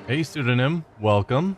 Hey, pseudonym, welcome.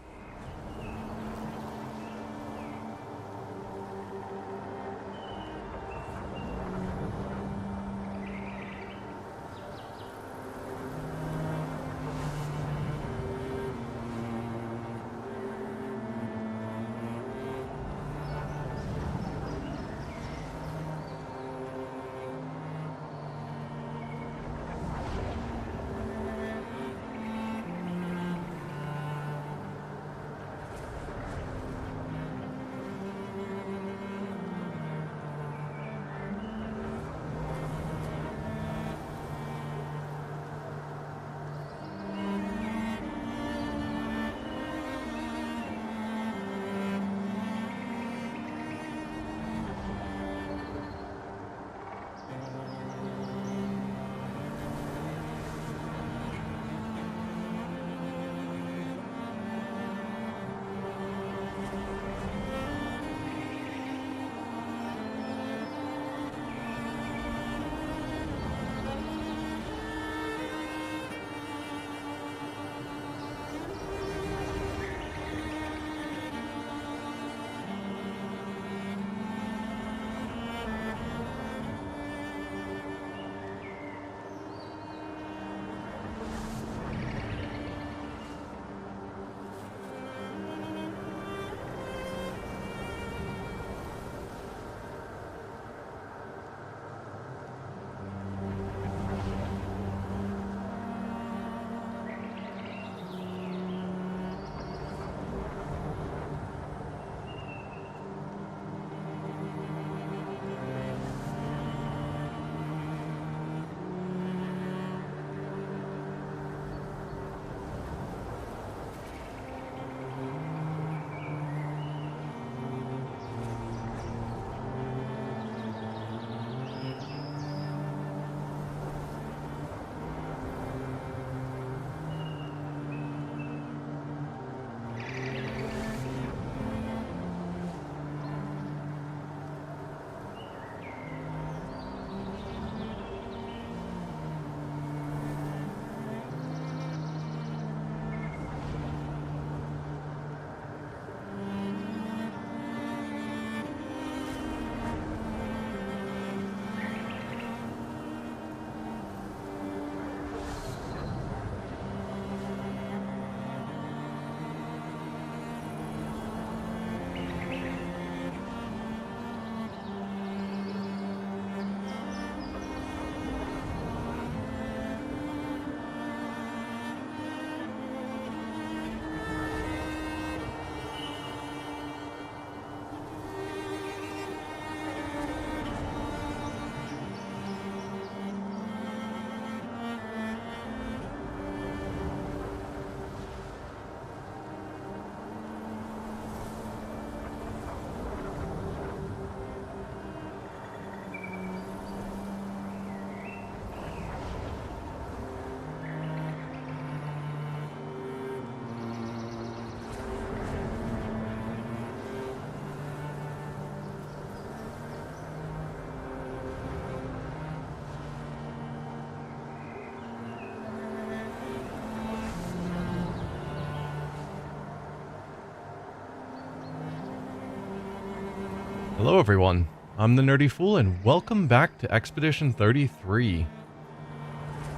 Hello everyone, I'm the Nerdy Fool and welcome back to Expedition 33.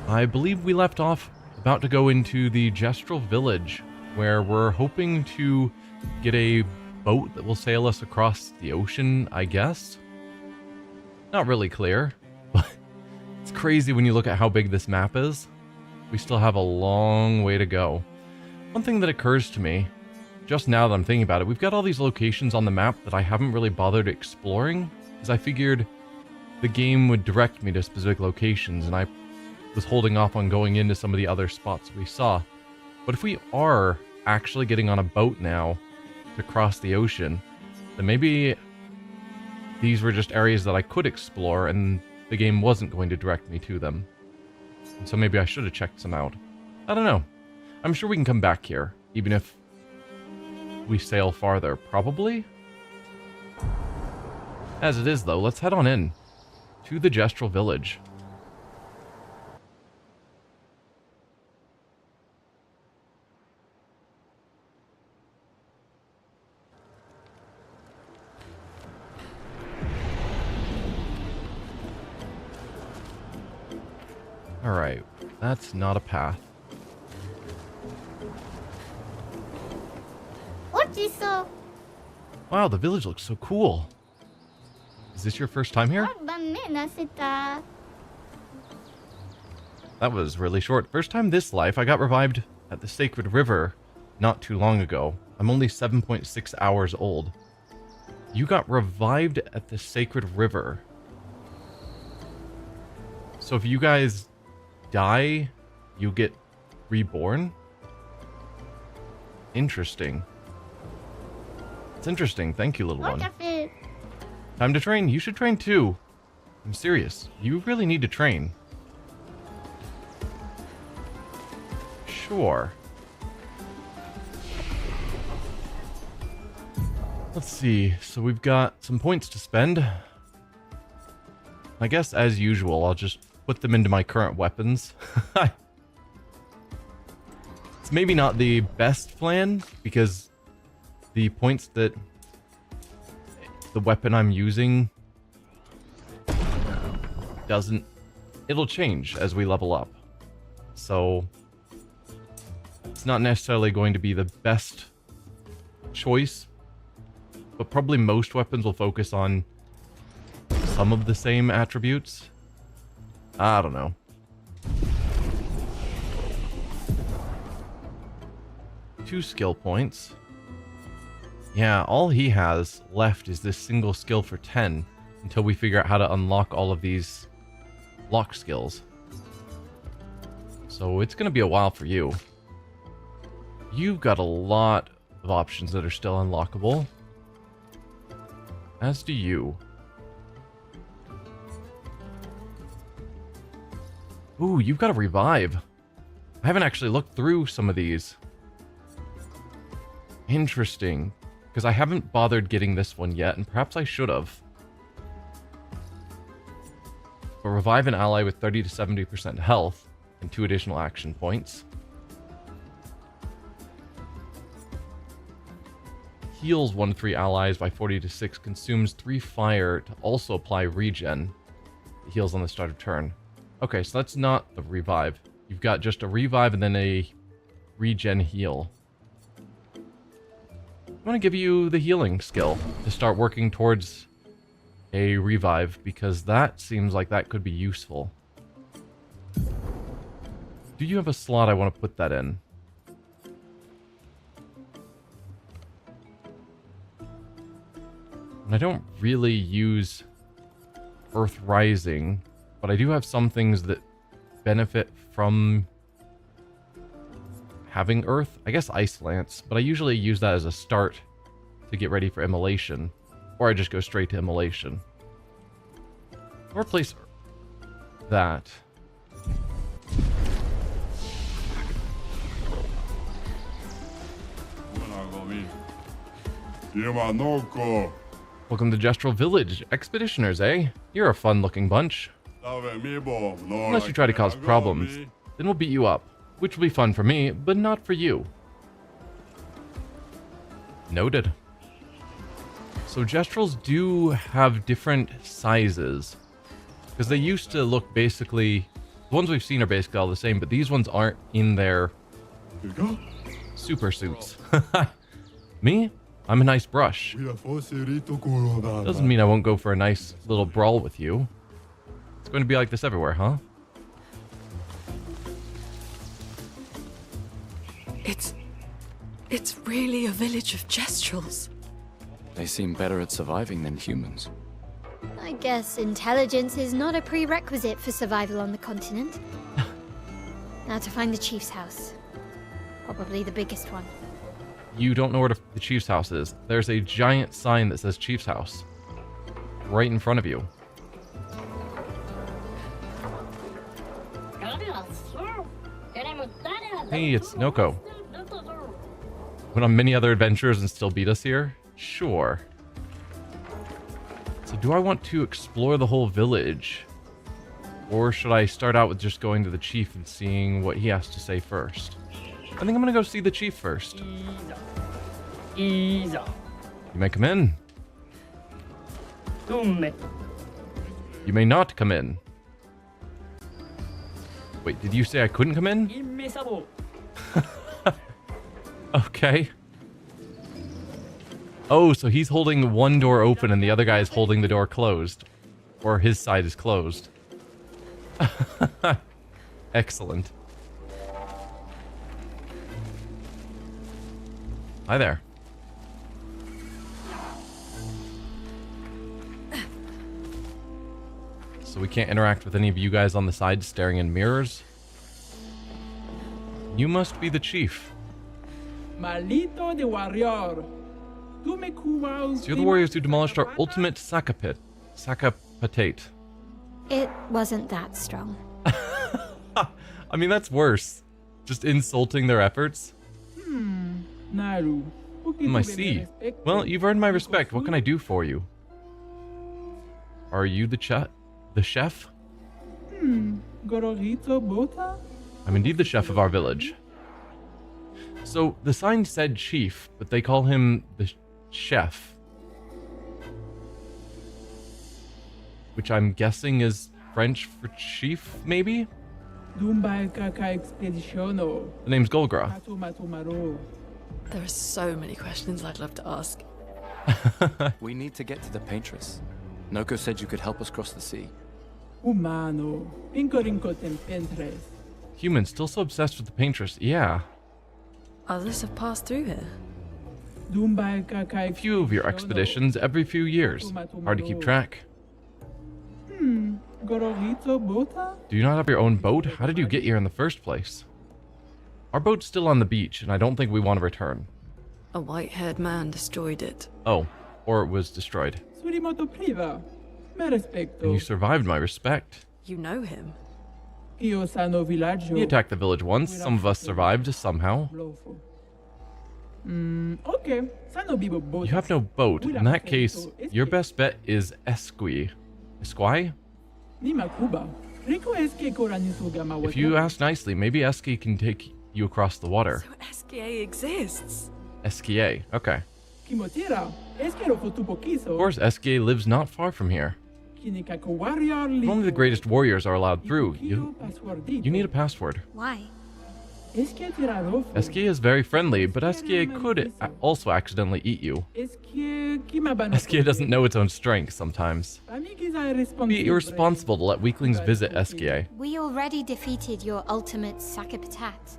I believe we left off about to go into the Gestural Village, where we're hoping to get a boat that will sail us across the ocean, I guess? Not really clear, but it's crazy when you look at how big this map is. We still have a long way to go. One thing that occurs to me, just now that I'm thinking about it, we've got all these locations on the map that I haven't really bothered exploring, because I figured the game would direct me to specific locations, and I was holding off on going into some of the other spots we saw. But if we are actually getting on a boat now to cross the ocean, then maybe these were just areas that I could explore, and the game wasn't going to direct me to them. And so maybe I should have checked some out. I don't know. I'm sure we can come back here, even if we sail farther, probably? As it is, though, let's head on in to the Gestural Village. Alright, that's not a path. What is so? Wow, the village looks so cool. Is this your first time here? That was really short. First time this life, I got revived at the Sacred River not too long ago. I'm only 7.6 hours old. You got revived at the Sacred River. So if you guys die, you get reborn? Interesting. It's interesting. Thank you, little one. Time to train. You should train too. I'm serious. You really need to train. Sure. Let's see. So we've got some points to spend. I guess, as usual, I'll just put them into my current weapons. It's maybe not the best plan, because the points that the weapon I'm using doesn't... It'll change as we level up. So it's not necessarily going to be the best choice, but probably most weapons will focus on some of the same attributes. I don't know. Two skill points. Yeah, all he has left is this single skill for 10 until we figure out how to unlock all of these lock skills. So it's going to be a while for you. You've got a lot of options that are still unlockable. As do you. Ooh, you've got to revive. I haven't actually looked through some of these. Interesting. Because I haven't bothered getting this one yet, and perhaps I should have. But revive an ally with 30 to 70% health and 2 additional action points. Heals 1 to 3 allies by 40 to 6. Consumes 3 fire to also apply regen. It heals on the start of turn. Okay, so that's not the revive. You've got just a revive and then a regen heal. I'm going to give you the healing skill to start working towards a revive, because that seems like that could be useful. Do you have a slot I want to put that in? And I don't really use Earth Rising, but I do have some things that benefit from having Earth. I guess Ice Lance, but I usually use that as a start to get ready for Immolation. Or I just go straight to Immolation. Or replace that. Welcome to Gestural Village. Expeditioners, eh? You're a fun-looking bunch. Unless you try to cause problems, then we'll beat you up. Which will be fun for me, but not for you. Noted. So Gestrals do have different sizes. Because they used to look basically... The ones we've seen are basically all the same, but these ones aren't in their super suits. Me? I'm a nice brush. Doesn't mean I won't go for a nice little brawl with you. It's going to be like this everywhere, huh? It's really a village of Gestrals. They seem better at surviving than humans. I guess intelligence is not a prerequisite for survival on the continent. Now to find the chief's house. Probably the biggest one. You don't know where the chief's house is. There's a giant sign that says chief's house. Right in front of you. Hey, it's Noko. Went on many other adventures and still beat us here? Sure. So do I want to explore the whole village? Or should I start out with just going to the chief and seeing what he has to say first? I think I'm gonna go see the chief first. You may come in. You may not come in. Wait, did you say I couldn't come in? Okay. Oh, so he's holding one door open and the other guy is holding the door closed. Or his side is closed. Excellent. Hi there. So we can't interact with any of you guys on the side staring in mirrors? You must be the chief. Malito de warrior. So you're the warriors who demolished our ultimate Sakapatate. It wasn't that strong. I mean, that's worse. Just insulting their efforts. Naru. I see. Well, you've earned my respect. What can I do for you? Are you the chef? Gororito Bota? I'm indeed the chef of our village. So, the sign said chief, but they call him the chef. Which I'm guessing is French for chief, maybe? The The name's Golgra. There are so many questions I'd love to ask. We need to get to the Paintress. Noko said you could help us cross the sea. Humano. Paintress. Humans still so obsessed with the Paintress. Yeah. Others have passed through here. A few of your expeditions every few years. Hard to keep track. Gororito Bota? Do you not have your own boat? How did you get here in the first place? Our boat's still on the beach, and I don't think we want to return. A white-haired man destroyed it. Oh, or it was destroyed. Surimoto priva. Me respecto. And you survived my respect. You know him. Io sano villaggio. He attacked the village once. Some of us survived somehow. Okay. Sano bibo bota. You have no boat. In that case, your best bet is Esqui. Esqui? Nima Kuba. Rico eske koranisuga If you ask nicely, maybe Esqui can take you across the water. So SKA exists. Esquia. Okay. Kimotira. Eskero fotupokiso. Of course, Esquia lives not far from here. Kinikako warrior. Only the greatest warriors are allowed through. You need a password. Why? Esquia is very friendly, but Esquia could also accidentally eat you. Esquia doesn't know its own strength sometimes. Be irresponsible to let weaklings visit Esquia. We already defeated your ultimate Sakapatate.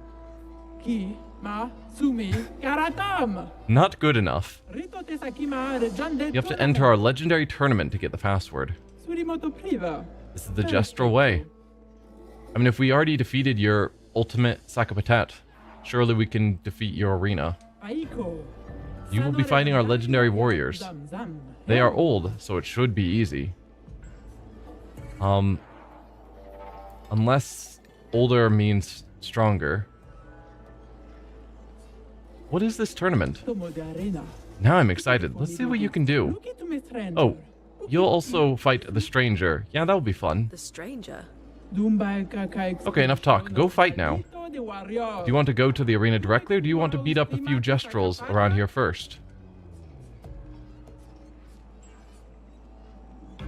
Not good enough. You have to enter our legendary tournament to get the password. This is the Gestural way. I mean, if we already defeated your ultimate Sakapatate, surely we can defeat your arena. You will be fighting our legendary warriors. They are old, so it should be easy. Unless older means stronger. What is this tournament? Now I'm excited. Let's see what you can do. Oh, you'll also fight the stranger. Yeah, that'll be fun. The stranger? Okay, enough talk. Go fight now. Do you want to go to the arena directly, or do you want to beat up a few Gestrals around here first? I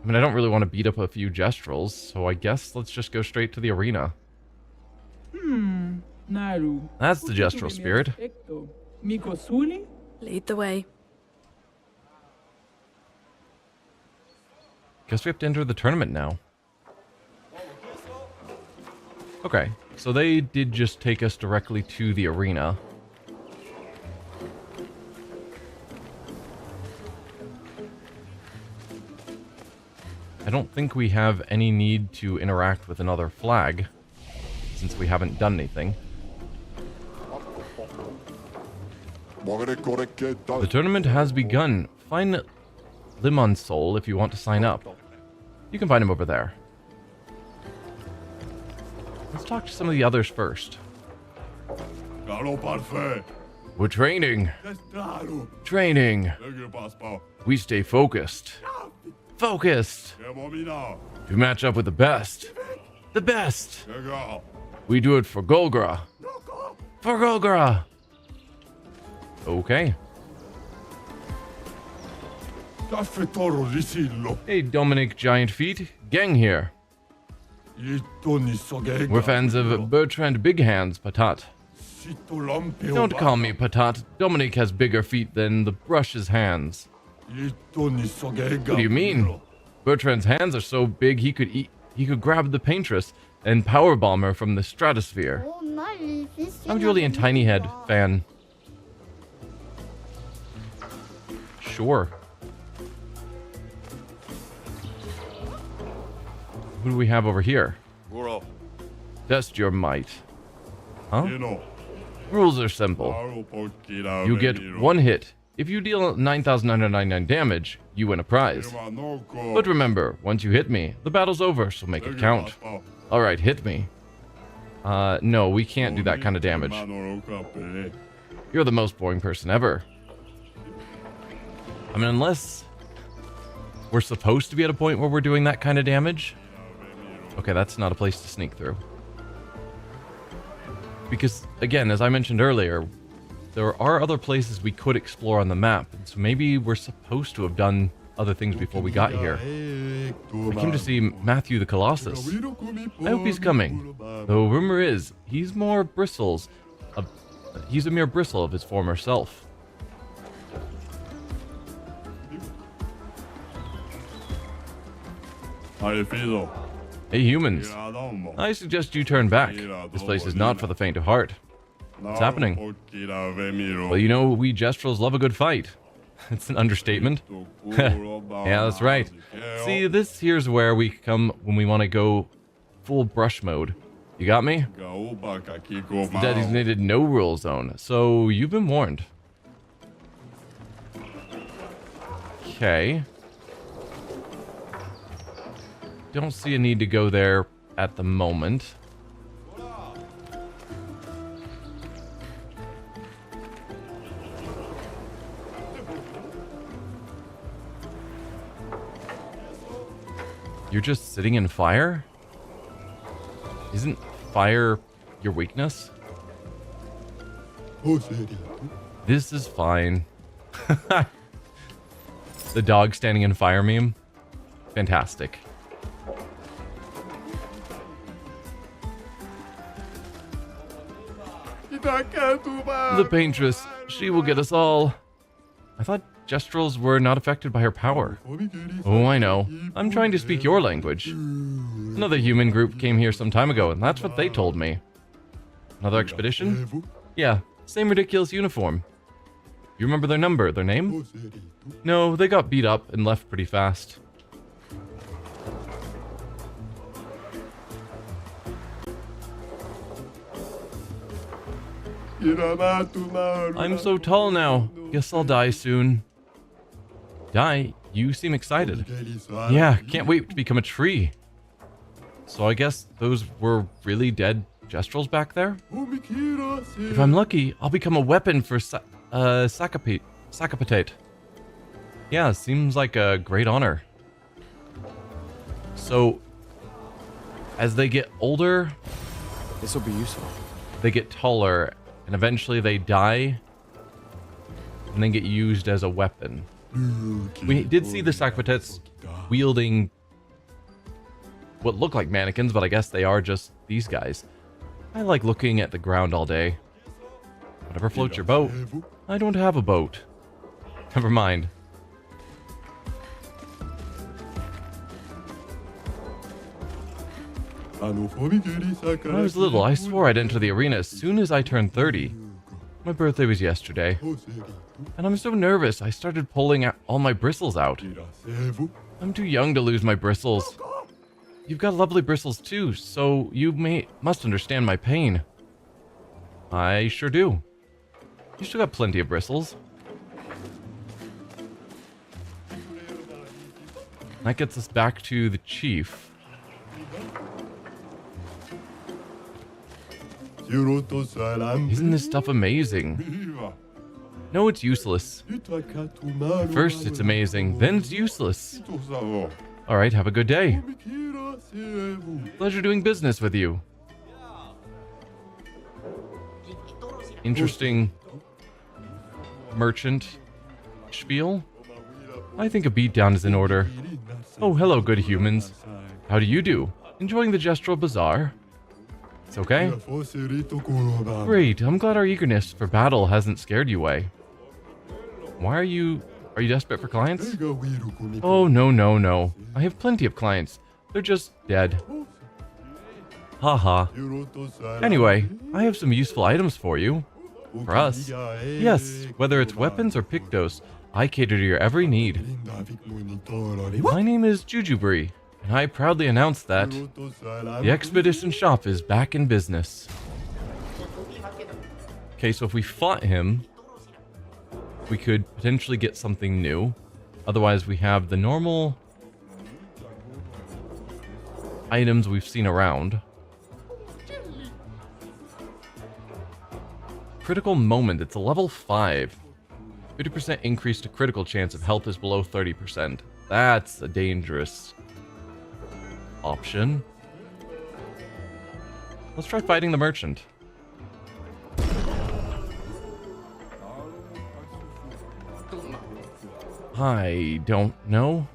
mean, I don't really want to beat up a few Gestrals, so I guess let's just go straight to the arena. That's the Gestral spirit. Lead the way. Guess we have to enter the tournament now. Okay, so they did just take us directly to the arena. I don't think we have any need to interact with another flag, since we haven't done anything. The tournament has begun. Find Limon's Soul if you want to sign up. You can find him over there. Let's talk to some of the others first. We're training. Training. We stay focused. Focused. To match up with the best. The best. We do it for Golgra. For Golgra. Okay. Hey, Dominic Giant Feet. Gang here. We're fans of Bertrand Big Hands, Patat. Don't call me Patat. Dominic has bigger feet than the brush's hands. What do you mean? Bertrand's hands are so big he could grab the Paintress and powerbomb her from the stratosphere. I'm Julian Tinyhead fan. Sure. Who do we have over here? Test your might. Huh? Rules are simple. You get one hit. If you deal 9,999 damage, you win a prize. But remember, once you hit me, the battle's over, so make it count. Alright, hit me. No, we can't do that kind of damage. You're the most boring person ever. I mean, unless we're supposed to be at a point where we're doing that kind of damage. Okay, that's not a place to sneak through. Because, again, as I mentioned earlier, there are other places we could explore on the map, and so maybe we're supposed to have done other things before we got here. I came to see Matthew the Colossus. I hope he's coming. Though rumor is, he's a mere bristle of his former self. Hey humans, I suggest you turn back. This place is not for the faint of heart. What's happening? Well, you know, we Gestrels love a good fight. It's an understatement. Yeah, that's right. See, this here's where we come when we want to go full brush mode. You got me? It's the designated no-rule zone, so you've been warned. Okay. Don't see a need to go there at the moment. You're just sitting in fire? Isn't fire your weakness? This is fine. The dog standing in fire meme? Fantastic. The Paintress, she will get us all. I thought Gestrels were not affected by her power. Oh, I know. I'm trying to speak your language. Another human group came here some time ago, and that's what they told me. Another expedition? Yeah, same ridiculous uniform. You remember their number, their name? No, they got beat up and left pretty fast. I'm so tall now. Guess I'll die soon. Die? You seem excited. Yeah, can't wait to become a tree. So I guess those were really dead Gestrels back there? If I'm lucky, I'll become a weapon for Sacapitate. Yeah, seems like a great honor. So, as they get older, This will be useful. they get taller, and eventually they die, and then get used as a weapon. We did see the Sacapites wielding what look like mannequins, but I guess they are just these guys. I like looking at the ground all day. Whatever floats your boat. I don't have a boat. Never mind. When I was little, I swore I'd enter the arena as soon as I turned 30. My birthday was yesterday. And I'm so nervous, I started pulling all my bristles out. I'm too young to lose my bristles. You've got lovely bristles too, so you must understand my pain. I sure do. You still got plenty of bristles. That gets us back to the chief. Isn't this stuff amazing? No, it's useless. First it's amazing, then it's useless. Alright, have a good day. Pleasure doing business with you. Interesting merchant spiel. I think a beatdown is in order. Oh, hello, good humans. How do you do? Enjoying the Gestural Bazaar? It's okay. Great, I'm glad our eagerness for battle hasn't scared you away. Why are you desperate for clients? Oh, no. I have plenty of clients. They're just dead. Haha. Anyway, I have some useful items for you. For us. Yes, whether it's weapons or pictos, I cater to your every need. My name is Jujubri, and I proudly announce that the Expedition Shop is back in business. Okay, so if we fought him, we could potentially get something new. Otherwise, we have the normal items we've seen around. Critical Moment, it's a level 5. 50% increase to critical chance if health is below 30%. That's a dangerous option. Let's try fighting the merchant. I don't know.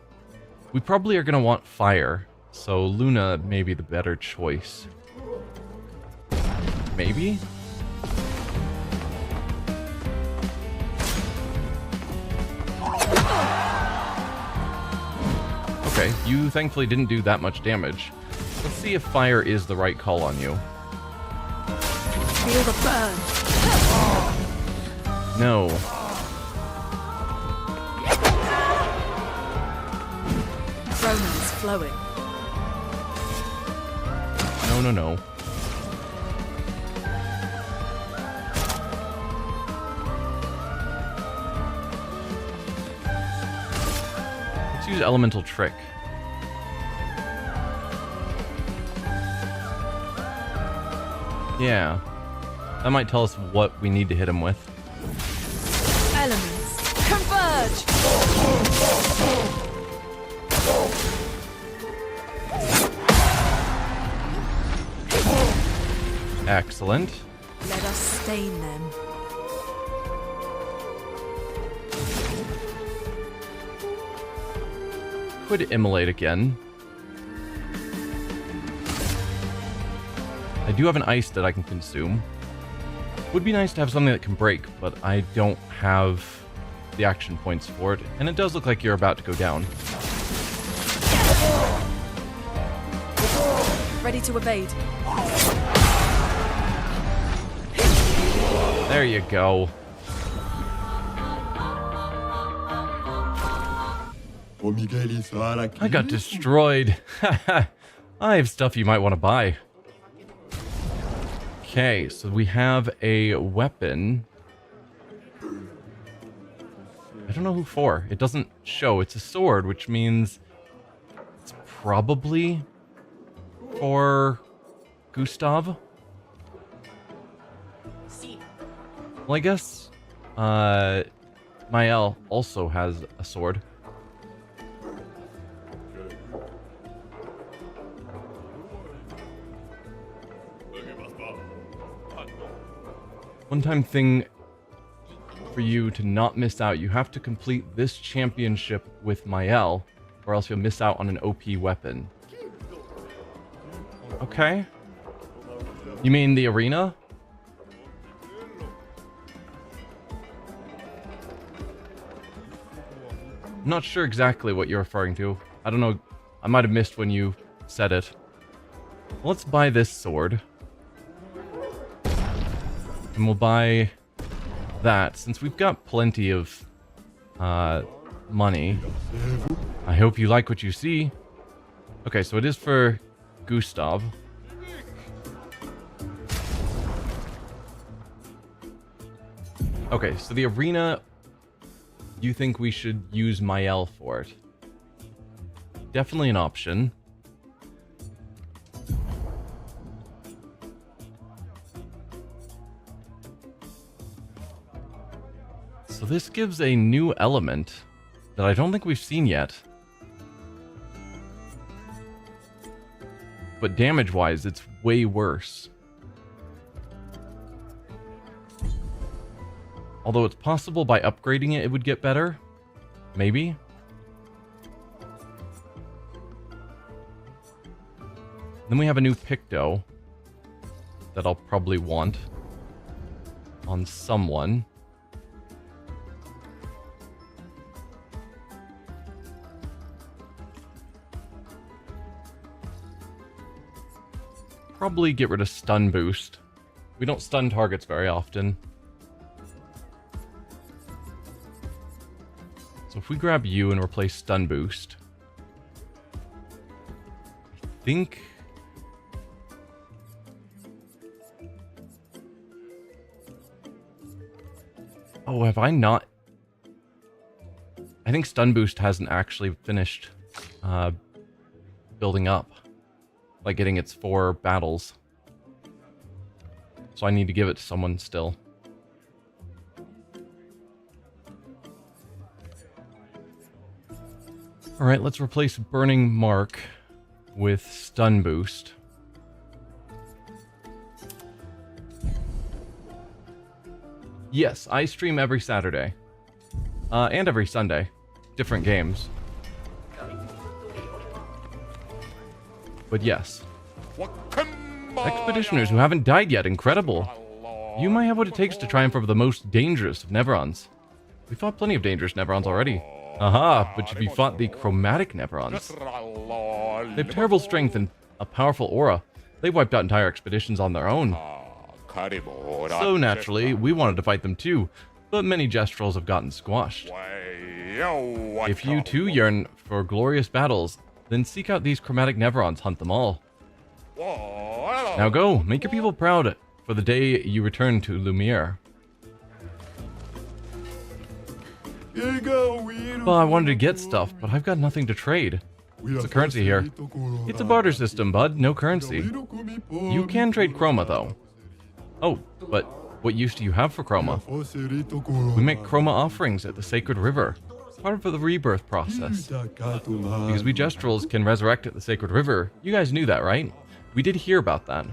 We probably are going to want fire, so Luna may be the better choice. Maybe? Okay, you thankfully didn't do that much damage. Let's see if fire is the right call on you. Feel the burn. No. Romance flowing. No. Let's use Elemental Trick. Yeah. That might tell us what we need to hit him with. Elements converge. Excellent. Let us stain them. Could immolate again. I do have an ice that I can consume. Would be nice to have something that can break, but I don't have the action points for it, and it does look like you're about to go down. Ready to evade. There you go. I got destroyed. I have stuff you might want to buy. Okay, so we have a weapon. I don't know who for. It doesn't show. It's a sword, which means it's probably for Gustav. Well, I guess Mael also has a sword. One-time thing for you to not miss out. You have to complete this championship with Mael, or else you'll miss out on an OP weapon. Okay. You mean the arena? I'm not sure exactly what you're referring to. I don't know. I might have missed when you said it. Let's buy this sword. And we'll buy that, since we've got plenty of money. I hope you like what you see. Okay, so it is for Gustav. Okay, so the arena, you think we should use Mael for it. Definitely an option. So this gives a new element that I don't think we've seen yet. But damage-wise, it's way worse. Although it's possible by upgrading it, it would get better. Maybe. Then we have a new Picto that I'll probably want on someone. Probably get rid of stun boost. We don't stun targets very often. So if we grab you and replace stun boost, I think oh, have I not? I think stun boost hasn't actually finished building up. Like getting its 4 battles. So I need to give it to someone still. Alright, let's replace Burning Mark with Stun Boost. Yes, I stream every Saturday. And every Sunday. Different games. But yes. Expeditioners who haven't died yet, incredible. You might have what it takes to triumph over the most dangerous of Neverons. We fought plenty of dangerous Neverons already. Aha, but have you fought the chromatic Neverons? They have terrible strength and a powerful aura. They wiped out entire expeditions on their own. So naturally, we wanted to fight them too, but many Gestrals have gotten squashed. If you too yearn for glorious battles, then seek out these chromatic Neverons, hunt them all. Now go, make your people proud for the day you return to Lumiere. Well, I wanted to get stuff, but I've got nothing to trade. What's the currency here? It's a barter system, bud, no currency. You can trade chroma, though. Oh, but what use do you have for chroma? We make chroma offerings at the Sacred River, part of the rebirth process. Because we Gestrals can resurrect at the Sacred River. You guys knew that, right? We did hear about that.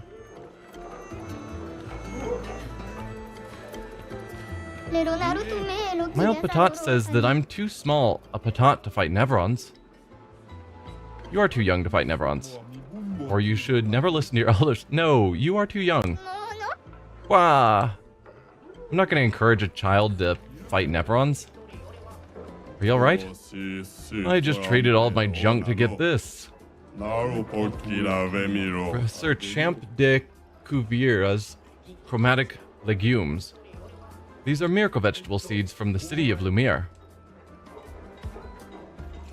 My old Patat says that I'm too small a Patat to fight Neverons. You are too young to fight Neverons. Or you should never listen to your elders. No, you are too young. Wah! I'm not going to encourage a child to fight Neverons. Are you alright? I just traded all of my junk to get this. Professor Champ de Cuviera's chromatic legumes. These are miracle vegetable seeds from the city of Lumiere.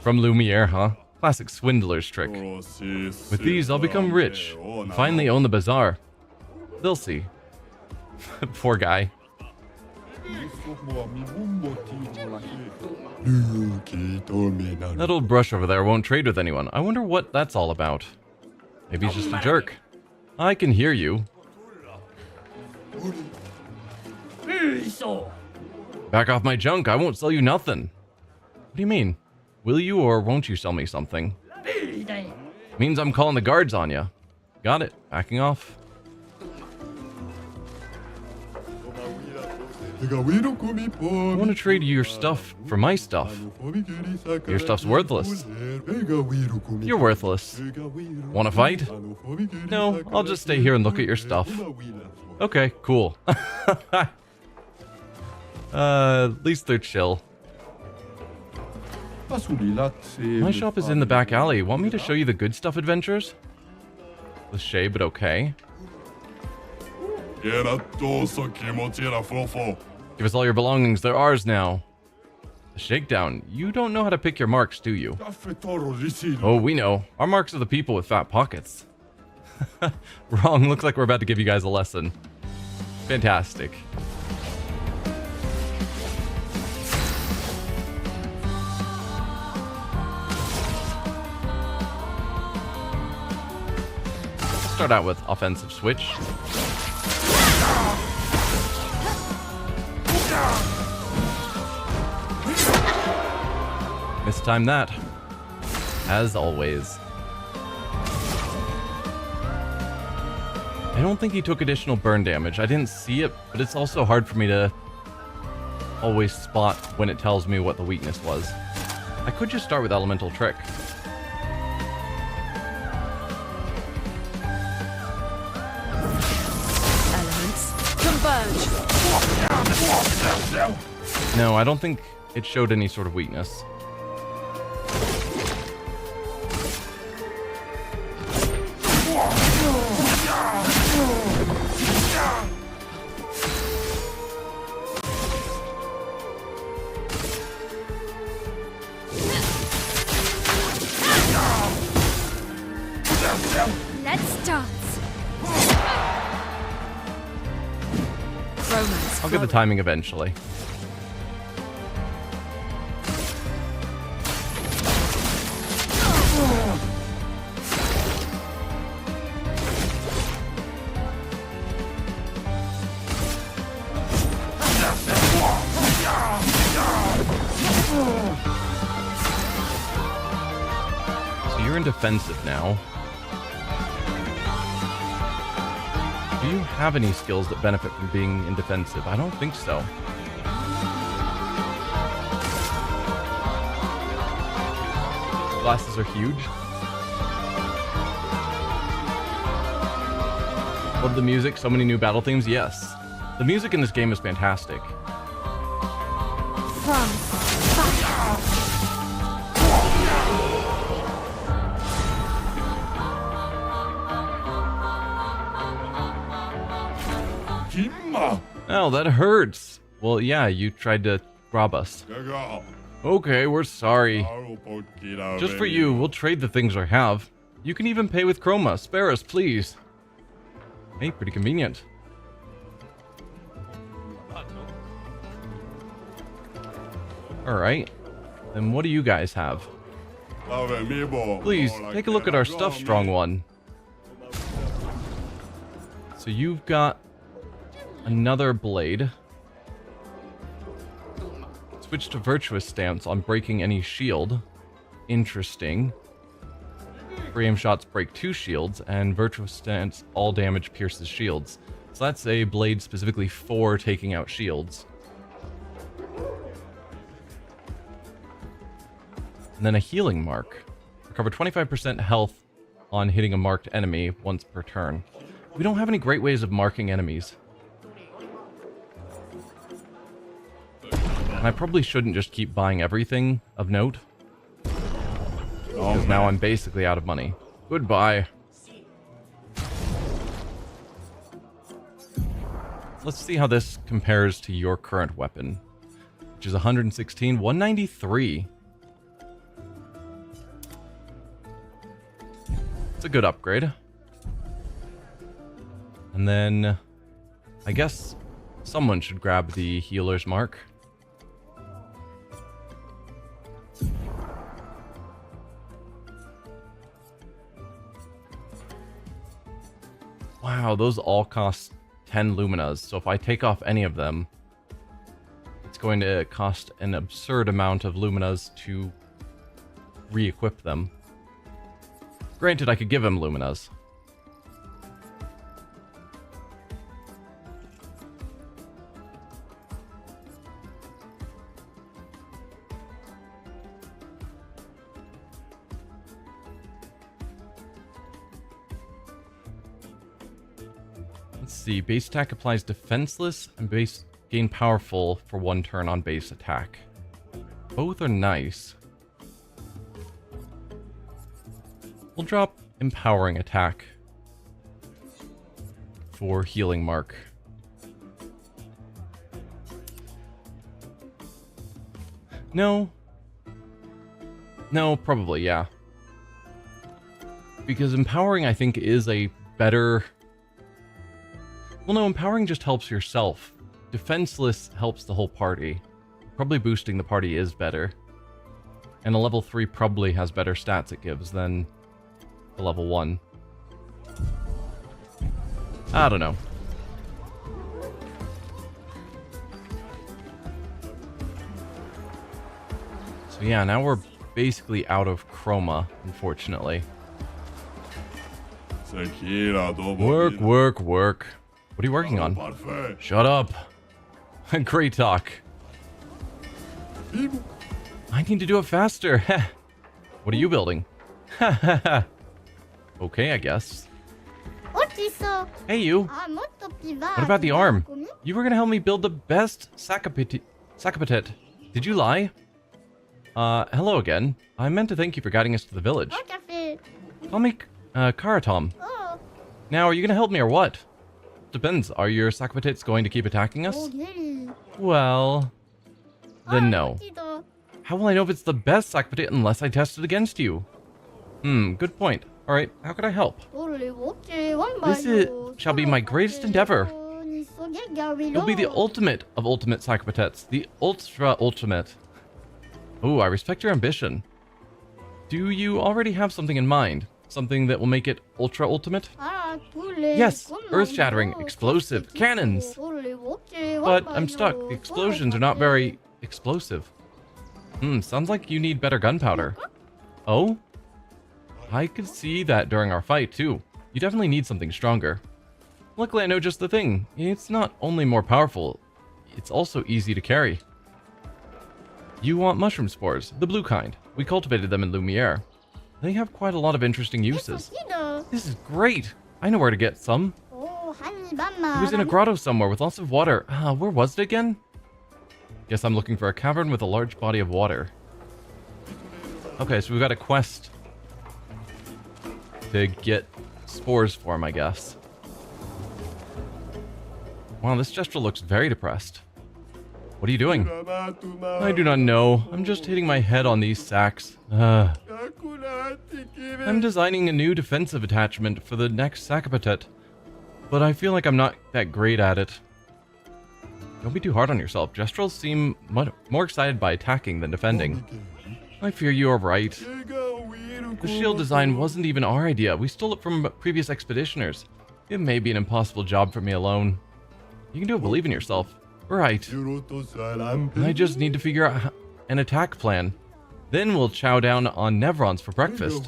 From Lumiere, huh? Classic swindler's trick. With these, I'll become rich and finally own the bazaar. They'll see. Poor guy. That old brush over there won't trade with anyone. I wonder what that's all about. Maybe he's just a jerk. I can hear you. Back off my junk, I won't sell you nothing. What do you mean? Will you or won't you sell me something? Means I'm calling the guards on you. Got it, backing off. I want to trade you your stuff for my stuff. Your stuff's worthless. You're worthless. Want to fight? No, I'll just stay here and look at your stuff. Okay, cool. At least they're chill. My shop is in the back alley. Want me to show you the good stuff adventures? Cliché, but okay. Give us all your belongings, they're ours now. The shakedown. You don't know how to pick your marks, do you? Oh, we know. Our marks are the people with fat pockets. Wrong, looks like we're about to give you guys a lesson. Fantastic. Start out with offensive switch. Mistime that, as always. I don't think he took additional burn damage. I didn't see it, but it's also hard for me to always spot when it tells me what the weakness was. I could just start with Elemental Trick. Converge. No, I don't think it showed any sort of weakness. Let's dance. Romance. I'll get the timing eventually. So you're in defensive now. Do you have any skills that benefit from being in defensive? I don't think so. Glasses are huge. Love the music, so many new battle themes. Yes. The music in this game is fantastic. Oh, that hurts. Well, yeah, you tried to rob us. Okay, we're sorry. Just for you, we'll trade the things I have. You can even pay with chroma. Spare us, please. Hey, pretty convenient. Alright. Then what do you guys have? Please, take a look at our stuff, strong one. So you've got another blade. Switch to virtuous stance on breaking any shield. Interesting. Free aim shots break 2 shields, and virtuous stance all damage pierces shields. So that's a blade specifically for taking out shields. And then a healing mark. Recover 25% health on hitting a marked enemy once per turn. We don't have any great ways of marking enemies. And I probably shouldn't just keep buying everything of note. Because now I'm basically out of money. Goodbye. Let's see how this compares to your current weapon. Which is 116, 193. It's a good upgrade. And then I guess someone should grab the healer's mark. Wow, those all cost 10 luminas. So if I take off any of them, it's going to cost an absurd amount of luminas to re-equip them. Granted, I could give him luminas. Let's see, base attack applies defenseless and base gain powerful for 1 turn on base attack. Both are nice. We'll drop empowering attack for healing mark. No. No, probably, yeah. Because empowering, I think, is a better... Well, no, empowering just helps yourself. Defenseless helps the whole party. Probably boosting the party is better. And a level 3 probably has better stats it gives than a level 1. I don't know. So yeah, now we're basically out of chroma, unfortunately. Work, work, work. What are you working on? Shut up. Great talk. I need to do it faster. What are you building? Okay, I guess. Hey, you. What about the arm? You were gonna help me build the best Sakapatet. Did you lie? Hello again. I meant to thank you for guiding us to the village. Call me, Karatom. Now, are you gonna help me or what? Depends. Are your Sakapatets going to keep attacking us? Well, then no. How will I know if it's the best Sakapatet unless I test it against you? Good point. Alright, how can I help? This shall be my greatest endeavor. You'll be the ultimate of ultimate Sakapatets. The ultra ultimate. Ooh, I respect your ambition. Do you already have something in mind? Something that will make it ultra ultimate? Yes, earth-shattering, explosive, cannons! But I'm stuck. The explosions are not very explosive. Sounds like you need better gunpowder. Oh? I could see that during our fight, too. You definitely need something stronger. Luckily, I know just the thing. It's not only more powerful, it's also easy to carry. You want mushroom spores, the blue kind. We cultivated them in Lumiere. They have quite a lot of interesting uses. This is great! I know where to get some. It was in a grotto somewhere with lots of water. Where was it again? Guess I'm looking for a cavern with a large body of water. Okay, so we've got a quest to get spores for him, I guess. Wow, this Gestural looks very depressed. What are you doing? I do not know. I'm just hitting my head on these sacks. I'm designing a new defensive attachment for the next Sakapatet, but I feel like I'm not that great at it. Don't be too hard on yourself. Gestrals seem much more excited by attacking than defending. I fear you are right. The shield design wasn't even our idea. We stole it from previous expeditioners. It may be an impossible job for me alone. You can do it. Believe in yourself. Right. I just need to figure out an attack plan. Then we'll chow down on Nevrons for breakfast.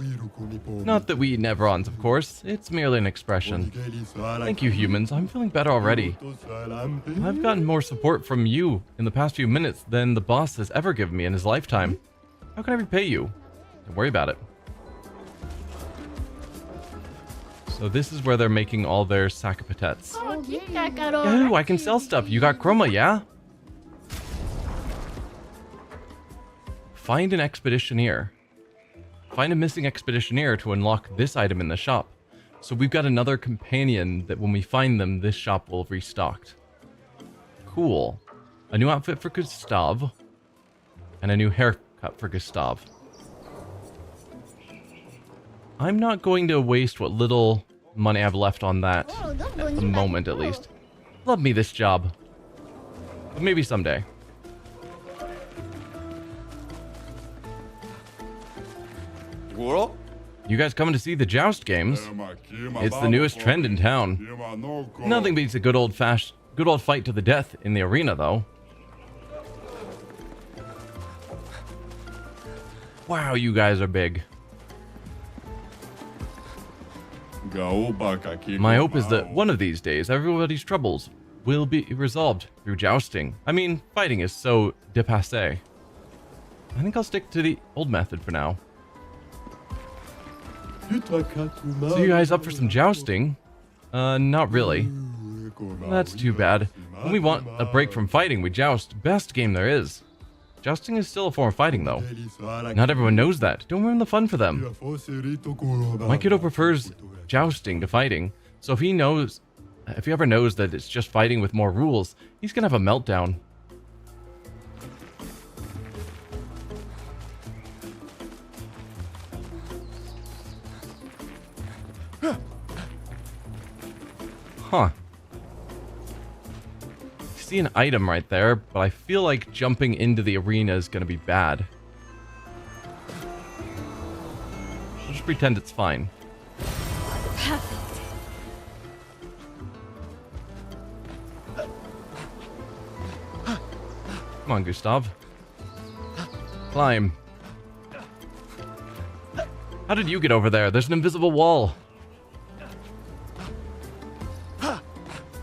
Not that we eat Nevrons, of course. It's merely an expression. Thank you, humans. I'm feeling better already. I've gotten more support from you in the past few minutes than the boss has ever given me in his lifetime. How can I repay you? Don't worry about it. So this is where they're making all their Sakapatets. Yahoo, I can sell stuff. You got Chroma, yeah? Find an expeditioneer. Find a missing expeditioneer to unlock this item in the shop. So we've got another companion that when we find them, this shop will have restocked. Cool. A new outfit for Gustav. And a new haircut for Gustav. I'm not going to waste what little money I have left on that. At the moment, at least. Love me this job. But maybe someday. You guys coming to see the Joust games? It's the newest trend in town. Nothing beats a good old fight to the death in the arena, though. Wow, you guys are big. My hope is that one of these days, everybody's troubles will be resolved through jousting. I mean, fighting is so dépassé. I think I'll stick to the old method for now. So you guys up for some jousting? Not really. That's too bad. When we want a break from fighting, we joust. Best game there is. Jousting is still a form of fighting, though. Not everyone knows that. Don't ruin the fun for them. My kiddo prefers jousting to fighting, so if he ever knows that it's just fighting with more rules, he's gonna have a meltdown. Huh. I see an item right there, but I feel like jumping into the arena is going to be bad. I'll just pretend it's fine. Come on, Gustav. Climb. How did you get over there? There's an invisible wall.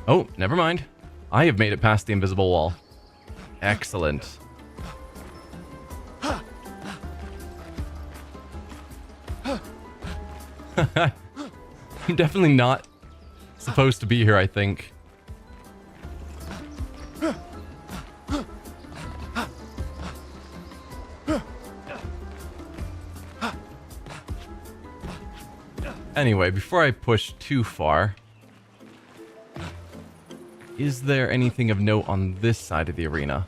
Oh, never mind. I have made it past the invisible wall. Excellent. I'm definitely not supposed to be here, I think. Anyway, before I push too far, is there anything of note on this side of the arena?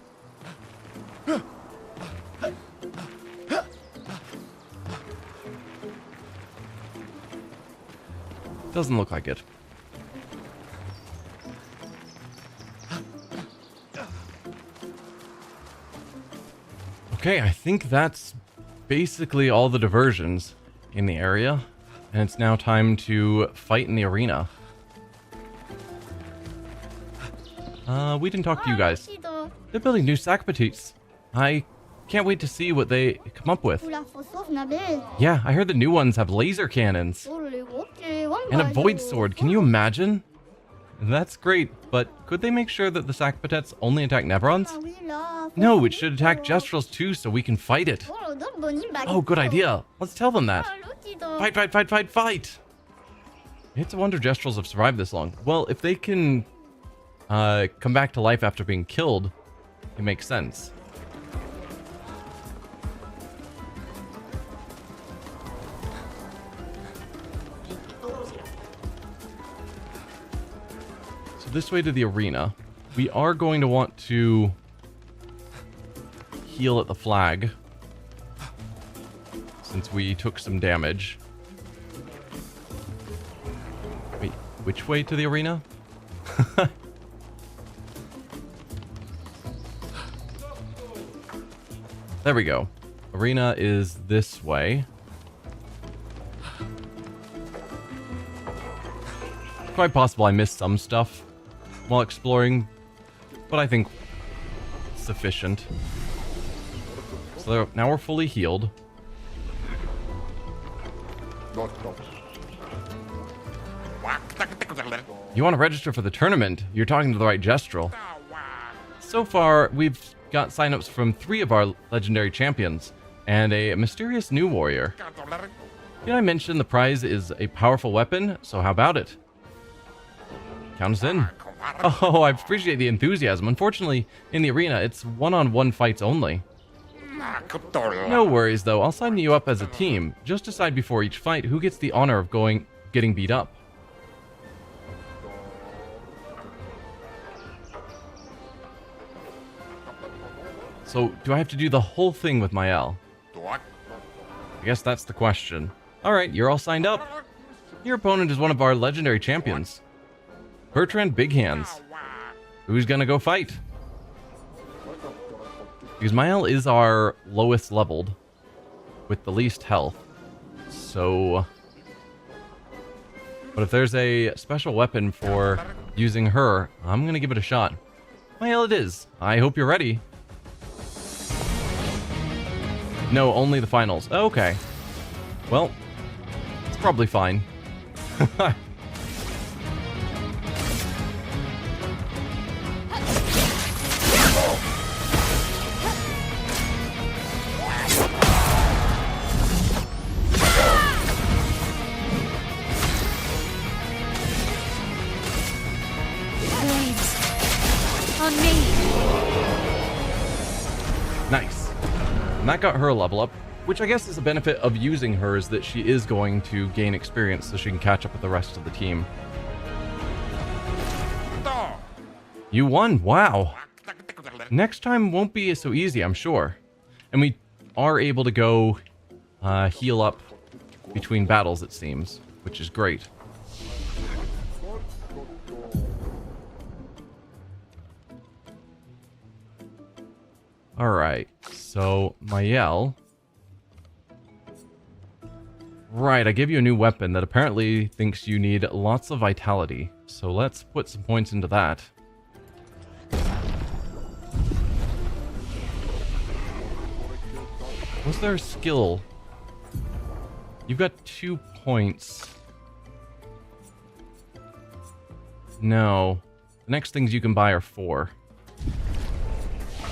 Doesn't look like it. Okay, I think that's basically all the diversions in the area. And it's now time to fight in the arena. We didn't talk to you guys. They're building new sac petites. I can't wait to see what they come up with. Yeah, I heard the new ones have laser cannons. And a void sword, can you imagine? That's great, but could they make sure that the sac petites only attack Nevrons? No, it should attack Gestrels too so we can fight it. Oh, good idea. Let's tell them that. Fight, fight, fight, fight, fight! It's a wonder Gestrels have survived this long. Well, if they can come back to life after being killed, it makes sense. So this way to the arena. We are going to want to heal at the flag, since we took some damage. Wait, which way to the arena? There we go. Arena is this way. Quite possible I missed some stuff while exploring, but I think sufficient. So now we're fully healed. You want to register for the tournament? You're talking to the right Gestrel. So far, we've got signups from 3 of our legendary champions and a mysterious new warrior. Did I mention the prize is a powerful weapon? So how about it? Count us in. Oh, I appreciate the enthusiasm. Unfortunately, in the arena, it's one-on-one fights only. No worries, though. I'll sign you up as a team. Just decide before each fight who gets the honor of getting beat up. So, do I have to do the whole thing with Mael? I guess that's the question. Alright, you're all signed up. Your opponent is one of our legendary champions, Bertrand Big Hands. Who's gonna go fight? Because Mael is our lowest leveled, with the least health. So... But if there's a special weapon for using her, I'm gonna give it a shot. Mael it is. I hope you're ready. No, only the finals. Okay. Well, it's probably fine. Nice. And that got her a level up, which I guess is a benefit of using her, is that she is going to gain experience so she can catch up with the rest of the team. You won! Wow! Next time won't be so easy, I'm sure. And we are able to go heal up between battles, it seems, which is great. Alright, so Mael. Right, I gave you a new weapon that apparently thinks you need lots of vitality. So let's put some points into that. What's their skill? You've got 2 points. No. The next things you can buy are 4.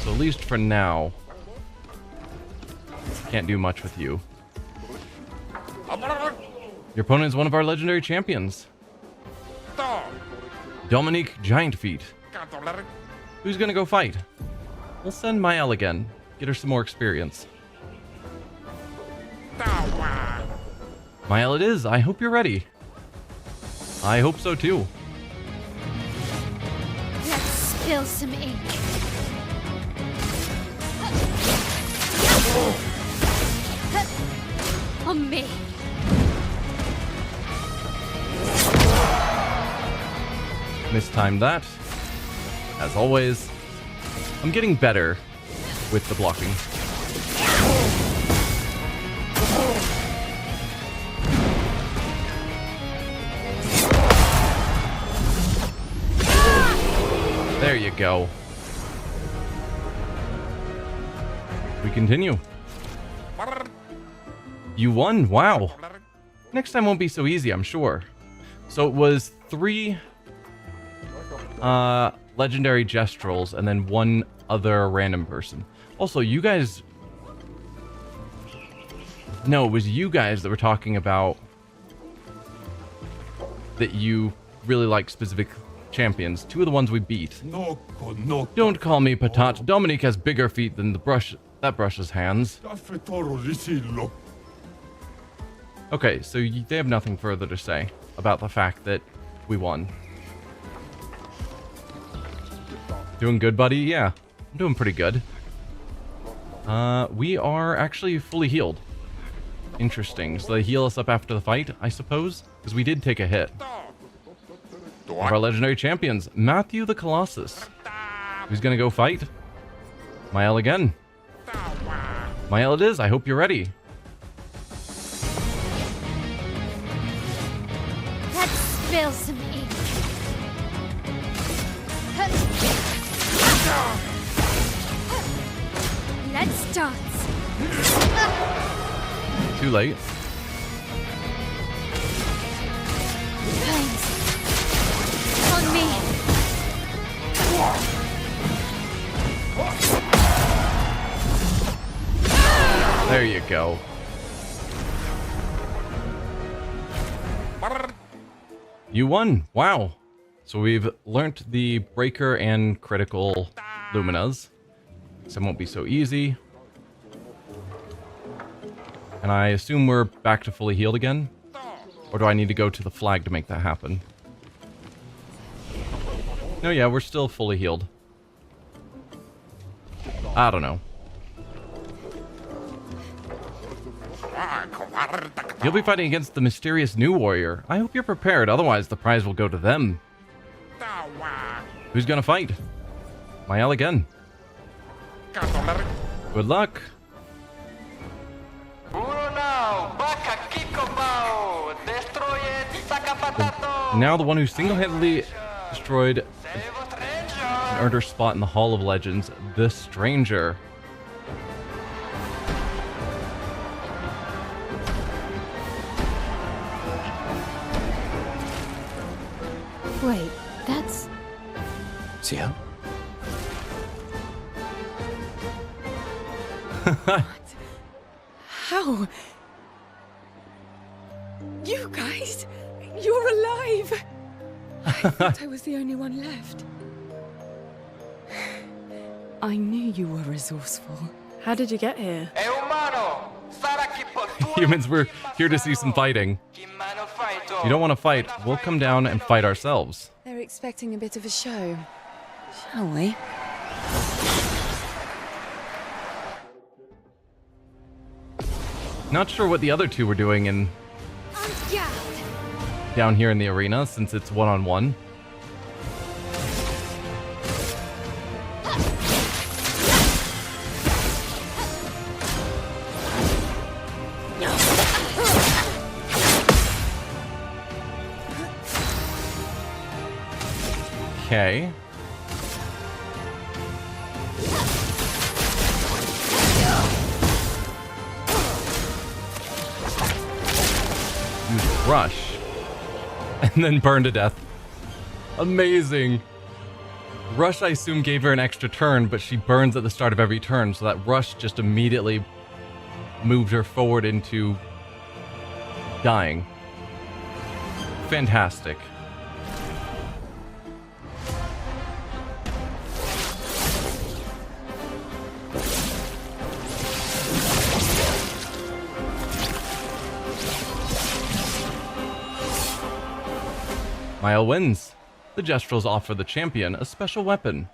So at least for now, can't do much with you. Your opponent is one of our legendary champions. Dominique Giant Feet. Who's gonna go fight? We'll send Mael again. Get her some more experience. Mael it is. I hope you're ready. I hope so too. Let's spill some ink. On me. Mistimed that. As always. I'm getting better with the blocking. There you go. We continue. You won? Wow. Next time won't be so easy, I'm sure. So it was 3 legendary Gestrels and then 1 other random person. Also, you guys... No, it was you guys that were talking about that you really like specific champions. 2 of the ones we beat. Don't call me Patat. Dominique has bigger feet than that brush's hands. Okay, so they have nothing further to say about the fact that we won. Doing good, buddy? Yeah, I'm doing pretty good. We are actually fully healed. Interesting. So they heal us up after the fight, I suppose? Because we did take a hit. One of our legendary champions, Matthew the Colossus. Who's gonna go fight? Mael again. Mael it is. I hope you're ready. Let's spill some ink. Let's dance. Too late. Thanks. On me. There you go. You won. Wow. So we've learnt the breaker and critical luminas. Some won't be so easy. And I assume we're back to fully healed again? Or do I need to go to the flag to make that happen? No, yeah, we're still fully healed. I don't know. You'll be fighting against the mysterious new warrior. I hope you're prepared, otherwise the prize will go to them. Who's gonna fight? Mael again. Good luck. Now the one who single-handedly destroyed and earned her spot in the Hall of Legends, the Stranger. Wait, that's... See ya. How? You guys? You're alive! I thought I was the only one left. I knew you were resourceful. How did you get here? Humans, we're here to see some fighting. If you don't want to fight, we'll come down and fight ourselves. They're expecting a bit of a show. Shall we? Not sure what the other 2 were doing in down here in the arena, since it's one-on-one. Okay. Use Rush. And then burn to death. Amazing. Rush, I assume, gave her an extra turn, but she burns at the start of every turn, so that Rush just immediately moved her forward into dying. Fantastic. Maya wins. The Gestrels offer the champion a special weapon.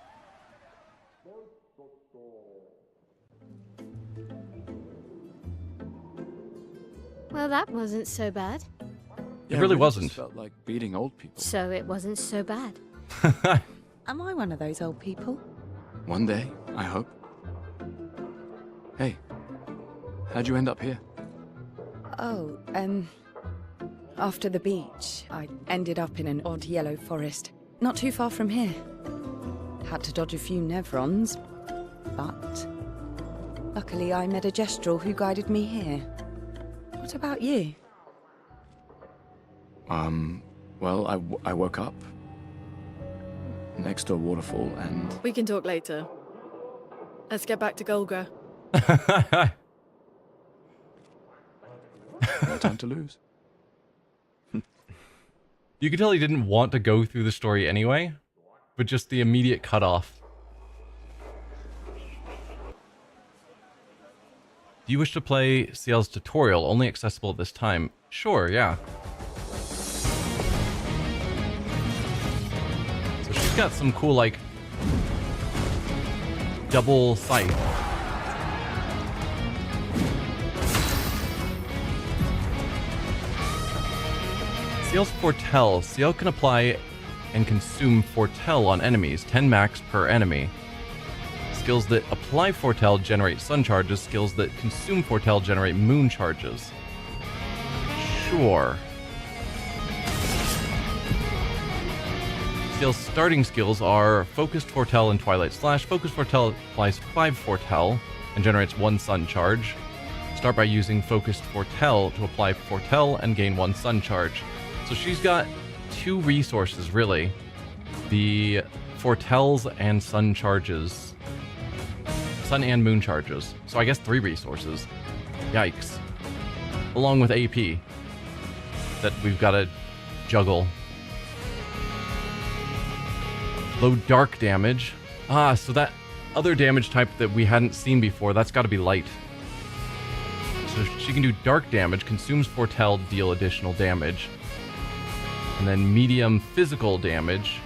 Well, that wasn't so bad. It really just wasn't. Felt like beating old people. So it wasn't so bad. Am I one of those old people? One day, I hope. Hey, how'd you end up here? Oh, after the beach, I ended up in an odd yellow forest, not too far from here. Had to dodge a few Nevrons, but luckily I met a Gestrel who guided me here. What about you? Well, I woke up next to a waterfall and... We can talk later. Let's get back to Golgra. No time to lose. You could tell he didn't want to go through the story anyway, but just the immediate cutoff. Do you wish to play Ciel's tutorial, only accessible at this time? Sure, yeah. So she's got some cool, like, double scythe. Ciel's Foretell. Ciel can apply and consume Foretell on enemies, 10 max per enemy. Skills that apply Foretell generate sun charges. Skills that consume Foretell generate moon charges. Sure. Ciel's starting skills are Focused Foretell and Twilight Slash. Focused Foretell applies 5 Foretell and generates 1 sun charge. Start by using Focused Foretell to apply Foretell and gain 1 sun charge. So she's got 2 resources, really. The Foretells and sun charges. Sun and moon charges. So I guess 3 resources. Yikes. Along with AP. That we've got to juggle. Low dark damage. Ah, so that other damage type that we hadn't seen before, that's got to be light. So she can do dark damage, consumes Foretell, deal additional damage. And then medium physical damage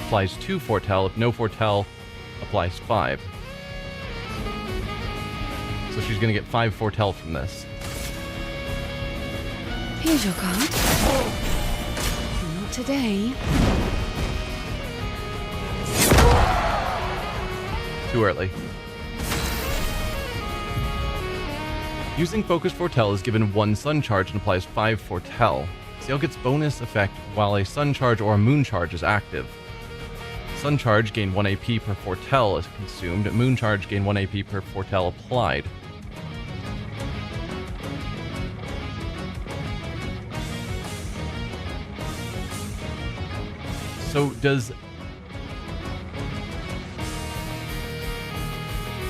applies 2 Foretell. If no Foretell, applies 5. So she's going to get 5 Foretell from this. Here's your card. Not today. Too early. Using Focused Foretell is given 1 sun charge and applies 5 Foretell. Ciel gets bonus effect while a sun charge or a moon charge is active. Sun charge gain 1 AP per Foretell is consumed. Moon charge gain 1 AP per Foretell applied. So does...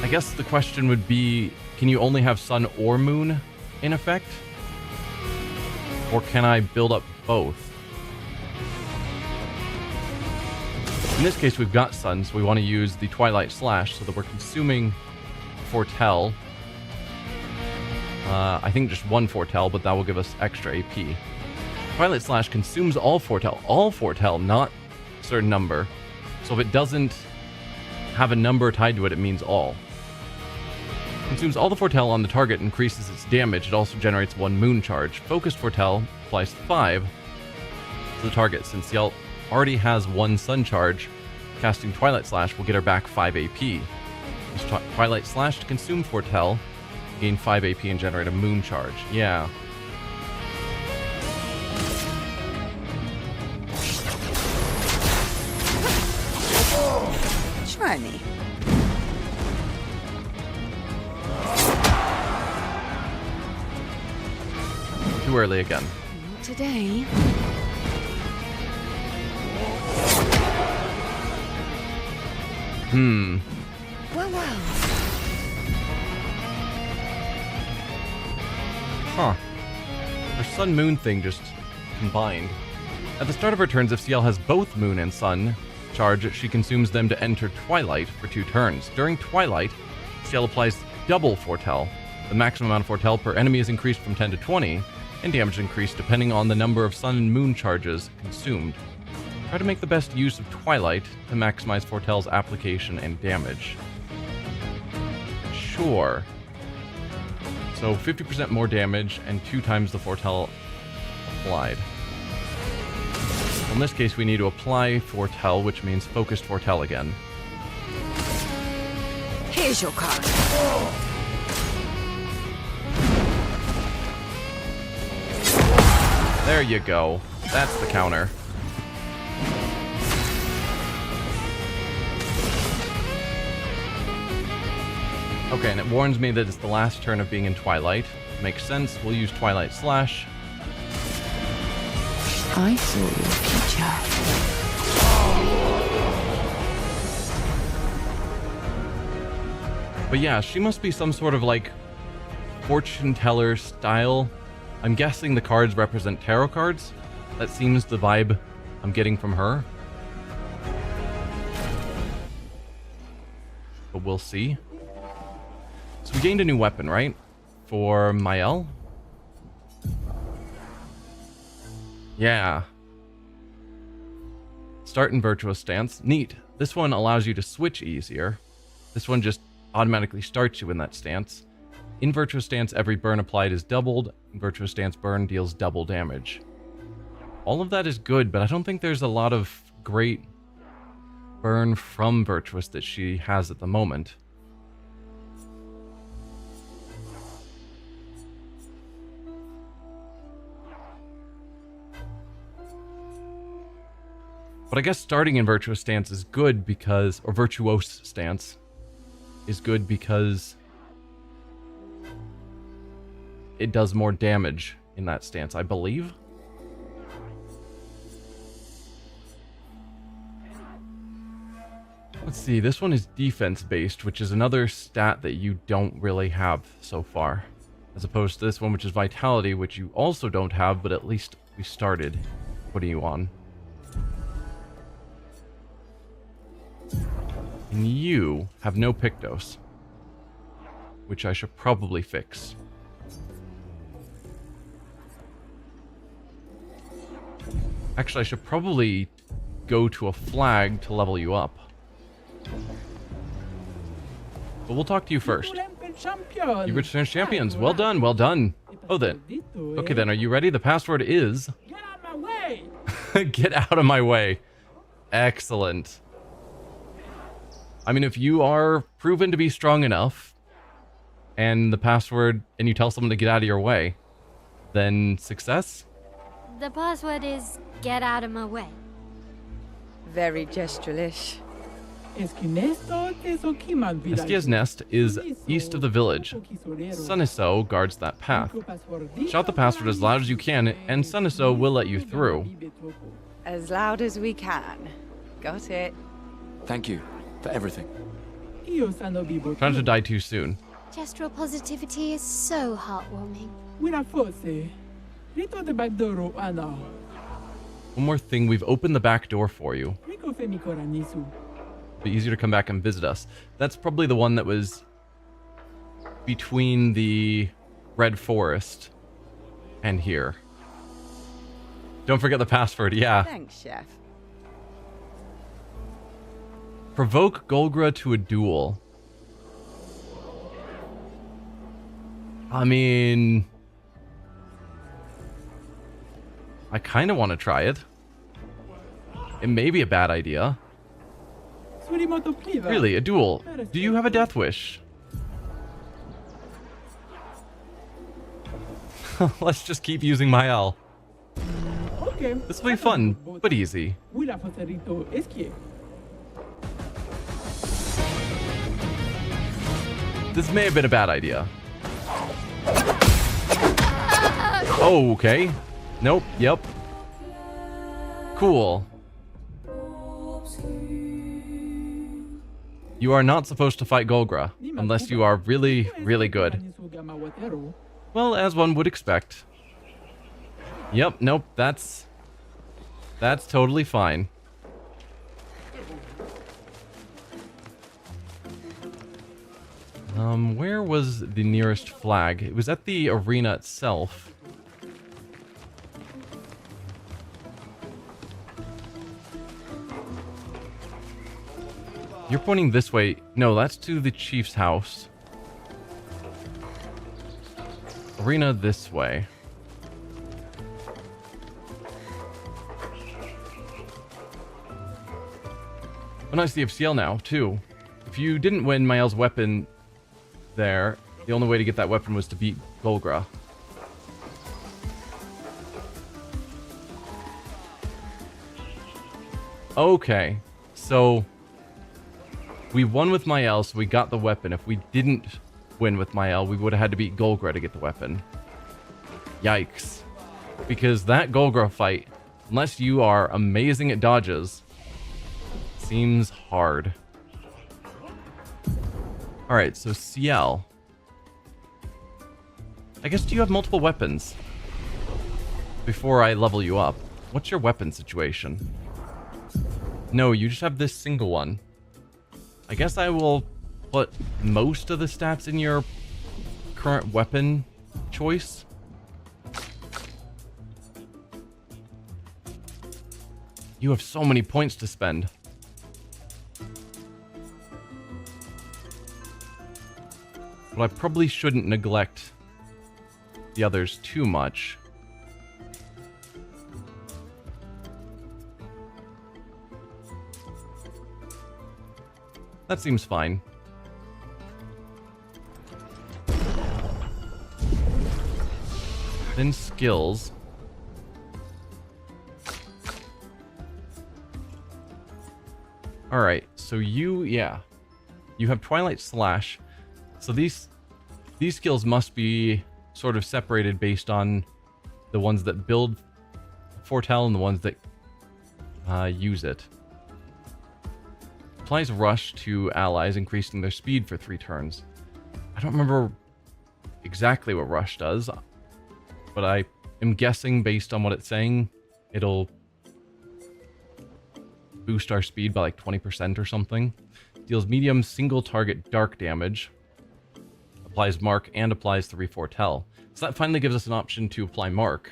I guess the question would be, can you only have sun or moon in effect? Or can I build up both? In this case, we've got sun, so we want to use the Twilight Slash so that we're consuming Foretell. I think just 1 Foretell, but that will give us extra AP. Twilight Slash consumes all Foretell, not a certain number. So if it doesn't have a number tied to it, it means all. Consumes all the Foretell on the target, increases its damage. It also generates 1 moon charge. Focused Foretell applies 5 to the target. Since Ciel already has 1 sun charge, casting Twilight Slash will get her back 5 AP. Use Twilight Slash to consume Foretell, gain 5 AP and generate a moon charge. Yeah. Try me. Too early again. Not today. Well. Huh. Her sun-moon thing just combined. At the start of her turns, if Ciel has both moon and sun charge, she consumes them to enter Twilight for 2 turns. During Twilight, Ciel applies double Foretell. The maximum amount of Foretell per enemy is increased from 10 to 20. and damage increase depending on the number of sun and moon charges consumed. Try to make the best use of Twilight to maximize Foretell's application and damage. Sure. So 50% more damage and 2 times the Foretell applied. In this case, we need to apply Foretell, which means focused Foretell again. Here's your card. There you go. That's the counter. Okay, and it warns me that it's the last turn of being in Twilight. Makes sense. We'll use Twilight Slash. I saw your future. But yeah, she must be some sort of like fortune teller style. I'm guessing the cards represent tarot cards. That seems the vibe I'm getting from her. But we'll see. So we gained a new weapon, right? For Mael? Yeah. Start in Virtuous Stance. Neat. This one allows you to switch easier. This one just automatically starts you in that stance. In Virtuous Stance, every burn applied is doubled. In Virtuous Stance, burn deals double damage. All of that is good, but I don't think there's a lot of great burn from Virtuous that she has at the moment. But I guess starting in Virtuous Stance is good because, or Virtuose Stance is good because it does more damage in that stance, I believe. Let's see, this one is defense based, which is another stat that you don't really have so far. As opposed to this one, which is vitality, which you also don't have, but at least we started putting you on. And you have no Pictos, which I should probably fix. Actually, I should probably go to a flag to level you up. But we'll talk to you first. You returned champions. Well done, well done. Oh, then. Okay, then, are you ready? The password is... Get out of my way! Get out of my way. Excellent. I mean, if you are proven to be strong enough, and the password, and you tell someone to get out of your way, then success? The password is get out of my way. Very gestural-ish. Estia's nest is east of the village. Suniso guards that path. Shout the password as loud as you can, and Suniso will let you through. As loud as we can. Got it. Thank you for everything. Trying to die too soon. Gestural positivity is so heartwarming. One more thing, we've opened the back door for you. Be easier to come back and visit us. That's probably the one that was between the Red Forest and here. Don't forget the password, yeah. Thanks, Chef. Provoke Golgra to a duel. I mean... I kind of want to try it. It may be a bad idea. Really, a duel. Do you have a death wish? Let's just keep using Mael. This will be fun, but easy. This may have been a bad idea. Oh, okay. Nope, yep. Cool. You are not supposed to fight Golgra, unless you are really, really good. Well, as one would expect. Yep, nope, that's totally fine. Where was the nearest flag? It was at the arena itself. You're pointing this way. No, that's to the chief's house. Arena this way. Oh, nice, the FCL now, too. If you didn't win Mael's weapon there, the only way to get that weapon was to beat Golgra. Okay, so we won with Mael, so we got the weapon. If we didn't win with Mael, we would have had to beat Golgra to get the weapon. Yikes. Because that Golgra fight, unless you are amazing at dodges, seems hard. Alright, so CL. I guess, do you have multiple weapons? Before I level you up, what's your weapon situation? No, you just have this single one. I guess I will put most of the stats in your current weapon choice. You have so many points to spend. But I probably shouldn't neglect the others too much. That seems fine. Then skills. Alright, so you have Twilight Slash. So these skills must be sort of separated based on the ones that build Foretell and the ones that use it. Applies Rush to allies, increasing their speed for 3 turns. I don't remember exactly what Rush does, but I am guessing based on what it's saying, it'll boost our speed by like 20% or something. Deals medium single target dark damage. Applies Mark and applies 3 Foretell. So that finally gives us an option to apply Mark.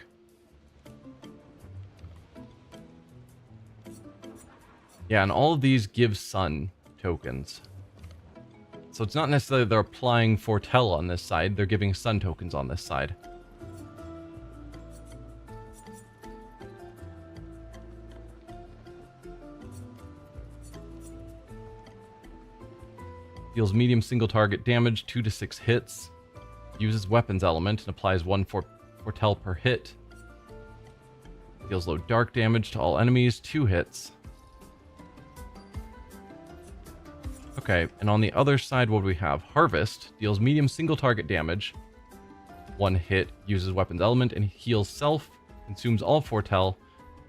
Yeah, and all of these give Sun tokens. So it's not necessarily they're applying Foretell on this side, they're giving Sun tokens on this side. Deals medium single target damage, 2 to 6 hits. Uses weapons element and applies 1 Foretell per hit. Deals low dark damage to all enemies, 2 hits. Okay, and on the other side, what do we have? Harvest deals medium single target damage, 1 hit, uses weapons element, and heals self, consumes all Foretell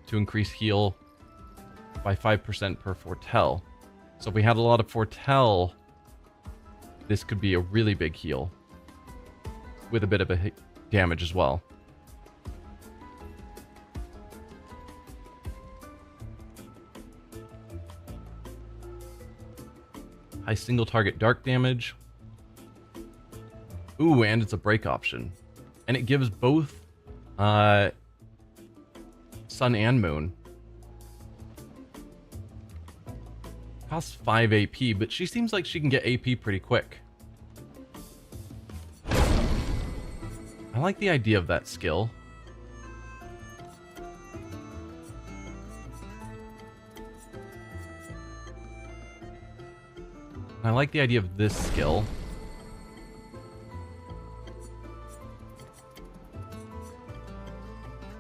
to increase heal by 5% per Foretell. So if we had a lot of Foretell, this could be a really big heal with a bit of a damage as well. High single target dark damage. Ooh, and it's a break option. And it gives both Sun and Moon. Costs 5 AP, but she seems like she can get AP pretty quick. I like the idea of that skill. I like the idea of this skill.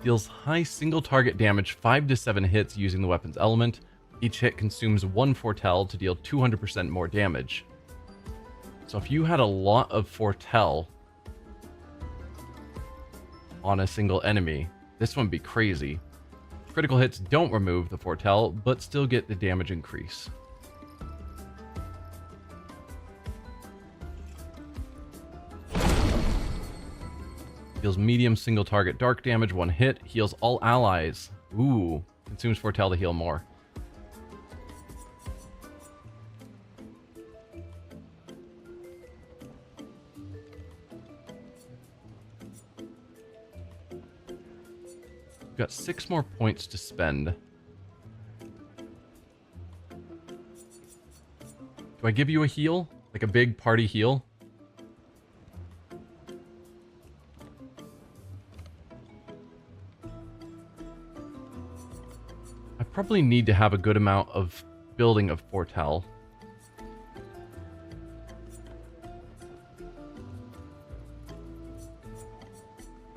Deals high single target damage, 5 to 7 hits using the weapon's element. Each hit consumes 1 Foretell to deal 200% more damage. So if you had a lot of Foretell on a single enemy, this one would be crazy. Critical hits don't remove the Foretell, but still get the damage increase. Deals medium single target dark damage, 1 hit. Heals all allies. Ooh. Consumes Foretell to heal more. We've got 6 more points to spend. Do I give you a heal? Like a big party heal? I probably need to have a good amount of building of Portel.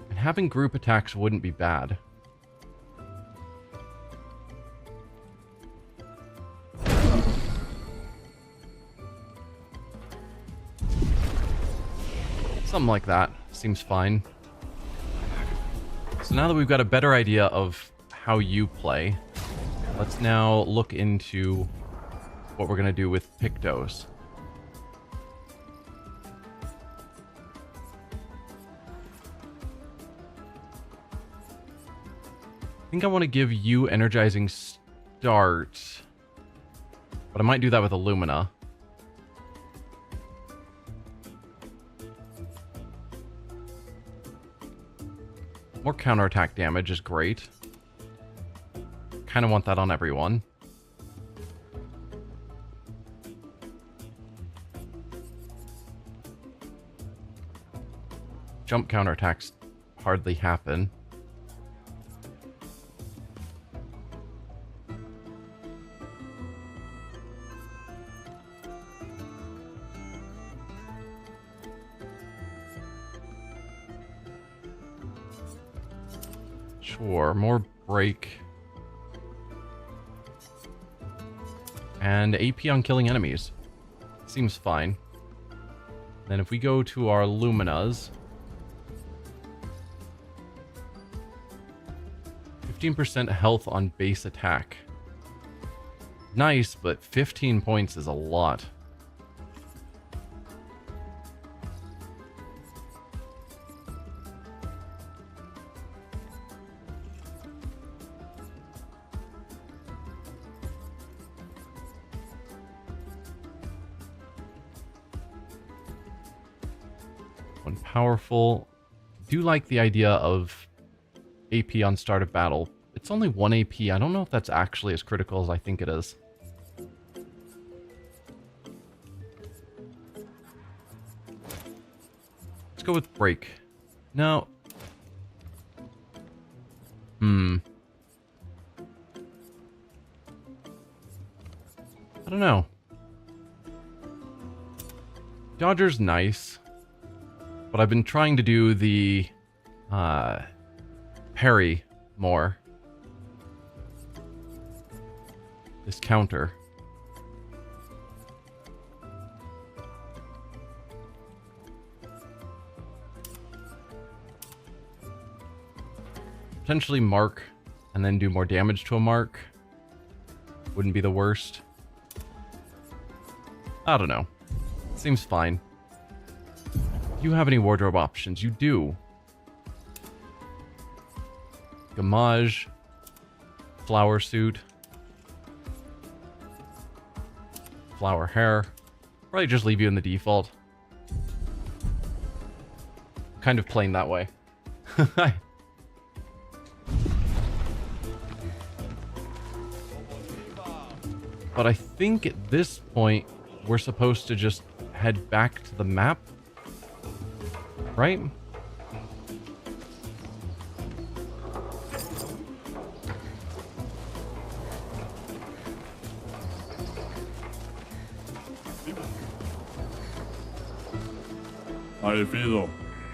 And having group attacks wouldn't be bad. Something like that. Seems fine. So now that we've got a better idea of how you play, let's now look into what we're going to do with Pictos. I think I want to give you Energizing Start, but I might do that with Illumina. More counterattack damage is great. Kind of want that on everyone. Jump counterattacks hardly happen. Sure, more break. And AP on killing enemies. Seems fine. Then if we go to our Luminas, 15% health on base attack. Nice, but 15 points is a lot. One powerful. Do like the idea of AP on start of battle. It's only 1 AP. I don't know if that's actually as critical as I think it is. Let's go with break. No. I don't know. Dodger's nice. But I've been trying to do the parry more. This counter. Potentially mark and then do more damage to a mark. Wouldn't be the worst. I don't know. Seems fine. Do you have any wardrobe options? You do. Gamage. Flower suit. Flower hair. Probably just leave you in the default. Kind of plain that way. But I think at this point, we're supposed to just head back to the map. Right?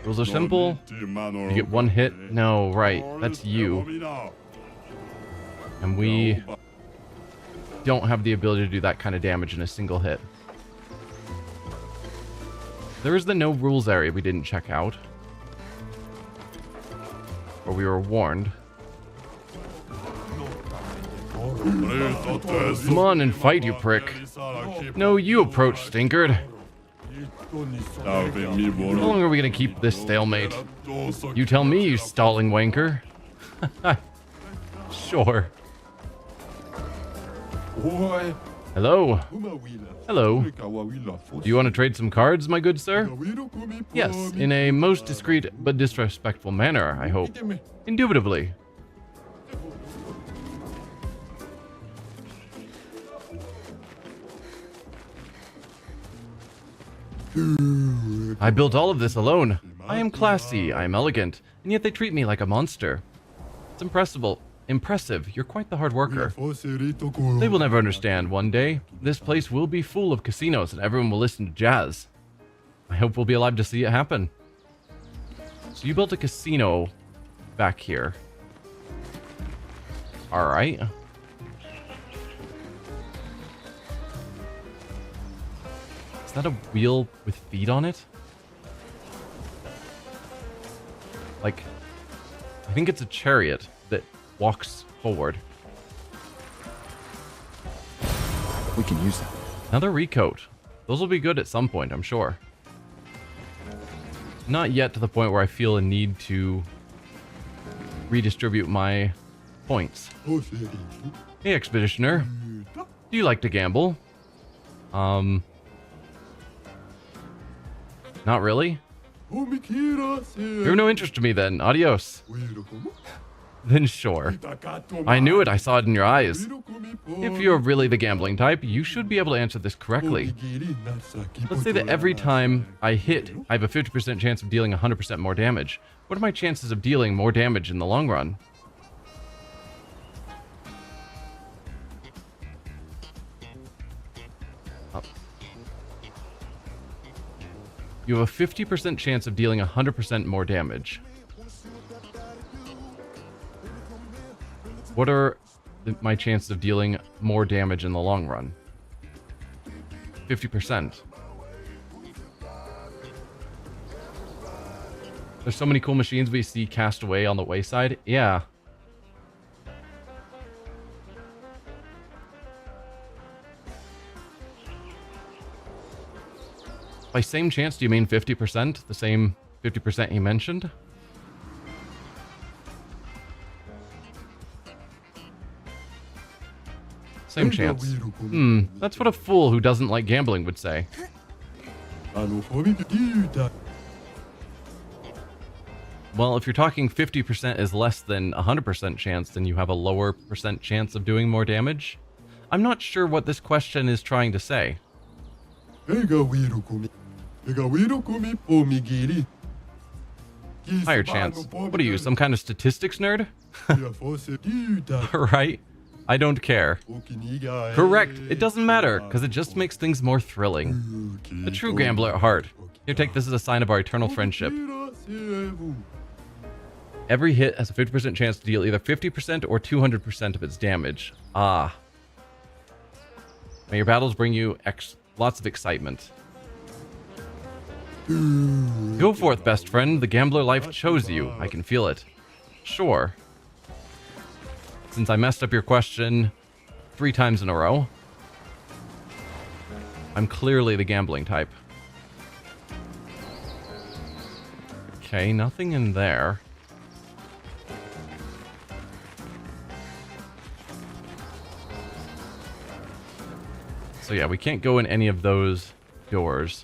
Rules are simple. You get one hit. No, right. That's you. And we don't have the ability to do that kind of damage in a single hit. There is the no rules area we didn't check out. Or we were warned. Come on and fight, you prick. No, you approach, Stinkard. How long are we gonna keep this stalemate? You tell me, you stalling wanker. Sure. Hello. Hello. Do you want to trade some cards, my good sir? Yes, in a most discreet but disrespectful manner, I hope. Indubitably. I built all of this alone. I am classy, I am elegant, and yet they treat me like a monster. It's impressive. You're quite the hard worker. They will never understand. One day, this place will be full of casinos and everyone will listen to jazz. I hope we'll be alive to see it happen. So you built a casino back here. Alright. Is that a wheel with feet on it? Like, I think it's a chariot that walks forward. We can use that. Another recoat. Those will be good at some point, I'm sure. Not yet to the point where I feel a need to redistribute my points. Hey, Expeditioner. Do you like to gamble? Not really? You're no interest to me then. Adios. Then sure. I knew it. I saw it in your eyes. If you're really the gambling type, you should be able to answer this correctly. Let's say that every time I hit, I have a 50% chance of dealing 100% more damage. What are my chances of dealing more damage in the long run? You have a 50% chance of dealing 100% more damage. What are my chances of dealing more damage in the long run? 50%. There's so many cool machines we see cast away on the wayside. Yeah. By same chance, do you mean 50%? The same 50% he mentioned? Same chance. That's what a fool who doesn't like gambling would say. Well, if you're talking 50% is less than 100% chance, then you have a lower percent chance of doing more damage. I'm not sure what this question is trying to say. Higher chance. What are you, some kind of statistics nerd? Right? I don't care. Correct. It doesn't matter, because it just makes things more thrilling. A true gambler at heart. Here, take this as a sign of our eternal friendship. Every hit has a 50% chance to deal either 50% or 200% of its damage. Ah. May your battles bring you lots of excitement. Go forth, best friend. The gambler life chose you. I can feel it. Sure. Since I messed up your question 3 times in a row, I'm clearly the gambling type. Okay, nothing in there. So yeah, we can't go in any of those doors.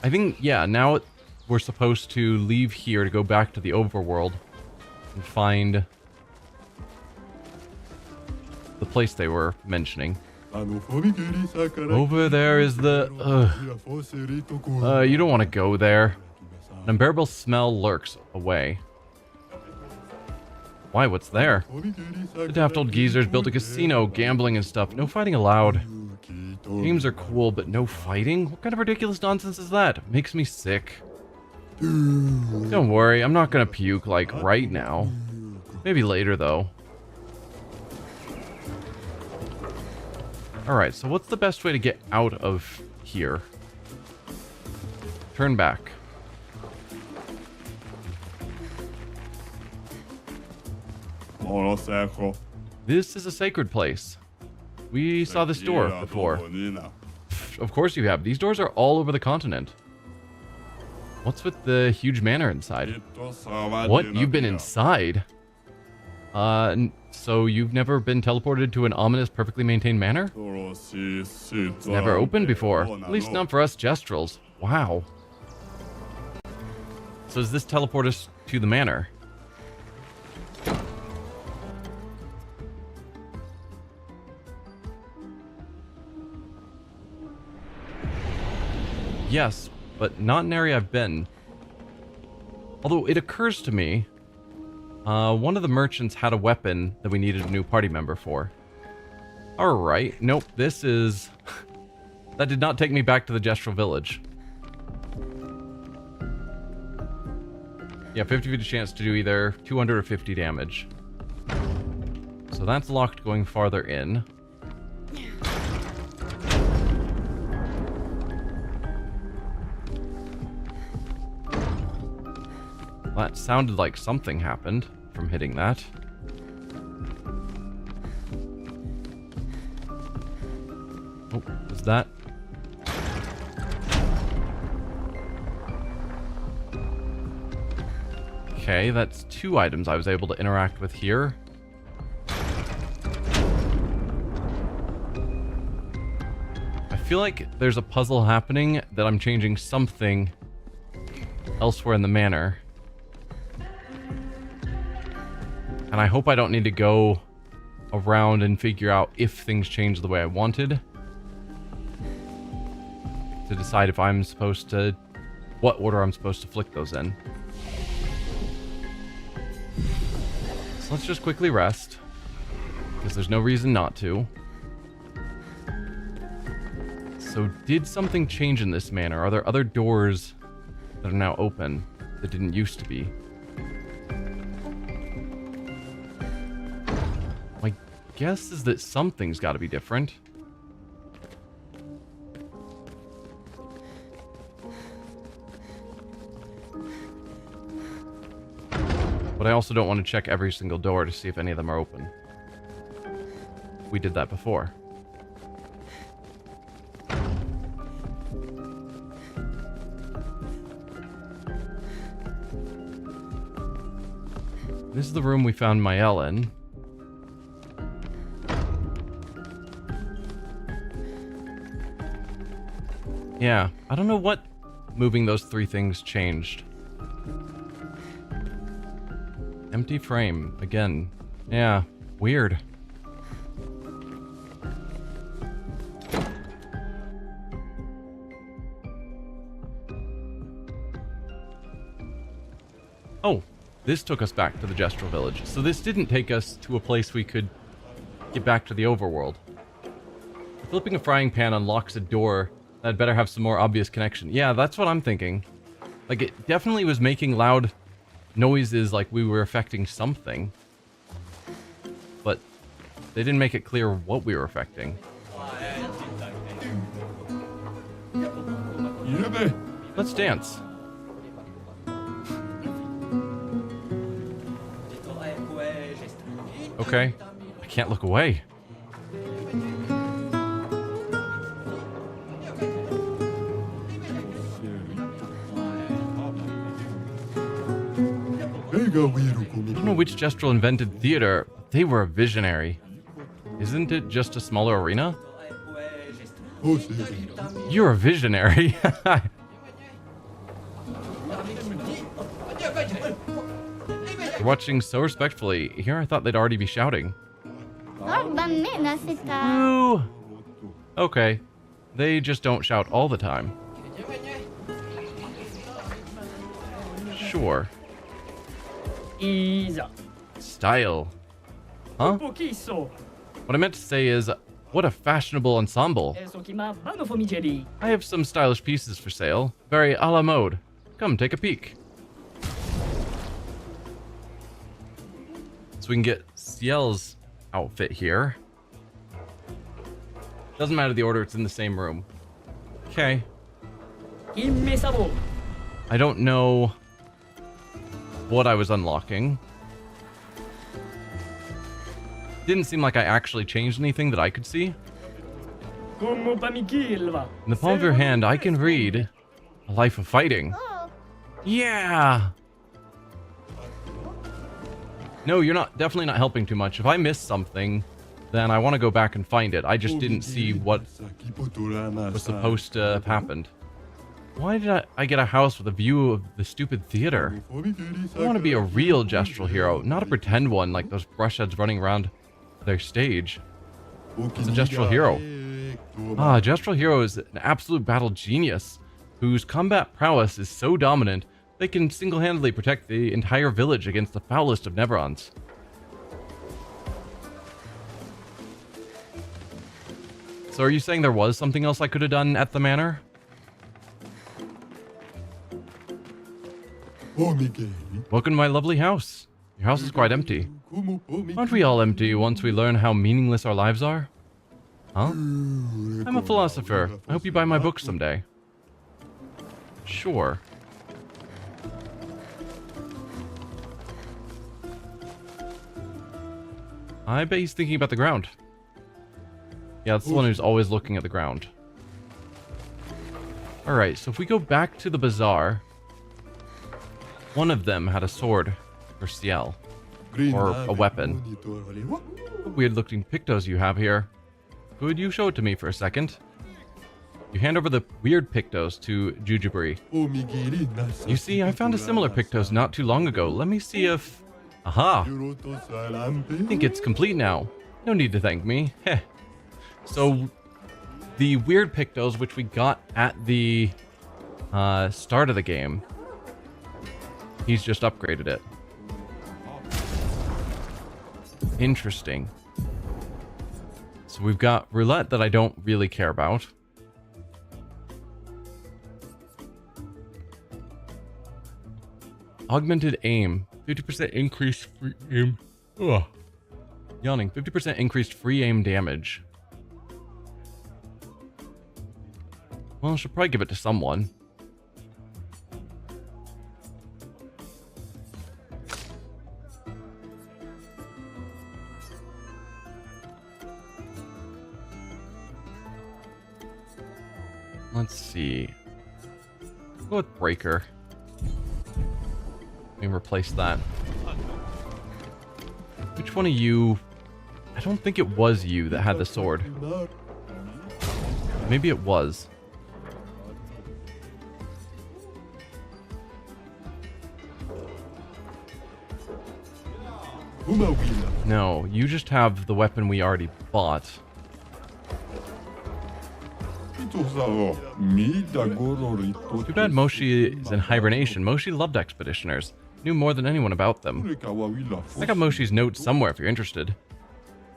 I think, yeah, now we're supposed to leave here to go back to the overworld and find the place they were mentioning. Over there is the... you don't want to go there. An unbearable smell lurks away. Why, what's there? The daft old geezers built a casino, gambling and stuff. No fighting allowed. Games are cool, but no fighting? What kind of ridiculous nonsense is that? Makes me sick. Don't worry, I'm not gonna puke, like, right now. Maybe later, though. Alright, so what's the best way to get out of here? Turn back. This is a sacred place. We saw this door before. Of course you have. These doors are all over the continent. What's with the huge manor inside? What? You've been inside? So you've never been teleported to an ominous, perfectly maintained manor? It's never opened before. At least not for us Gestrels. Wow. So does this teleport us to the manor? yes, but not an area I've been. Although it occurs to me, one of the merchants had a weapon that we needed a new party member for. Alright, nope, this is... that did not take me back to the Gestural Village. Yeah, 50-50 chance to do either 200 or 50 damage. So that's locked going farther in. That sounded like something happened from hitting that. Oh, is that? Okay, that's 2 items I was able to interact with here. I feel like there's a puzzle happening that I'm changing something elsewhere in the manor. And I hope I don't need to go around and figure out if things change the way I wanted. To decide if I'm supposed to... what order I'm supposed to flick those in. So let's just quickly rest. Because there's no reason not to. So did something change in this manor? Are there other doors that are now open that didn't used to be? My guess is that something's got to be different. But I also don't want to check every single door to see if any of them are open. We did that before. This is the room we found Mael in. Yeah, I don't know what moving those 3 things changed. Empty frame, again. Yeah, weird. Oh, this took us back to the Gestural Village. So this didn't take us to a place we could get back to the overworld. Flipping a frying pan unlocks a door that'd better have some more obvious connection. Yeah, that's what I'm thinking. Like, it definitely was making loud noises like we were affecting something. But they didn't make it clear what we were affecting. Let's dance. Okay. I can't look away. I don't know which Gestural invented theater, but they were a visionary. Isn't it just a smaller arena? You're a visionary. You're watching so respectfully. Here I thought they'd already be shouting. Ooh. Okay. They just don't shout all the time. Sure. Style. Huh? What I meant to say is, what a fashionable ensemble. I have some stylish pieces for sale. Very a la mode. Come, take a peek. So we can get Ciel's outfit here. Doesn't matter the order, it's in the same room. Okay. I don't know what I was unlocking. Didn't seem like I actually changed anything that I could see. In the palm of your hand, I can read A Life of Fighting. Yeah! No, you're definitely not helping too much. If I missed something, then I want to go back and find it. I just didn't see what was supposed to have happened. Why did I get a house with a view of the stupid theater? I want to be a real gestural hero, not a pretend one like those brushheads running around their stage. It's a gestural hero. Ah, a gestural hero is an absolute battle genius. whose combat prowess is so dominant they can single-handedly protect the entire village against the foulest of Neverons. So are you saying there was something else I could have done at the manor? Welcome to my lovely house. Your house is quite empty. Aren't we all empty once we learn how meaningless our lives are? Huh? I'm a philosopher. I hope you buy my book someday. Sure. I bet he's thinking about the ground. Yeah, that's the one who's always looking at the ground. Alright, so if we go back to the bazaar, one of them had a sword for Ciel. Or a weapon. What weird looking pictos you have here. Could you show it to me for a second? You hand over the weird pictos to Jujubri. You see, I found a similar pictos not too long ago. Let me see if... Aha! I think it's complete now. No need to thank me. Heh. So, the weird pictos, which we got at the start of the game, he's just upgraded it. Interesting. So we've got roulette that I don't really care about. Augmented aim. 50% increased free aim. Ugh. Yawning. 50% increased free aim damage. Well, I should probably give it to someone. Let's see. Go with Breaker. Let me replace that. Which one of you... I don't think it was you that had the sword. Maybe it was. No, you just have the weapon we already bought. Too bad Moshi is in hibernation. Moshi loved expeditioners. Knew more than anyone about them. I got Moshi's notes somewhere if you're interested.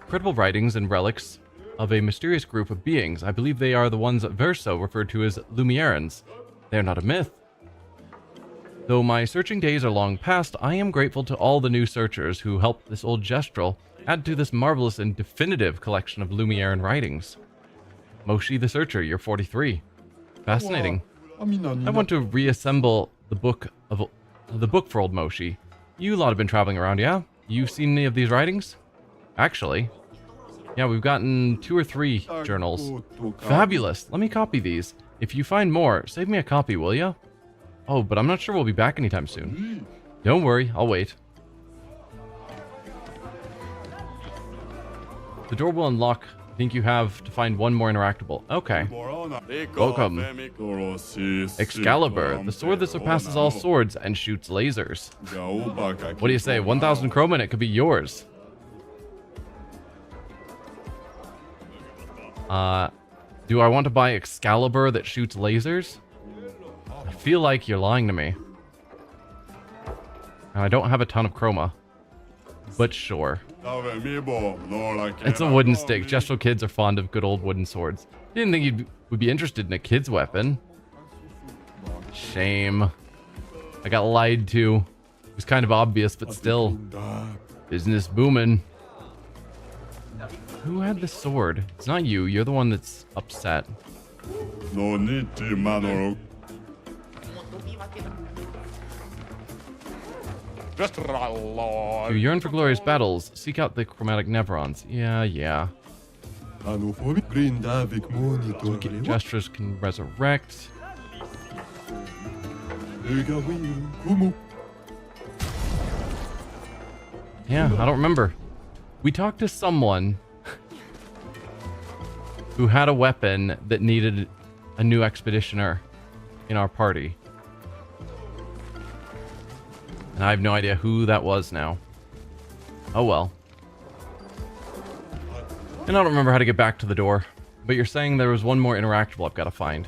Incredible writings and relics of a mysterious group of beings. I believe they are the ones Verso referred to as Lumierans. They are not a myth. Though my searching days are long past, I am grateful to all the new searchers who helped this old Gestrel add to this marvelous and definitive collection of Lumieran writings. Moshi the Searcher, you're 43. Fascinating. I want to reassemble the book for old Moshi. You lot have been traveling around, yeah? You seen any of these writings? Actually, yeah, we've gotten 2 or 3 journals. Fabulous. Let me copy these. If you find more, save me a copy, will ya? Oh, but I'm not sure we'll be back anytime soon. Don't worry, I'll wait. The door will unlock. I think you have to find one more interactable. Okay. Welcome. Excalibur, the sword that surpasses all swords and shoots lasers. What do you say? 1,000 chroma and it could be yours. Do I want to buy Excalibur that shoots lasers? I feel like you're lying to me. And I don't have a ton of chroma. But sure. It's a wooden stick. Gestural kids are fond of good old wooden swords. Didn't think you would be interested in a kid's weapon. Shame. I got lied to. It was kind of obvious, but still. Business booming. Who had the sword? It's not you. You're the one that's upset. You yearn for glorious battles. Seek out the chromatic Neverons. Yeah. Gestures can resurrect. Yeah, I don't remember. We talked to someone who had a weapon that needed a new expeditioner in our party. And I have no idea who that was now. Oh well. And I don't remember how to get back to the door. But you're saying there was one more interactable I've got to find.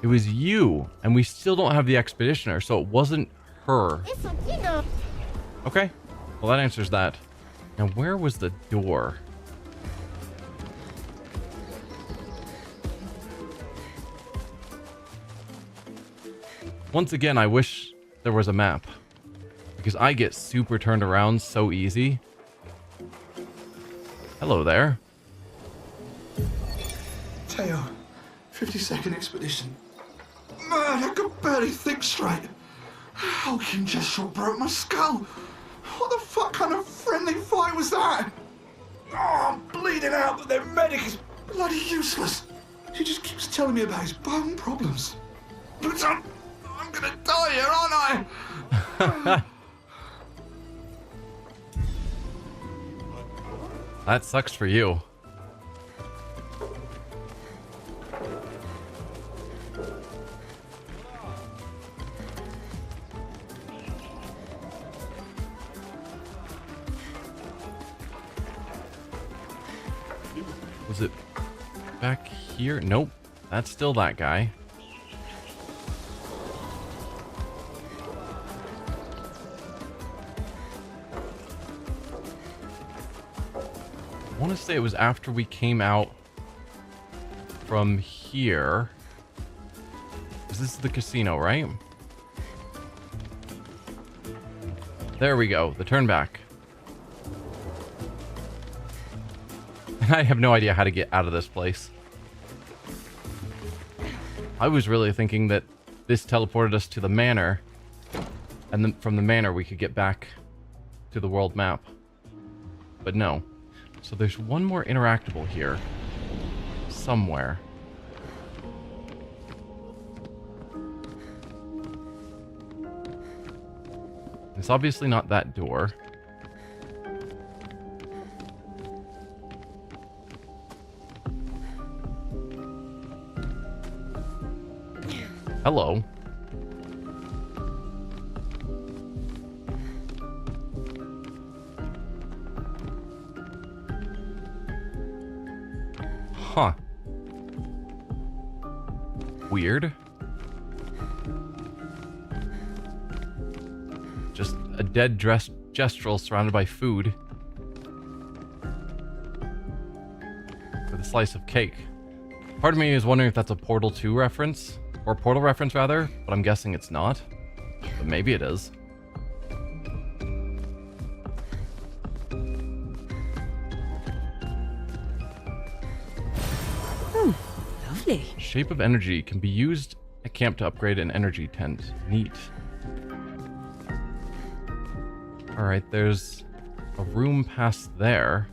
It was you, and we still don't have the expeditioner, so it wasn't her. Okay, well that answers that. Now where was the door? Once again, I wish there was a map, because I get super turned around so easy. Hello there. Teo, 52nd Expedition. Man, I could barely think straight. Hulking just shot broke my skull. What the fuck kind of friendly fight was that? Oh, I'm bleeding out, but their medic is bloody useless. He just keeps telling me about his bone problems. But I'm gonna die here, aren't I? That sucks for you. Was it back here? Nope. That's still that guy. I want to say it was after we came out from here. 'Cause this is the casino, right? There we go. The turn back. I have no idea how to get out of this place. I was really thinking that this teleported us to the manor, and then from the manor we could get back to the world map. But no. So there's one more interactable here. Somewhere. It's obviously not that door. Hello. Huh. Weird. Just a dead gestural surrounded by food. With a slice of cake. Part of me is wondering if that's a Portal 2 reference. Or Portal reference, rather. But I'm guessing it's not. But maybe it is. Lovely. Shape of energy can be used at camp to upgrade an energy tent. Neat. Alright, there's a room past there.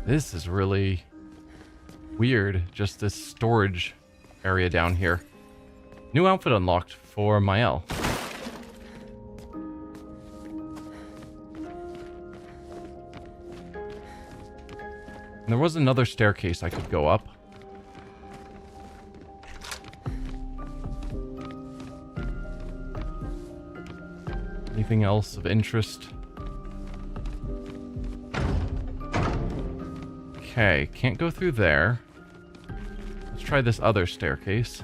This is really weird, just this storage area down here. New outfit unlocked for Mael. And there was another staircase I could go up. Anything else of interest? Okay, can't go through there. Let's try this other staircase.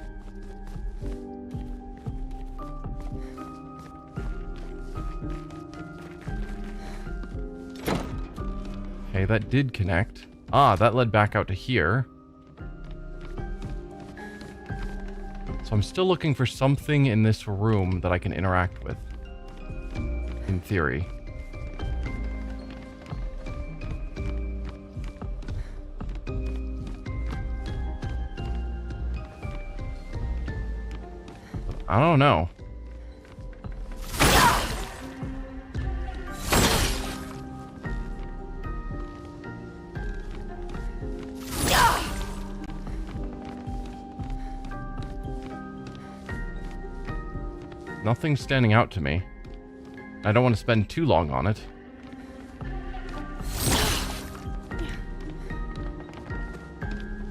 Okay, that did connect. Ah, that led back out to here. So I'm still looking for something in this room that I can interact with. In theory. I don't know. Nothing's standing out to me. I don't want to spend too long on it.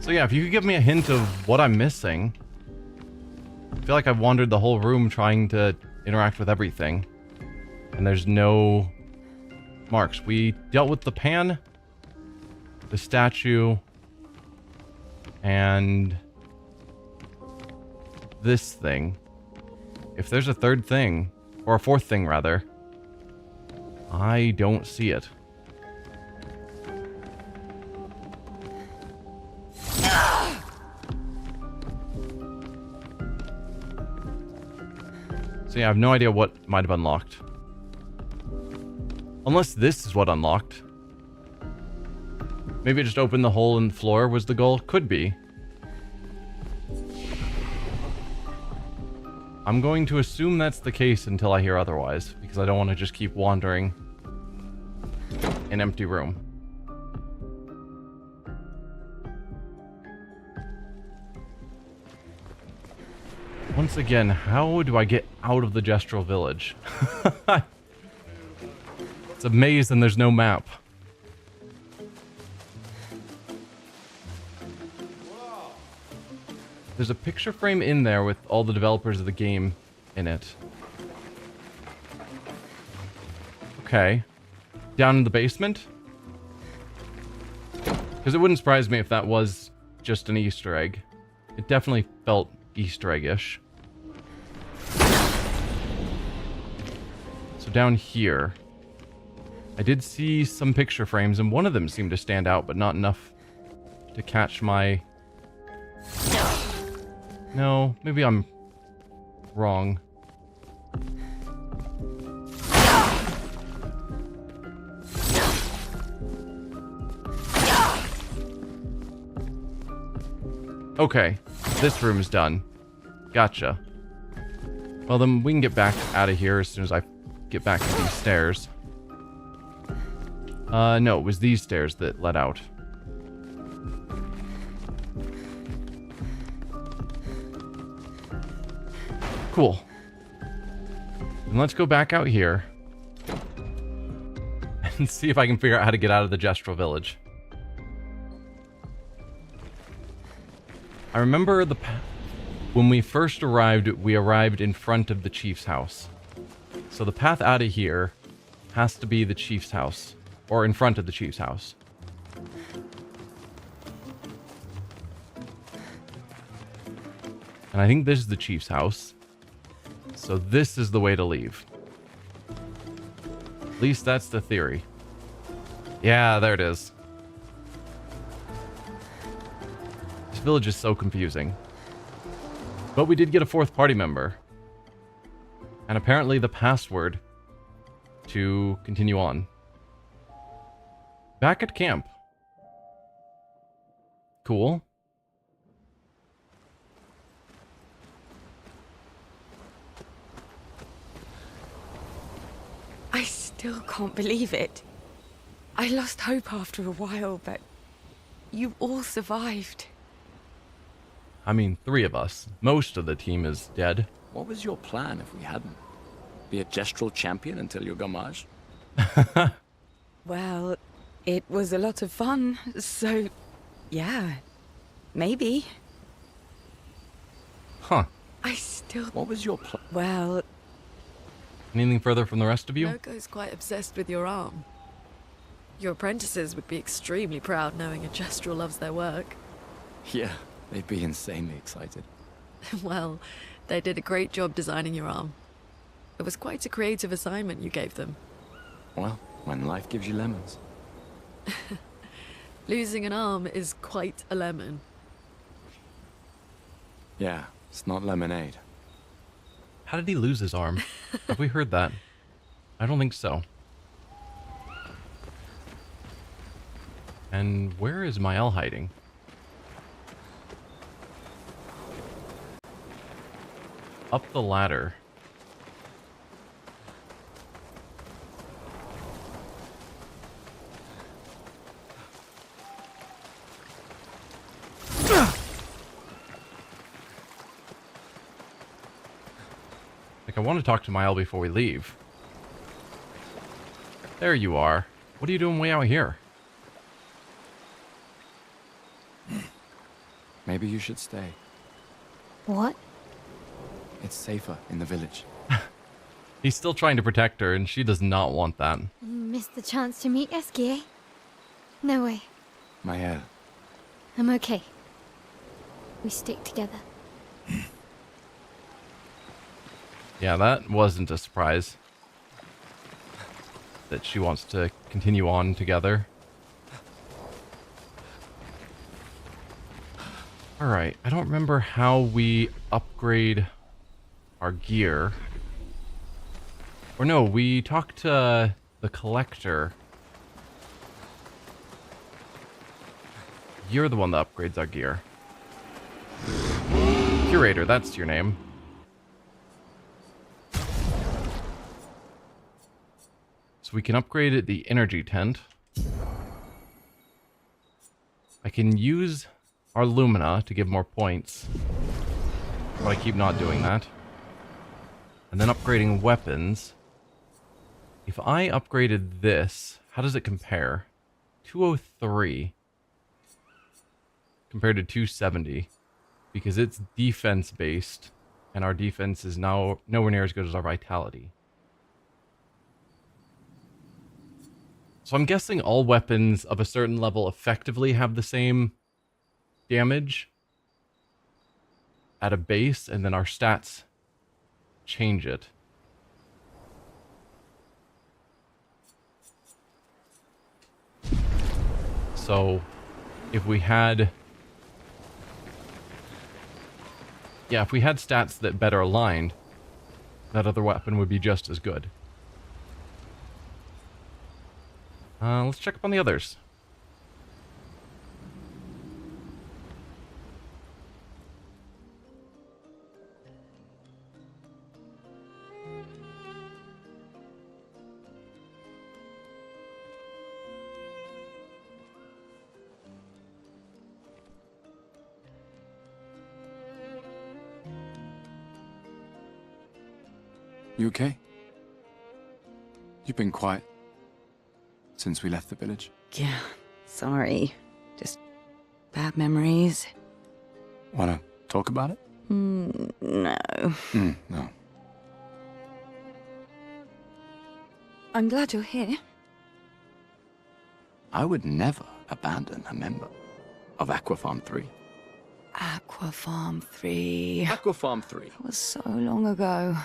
So yeah, if you could give me a hint of what I'm missing. I feel like I've wandered the whole room trying to interact with everything. And there's no marks. We dealt with the pan, the statue, and this thing. If there's a third thing, or a fourth thing rather, I don't see it. So yeah, I have no idea what might have unlocked. Unless this is what unlocked. Maybe just open the hole in the floor was the goal? Could be. I'm going to assume that's the case until I hear otherwise, because I don't want to just keep wandering an empty room. Once again, how do I get out of the Gestural Village? It's a maze and there's no map. There's a picture frame in there with all the developers of the game in it. Okay. Down in the basement? Because it wouldn't surprise me if that was just an Easter egg. It definitely felt Easter egg-ish. So down here, I did see some picture frames, and one of them seemed to stand out, but not enough to catch my... No, maybe I'm wrong. Okay, this room is done. Gotcha. Well, then we can get back out of here as soon as I get back to these stairs. No, it was these stairs that led out. Cool. And let's go back out here and see if I can figure out how to get out of the Gestural Village. I remember when we first arrived, we arrived in front of the chief's house. So the path out of here has to be the chief's house, or in front of the chief's house. And I think this is the chief's house. So this is the way to leave. At least that's the theory. Yeah, there it is. This village is so confusing. But we did get a fourth party member. And apparently the password to continue on. Back at camp. Cool. I still can't believe it. I lost hope after a while, but you all survived. I mean, 3 of us. Most of the team is dead. What was your plan if we hadn't? Be a gestural champion until your gamage? Well, it was a lot of fun, so yeah, maybe. Huh. I still... What was your plan? Well... Anything further from the rest of you? Noko's quite obsessed with your arm. Your apprentices would be extremely proud knowing a gestural loves their work. Yeah, they'd be insanely excited. Well, they did a great job designing your arm. It was quite a creative assignment you gave them. Well, when life gives you lemons. Losing an arm is quite a lemon. Yeah, it's not lemonade. How did he lose his arm? Have we heard that? I don't think so. And where is Mael hiding? Up the ladder. Like, I want to talk to Mile before we leave. There you are. What are you doing way out here? Maybe you should stay. What? It's safer in the village. He's still trying to protect her, and she does not want that. Missed the chance to meet Eskie, eh? No way. Mael, I'm okay. We stick together. Yeah, that wasn't a surprise. That she wants to continue on together. Alright, I don't remember how we upgrade our gear. Or no, we talked to the collector. You're the one that upgrades our gear. Curator, that's your name. So we can upgrade the energy tent. I can use our Lumina to give more points. But I keep not doing that. And then upgrading weapons. If I upgraded this, how does it compare? 203 compared to 270. Because it's defense based, and our defense is now nowhere near as good as our vitality. So I'm guessing all weapons of a certain level effectively have the same damage at a base, and then our stats change it. So if we had... yeah, if we had stats that better aligned, that other weapon would be just as good. Let's check up on the others. You okay? You've been quiet since we left the village. Yeah, sorry. Just bad memories. Wanna talk about it? No. No. I'm glad you're here. I would never abandon a member of Aqua Farm 3. Aqua Farm 3. Aqua Farm 3. That was so long ago.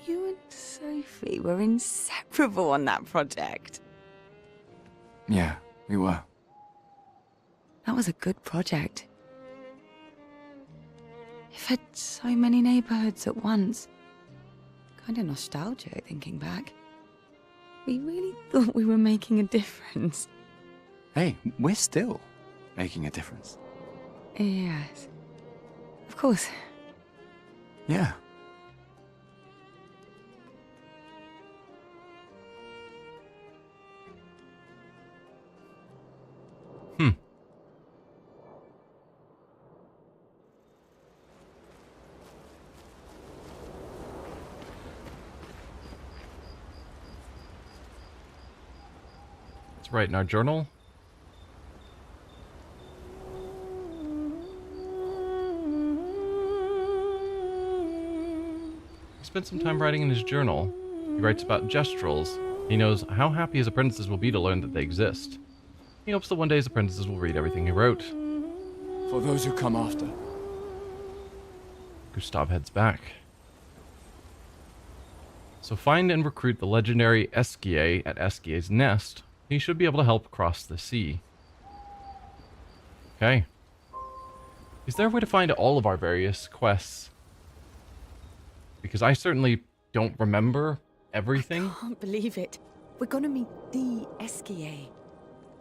You and Sophie were inseparable on that project. Yeah, we were. That was a good project. It fed so many neighborhoods at once. Kind of nostalgic thinking back. We really thought we were making a difference. Hey, we're still making a difference. Yes. Of course. Yeah. Let's write in our journal. He spent some time writing in his journal. He writes about gestrels. He knows how happy his apprentices will be to learn that they exist. He hopes that one day his apprentices will read everything he wrote. For those who come after. Gustav heads back. So find and recruit the legendary Eskie at Eskie's nest. He should be able to help cross the sea. Okay. Is there a way to find all of our various quests? Because I certainly don't remember everything. I can't believe it. We're gonna meet the Eskie.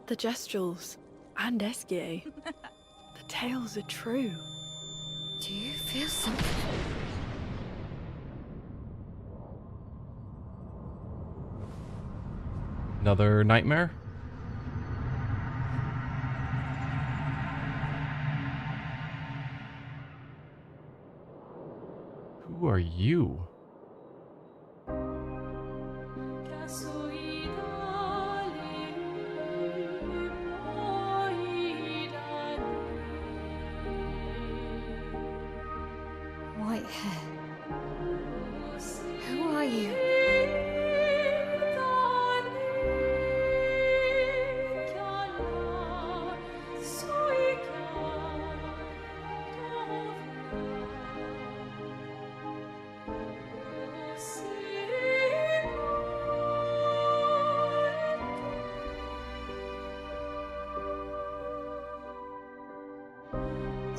The Gestrels and Eskie. The tales are true. Do you feel something? Another nightmare? Who are are you? White hair. Who are you?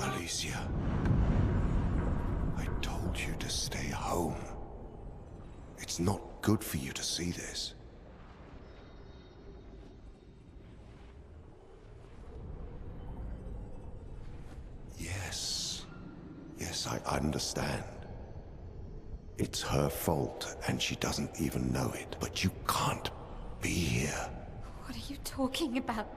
Alicia, I told you to stay home. It's not good for you to see this. Yes, I understand. It's her fault, and she doesn't even know it. But you can't be here. What are you talking about?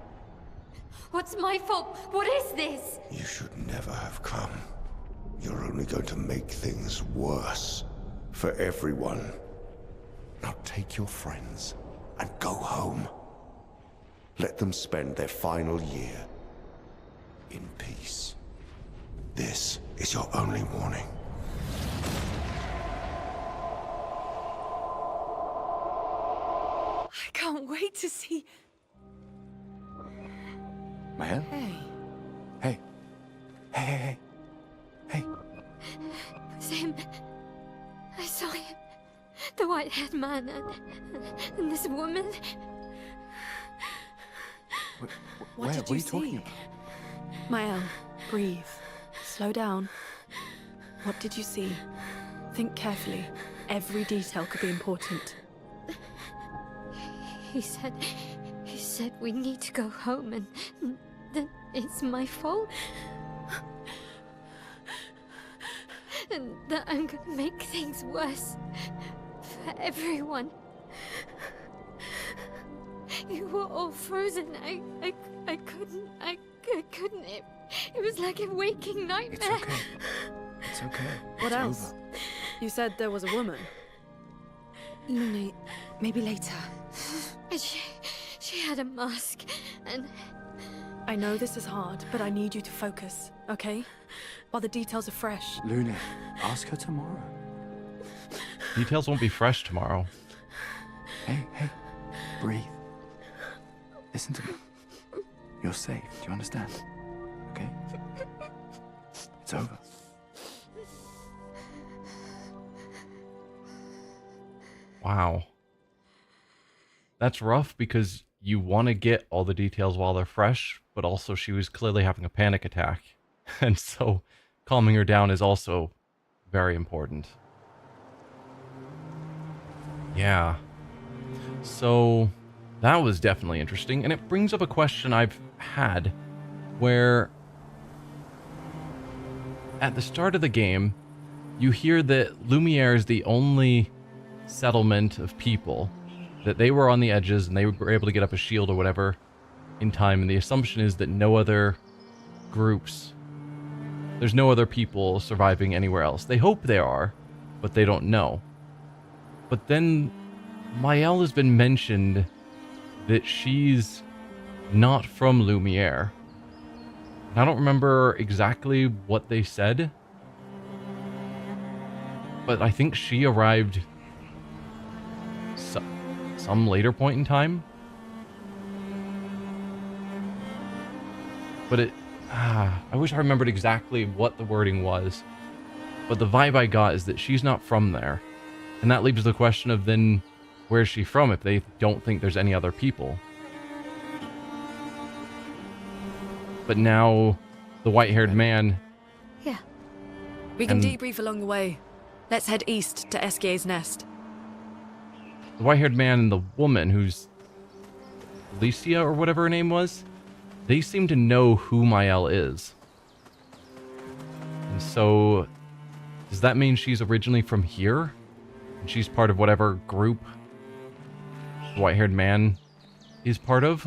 What's my fault? What is this? You should never have come. You're only going to make things worse for everyone. Now take your friends and go home. Let them spend their final year in peace. This is your only warning. I can't wait to see... Maya? Hey. Hey. Hey. It was him. I saw him. The white-haired man and this woman. What did you are you see? talking about? Mael, breathe. Slow down. What did you see? Think carefully. Every detail could be important. He said we need to go home and that it's my fault. And that I'm gonna make things worse for everyone. You were all frozen. I couldn't. It was like a waking nightmare. It's okay. It's okay. What It's else? over. You said there was a woman. Luna, maybe later. She had a mask and I know this is hard, but I need you to focus, okay? While the details are fresh. Luna, ask her tomorrow. Details won't be fresh tomorrow. Hey. Breathe. Listen to me. You're safe. Do you understand? Okay? It's over. Wow. That's rough because you want to get all the details while they're fresh, but also she was clearly having a panic attack. And so calming her down is also very important. Yeah. So that was definitely interesting. And it brings up a question I've had where at the start of the game, you hear that Lumiere is the only settlement of people, that they were on the edges and they were able to get up a shield or whatever in time. And the assumption is that no other groups, there's no other people surviving anywhere else. They hope there are, but they don't know. But then Mael has been mentioned that she's not from Lumiere. And I don't remember exactly what they said, but I think she arrived some later point in time. But I wish I remembered exactly what the wording was. But the vibe I got is that she's not from there. And that leaves the question of then, where's she from if they don't think there's any other people? But now, the white-haired man... yeah. We can And- debrief along the way. Let's head east to Eskier's nest. The white-haired man and the woman, who's Alicia or whatever her name was, they seem to know who Mael is. And so, does that mean she's originally from here? And she's part of whatever group the white-haired man is part of?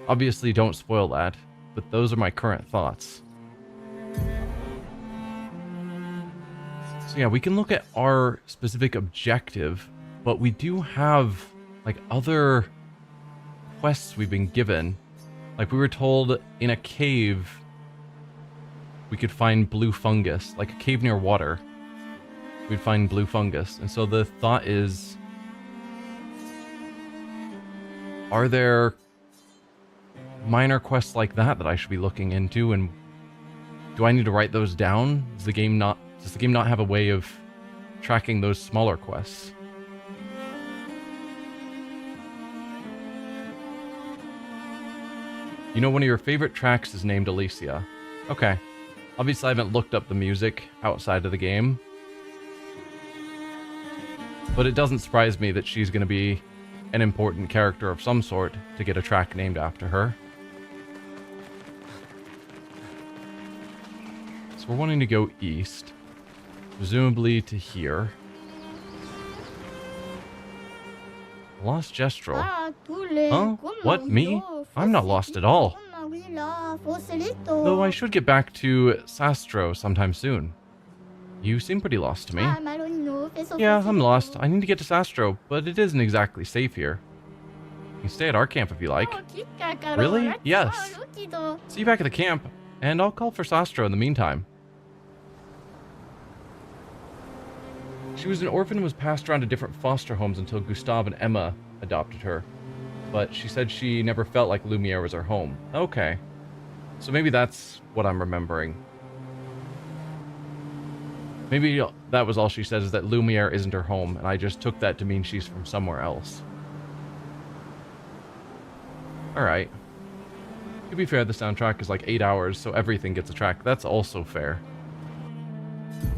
Obviously, don't spoil that, but those are my current thoughts. So yeah, we can look at our specific objective, but we do have like other quests we've been given. Like we were told in a cave we could find blue fungus, like a cave near water. We'd find blue fungus. And so the thought is, are there minor quests like that that I should be looking into, and do I need to write those down? Does the game not have a way of tracking those smaller quests? You know, one of your favorite tracks is named Alicia. Okay. Obviously, I haven't looked up the music outside of the game, but it doesn't surprise me that she's going to be an important character of some sort to get a track named after her. So we're wanting to go east, presumably to here. Lost Gestrel. Huh? What, me? I'm not lost at all. Though I should get back to Sastro sometime soon. You seem pretty lost to me. Yeah, I'm lost. I need to get to Sastro, but it isn't exactly safe here. You can stay at our camp if you like. Really? Yes. See you back at the camp, and I'll call for Sastro in the meantime. She was an orphan and was passed around to different foster homes until Gustave and Emma adopted her. But she said she never felt like Lumiere was her home. Okay. So maybe that's what I'm remembering. Maybe that was all she said, is that Lumiere isn't her home, and I just took that to mean she's from somewhere else. Alright. To be fair, the soundtrack is like 8 hours, so everything gets a track. That's also fair.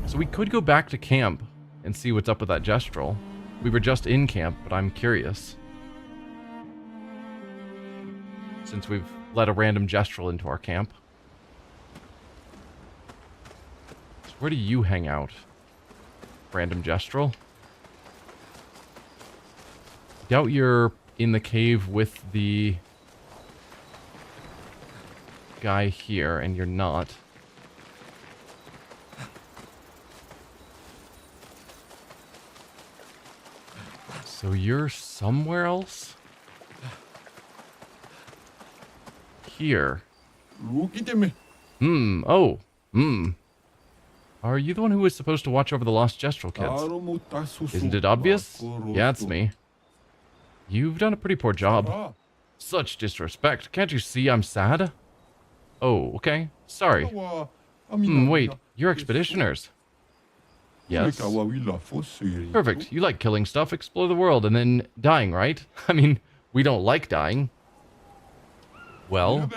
So we could go back to camp and see what's up with that Gestrel. We were just in camp, but I'm curious. Since we've let a random Gestrel into our camp. So where do you hang out, random Gestrel? Doubt you're in the cave with the guy here, and you're not. So you're somewhere else? Here. Oh. Are you the one who was supposed to watch over the lost Gestrel kids? Isn't it obvious? Yeah, it's me. You've done a pretty poor job. Such disrespect. Can't you see I'm sad? Oh, okay. Sorry. Wait. You're expeditioners. Yes. Perfect. You like killing stuff, explore the world, and then dying, right? I mean, we don't like dying. Well,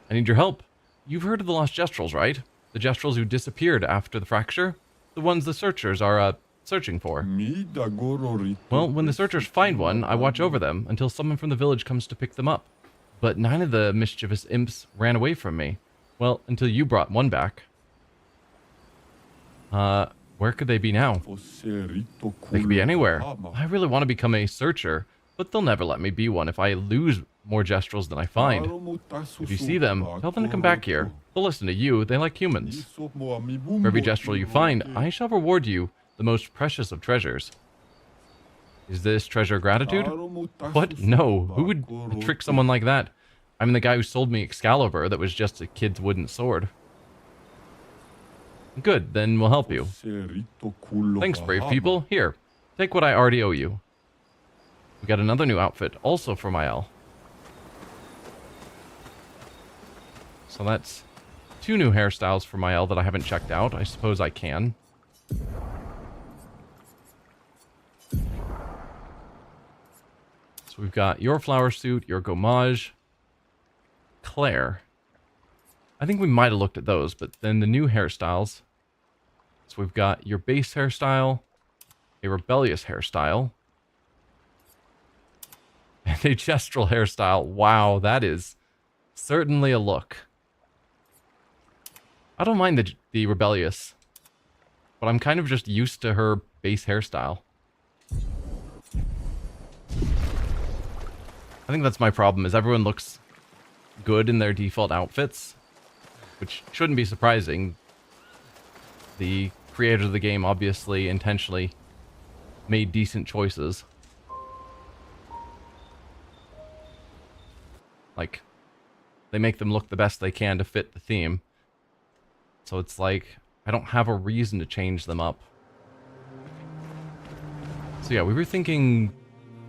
I need your help. You've heard of the lost Gestrels, right? The Gestrels who disappeared after the fracture? The ones the searchers are, searching for. Well, when the searchers find one, I watch over them until someone from the village comes to pick them up. But 9 of the mischievous imps ran away from me. Well, until you brought one back. Where could they be now? They could be anywhere. I really want to become a searcher, but they'll never let me be one if I lose more Gestrels than I find. If you see them, tell them to come back here. They'll listen to you, they like humans. For every Gestrel you find, I shall reward you the most precious of treasures. Is this treasure gratitude? What? No, who would trick someone like that? I mean, the guy who sold me Excalibur that was just a kid's wooden sword. Good, then we'll help you. Thanks, brave people. Here, take what I already owe you. We got another new outfit, also for Mael. So that's 2 new hairstyles for Mael that I haven't checked out. I suppose I can. So we've got your flower suit, your gommage, Claire. I think we might have looked at those, but then the new hairstyles. So we've got your base hairstyle, a rebellious hairstyle, and a Gestrel hairstyle. Wow, that is certainly a look. I don't mind the rebellious, but I'm kind of just used to her base hairstyle. I think that's my problem, is everyone looks good in their default outfits, which shouldn't be surprising. The creators of the game obviously intentionally made decent choices. Like, they make them look the best they can to fit the theme. So it's like, I don't have a reason to change them up. So yeah, we were thinking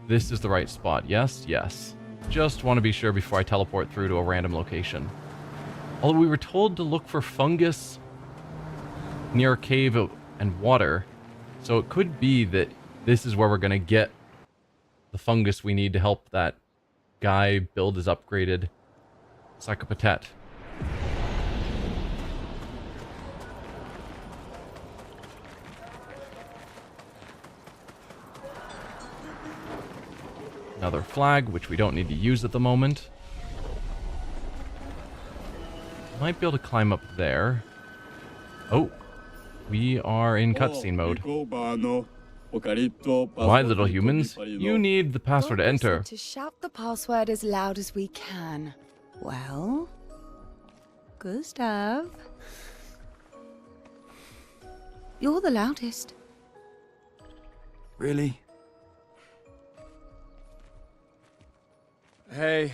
this is the right spot. Yes, yes. Just want to be sure before I teleport through to a random location. Although we were told to look for fungus near a cave and water. So it could be that this is where we're going to get the fungus we need to help that guy build his upgraded Psychopatet. Another flag, which we don't need to use at the moment. Might be able to climb up there. Oh, we are in cutscene mode. Why, little humans? You need the password to enter. To shout the password as loud as we can. Well, Gustav, you're the loudest. Really? Hey.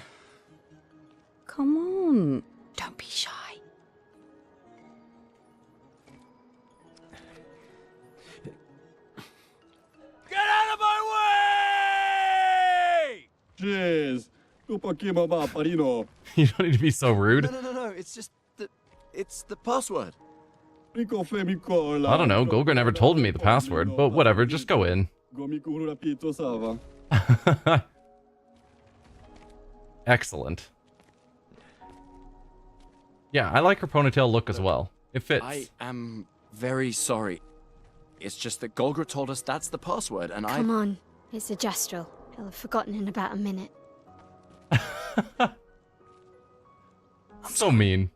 Come on, don't be shy. Get out of my way! You don't need to be so rude. No. It's just it's the password. I don't know. Golgar never told me the password, but whatever. Just go in. Excellent. Yeah, I like her ponytail look as well. It fits. I am very sorry. It's just that Golgar told us that's the password, and Come on, it's a Gestrel. He'll have forgotten in about a minute. So mean.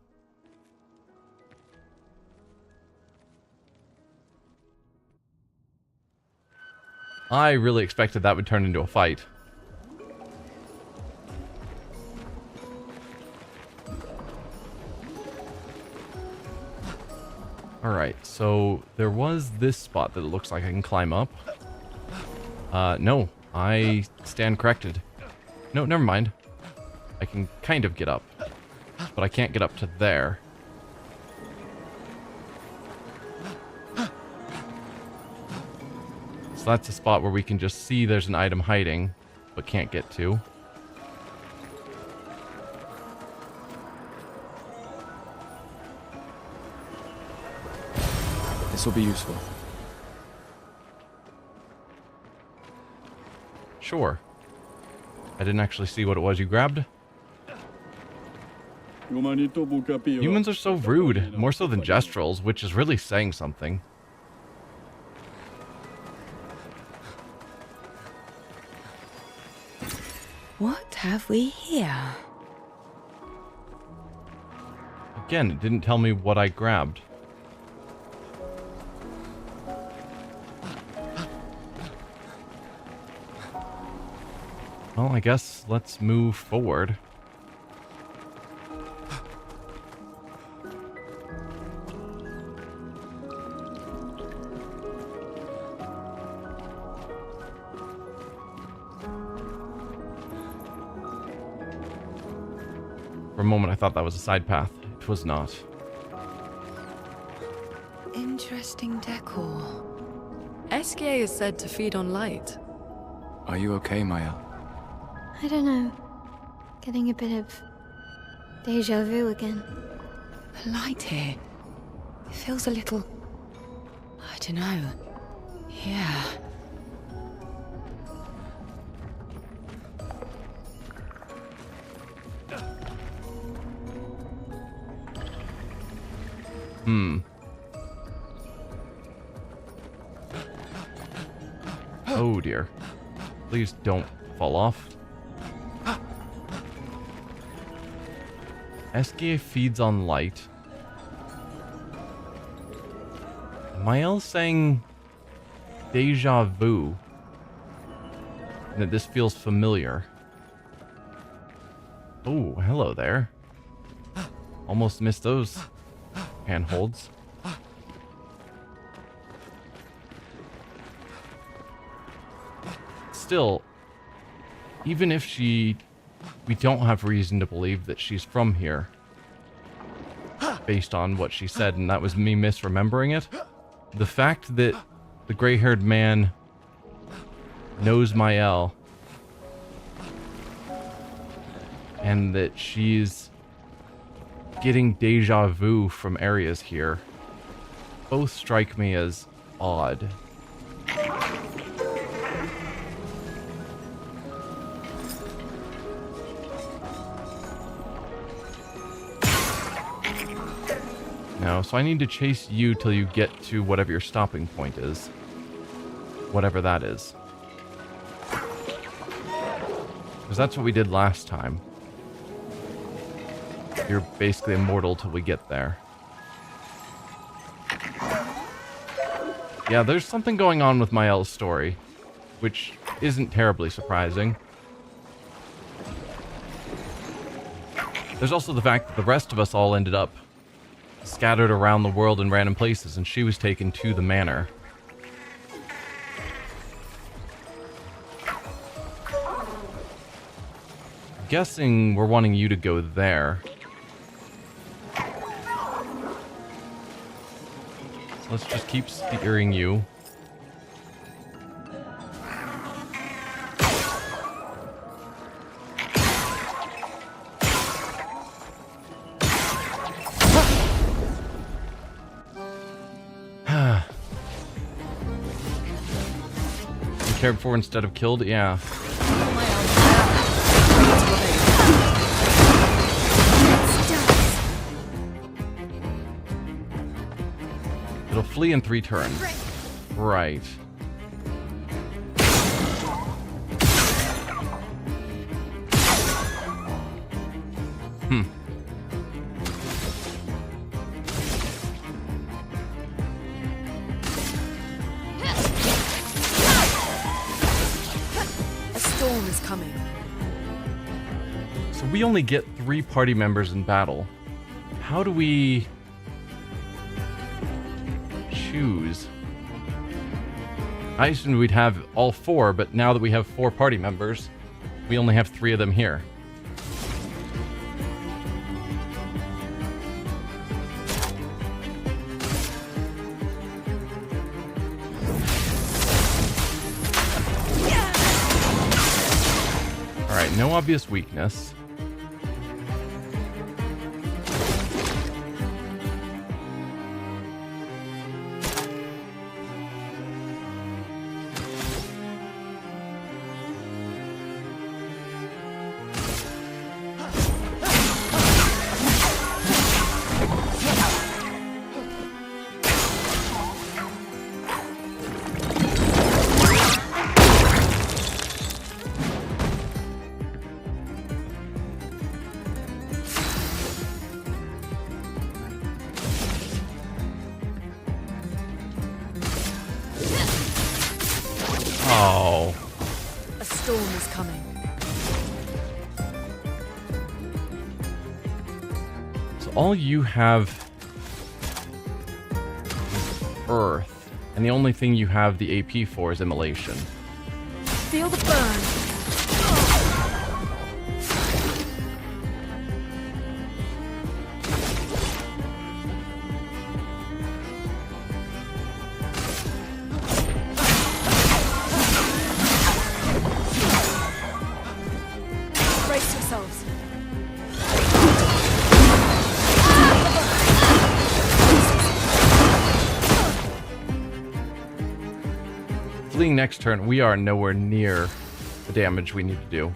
I really expected that would turn into a fight. Alright, so there was this spot that it looks like I can climb up. No, I stand corrected. No, never mind. I can kind of get up, but I can't get up to there. So that's a spot where we can just see there's an item hiding, but can't get to. This will be useful. Sure. I didn't actually see what it was you grabbed. Humans are so rude, more so than Gestrels, which is really saying something. What have we here? Again, it didn't tell me what I grabbed. Well, I guess let's move forward. For a moment, I thought that was a side path. It was not. Interesting decor. Esquier is said to feed on light. Are you okay, Mael? I don't know. Getting a bit of deja vu again. The light here. It feels a little... I don't know. Yeah. Oh dear. Please don't fall off. Esquier feeds on light. Mael's saying deja vu. And that this feels familiar. Oh, hello there. Almost missed those handholds. still, even if we don't have reason to believe that she's from here, based on what she said, and that was me misremembering it, the fact that the gray-haired man knows Mael, and that she's getting deja vu from areas here, both strike me as odd. Now, so I need to chase you till you get to whatever your stopping point is. Whatever that is. Because that's what we did last time. You're basically immortal till we get there. Yeah, there's something going on with Mael's story, which isn't terribly surprising. There's also the fact that the rest of us all ended up scattered around the world in random places, and she was taken to the manor. I'm guessing we're wanting you to go there. So let's just keep steering you. Cared for instead of killed? Yeah. It'll flee in 3 turns. Right. We only get 3 party members in battle. How do we choose? I assumed we'd have all 4, but now that we have 4 party members, we only have 3 of them here. Alright, no obvious weakness. Oh. A storm is coming. So all you have is Earth, and the only thing you have the AP for is Immolation. Feel the burn. Fleeing next turn, we are nowhere near the damage we need to do.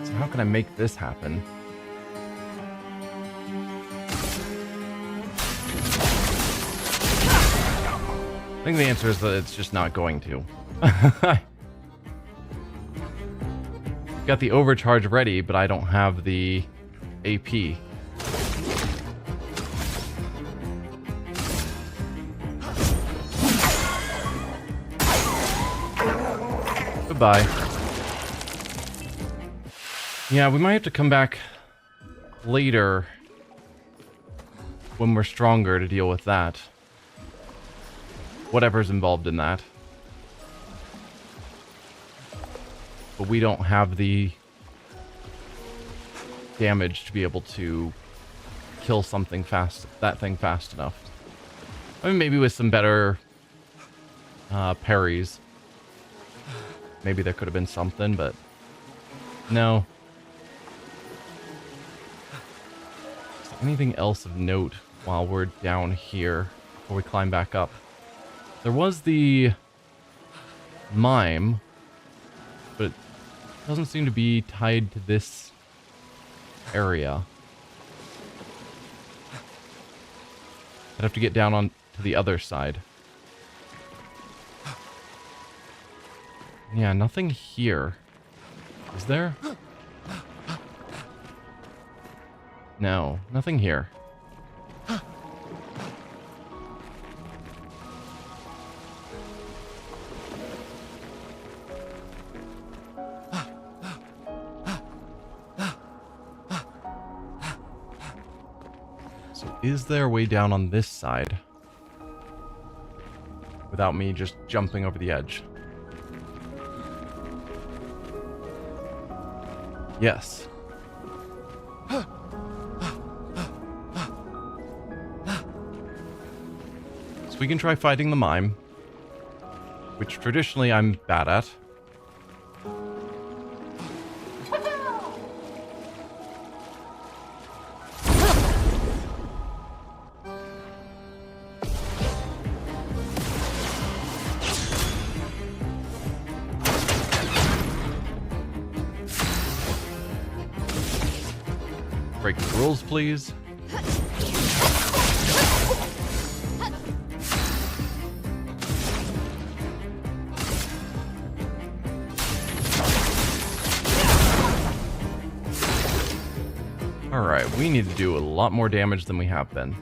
So how can I make this happen? I think the answer is that it's just not going to. Got the overcharge ready, but I don't have the AP. Goodbye. Yeah, we might have to come back later when we're stronger to deal with that. Whatever's involved in that. But we don't have the damage to be able to kill something fast, that thing fast enough. I mean, maybe with some better parries. Maybe there could have been something, but no. Is there anything else of note while we're down here before we climb back up? There was the mime, but it doesn't seem to be tied to this area. I'd have to get down on to the other side. Yeah, nothing here. Is there? No, nothing here. So is there a way down on this side? Without me just jumping over the edge. Yes. So we can try fighting the mime, which traditionally I'm bad at. Break the rules, please. Alright, we need to do a lot more damage than we have been.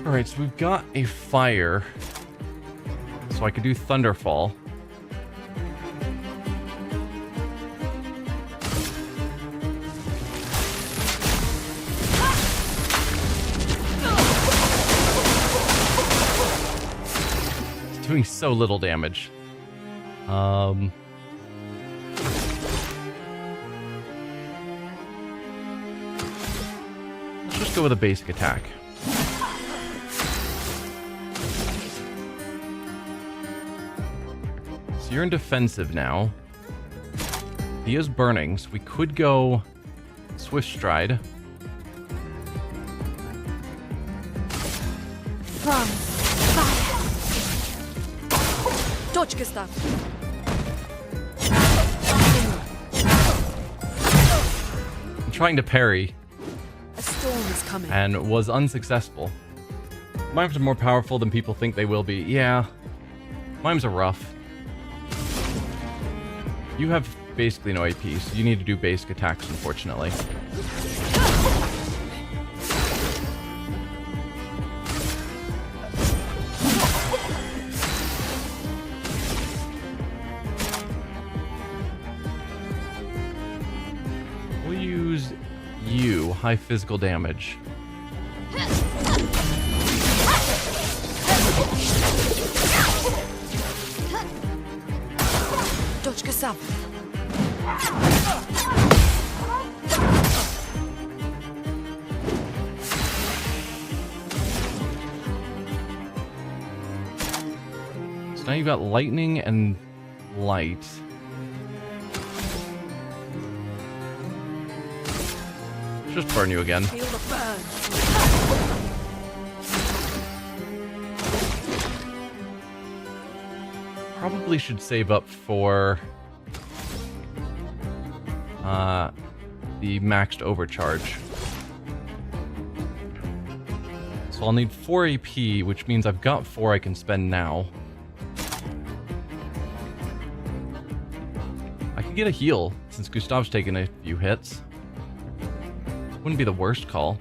Alright, so we've got a fire. So I could do Thunderfall. It's doing so little damage. Let's just go with a basic attack. You're in defensive now. He is burning, so we could go Swift Stride. From fire. Dodge, Gustav. I'm trying to parry. A storm is coming. And was unsuccessful. Mimes are more powerful than people think they will be. Yeah. Mimes are rough. You have basically no AP, so you need to do basic attacks, unfortunately. We'll use you, high physical damage. Dodge, Gustav. So now you've got lightning and light. Let's just burn you again. Feel the burn. Probably should save up for the maxed overcharge. So I'll need 4 AP, which means I've got 4 I can spend now. I can get a heal, since Gustav's taken a few hits. Wouldn't be the worst call.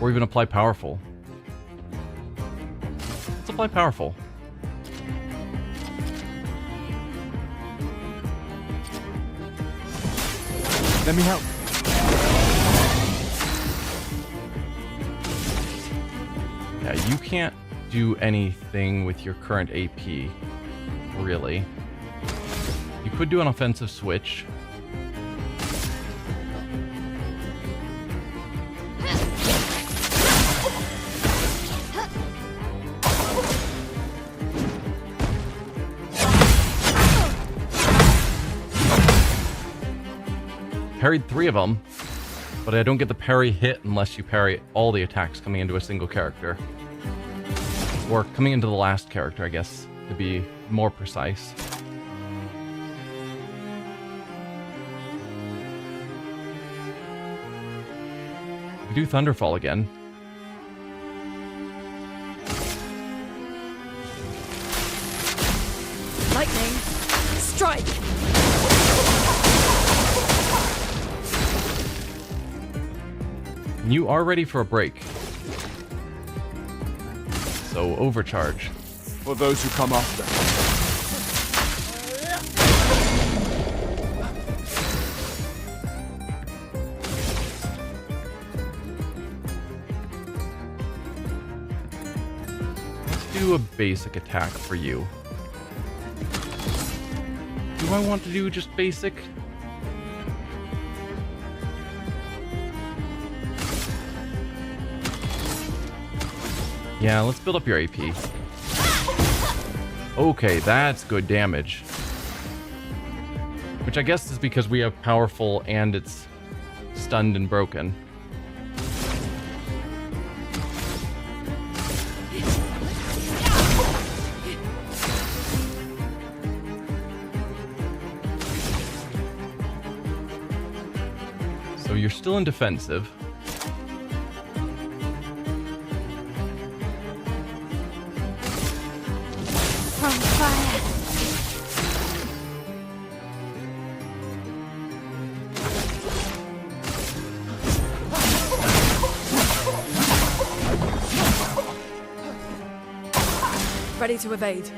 Or even apply powerful. Let's apply powerful. Let me help. Yeah, you can't do anything with your current AP, really. You could do an offensive switch. Parried 3 of them, but I don't get the parry hit unless you parry all the attacks coming into a single character. Or coming into the last character, I guess, to be more precise. We do Thunderfall again. Lightning, strike! You are ready for a break. So overcharge. For those who come after. Let's do a basic attack for you. Do I want to do just basic? Yeah, let's build up your AP. Okay, that's good damage. Which I guess is because we have powerful and it's stunned and broken. So you're still in defensive. Ready to evade.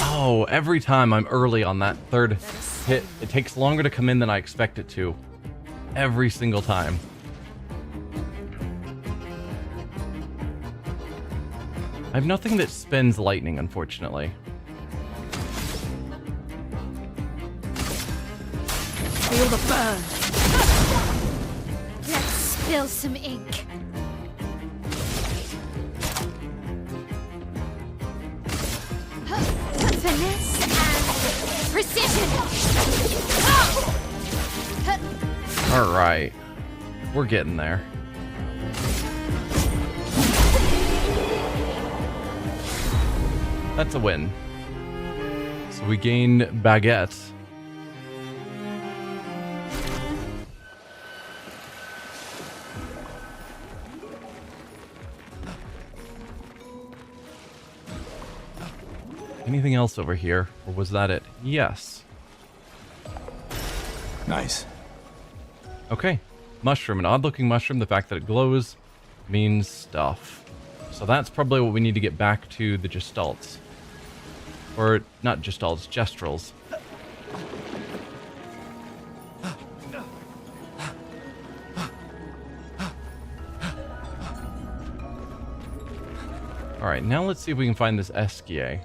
Oh, every time I'm early on that third hit, it takes longer to come in than I expect it to. Every single time. I have nothing that spends lightning, unfortunately. Feel the burn. Let's spill some ink. Finesse and precision. Alright. We're getting there. That's a win. So we gain baguette. Anything else over here? Or was that it? Yes. Nice. Okay. Mushroom. An odd-looking mushroom. The fact that it glows means stuff. So that's probably what we need to get back to the Gestalts. Or, not Gestalts, Gestrals. Alright, now let's see if we can find this Esquier.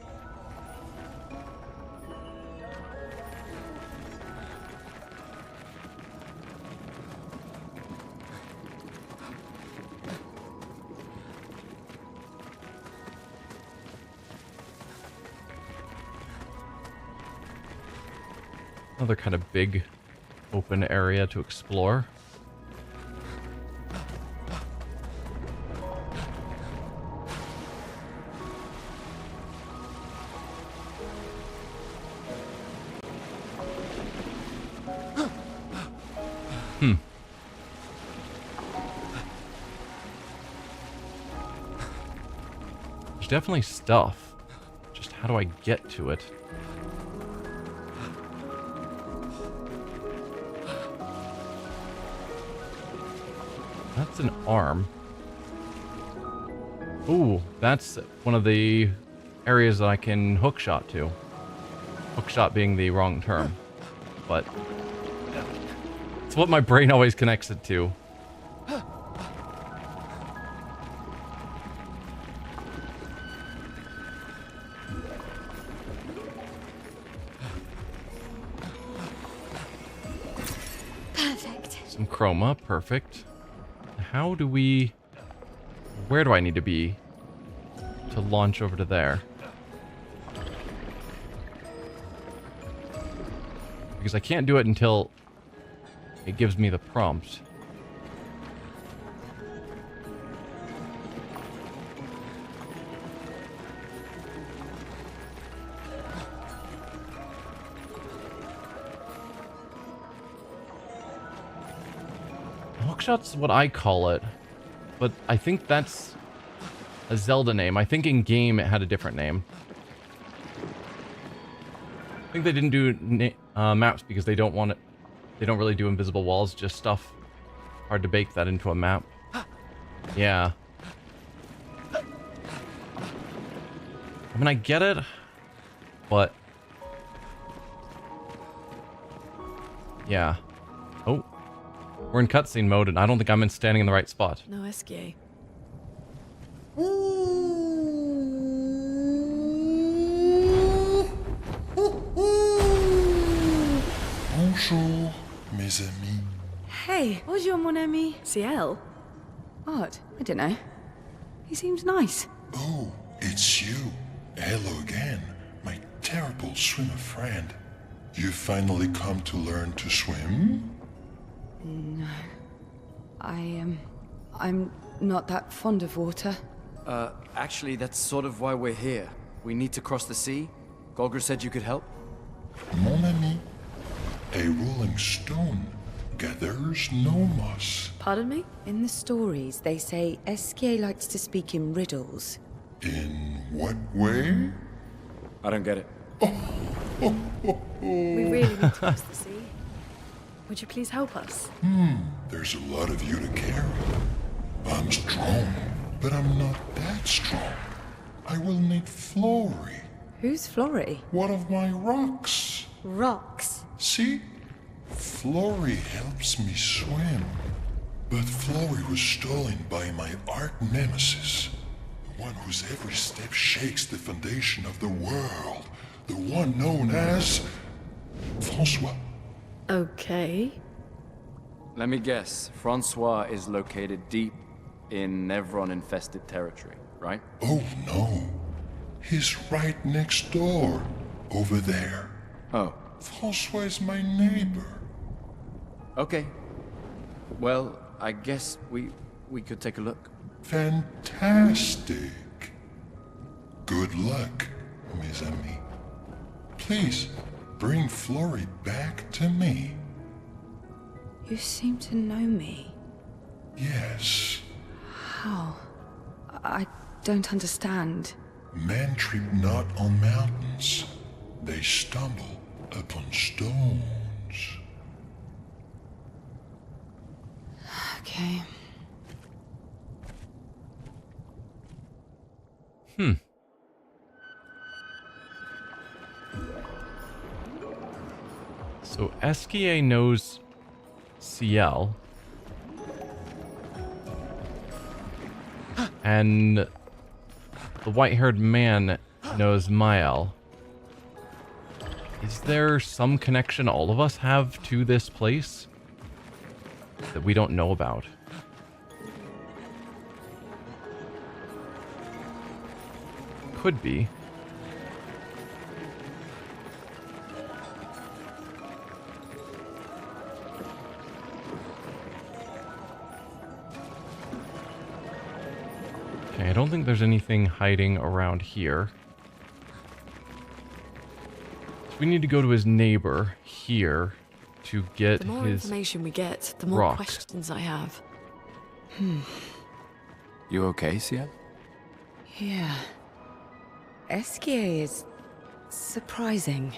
Another kind of big open area to explore. There's definitely stuff. Just how do I get to it? That's an arm. Ooh, that's one of the areas that I can hookshot to. Hookshot being the wrong term. But it's what my brain always connects it to. Perfect. Some chroma, perfect. How do we... Where do I need to be to launch over to there? Because I can't do it until it gives me the prompt. Hookshot's what I call it, but I think that's a Zelda name. I think in game it had a different name. I think they didn't do maps because they don't want it. They don't really do invisible walls, just stuff. Hard to bake that into a map. Yeah. I mean, I get it, but yeah. Oh. We're in cutscene mode, and I don't think I'm standing in the right spot. No SGA. Bonjour, mes amis. Hey, bonjour mon ami. CL? Art, I don't know. He seems nice. Oh, it's you. Hello again, my terrible swimmer friend. You finally come to learn to swim? No. I'm not that fond of water. Actually, that's sort of why we're here. We need to cross the sea. Golger said you could help. Mon ami, a rolling stone gathers no moss. Pardon me? In the stories, they say SK likes to speak in riddles. In what way? I don't get it. We really need to cross the sea. Would you please help us? There's a lot of you to carry. I'm strong, but I'm not that strong. I will need Flory, Who's Flory? one of my rocks. Rocks. See? Flory helps me swim. But Flory was stolen by my arch nemesis. The one whose every step shakes the foundation of the world. The one known as... Francois. Okay. Let me guess. Francois is located deep in Nevron-infested territory, right? Oh no. He's right next door. Over there. Oh. Francois is my neighbor. Okay. Well, I guess we could take a look. Fantastic. Good luck, mes amis. Please, bring Flory back to me. You seem to know me. Yes. How? I don't understand. Men trip not on mountains. They stumble upon stones. Okay. So SKA knows CL. And the white-haired man knows Mael. Is there some connection all of us have to this place that we don't know about? Could be. Okay, I don't think there's anything hiding around here. So we need to go to his neighbor here. to get The more his information we get, the more rock. questions I have. You okay, Ciel? Yeah. Esquier is surprising.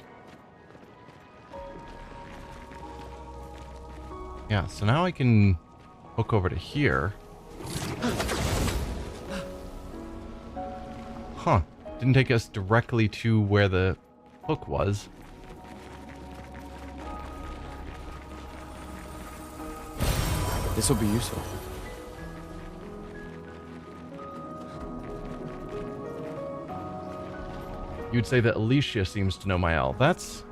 Yeah, so now I can hook over to here. Huh. Didn't take us directly to where the hook was. This will be useful. You'd say that Alicia seems to know my L. That's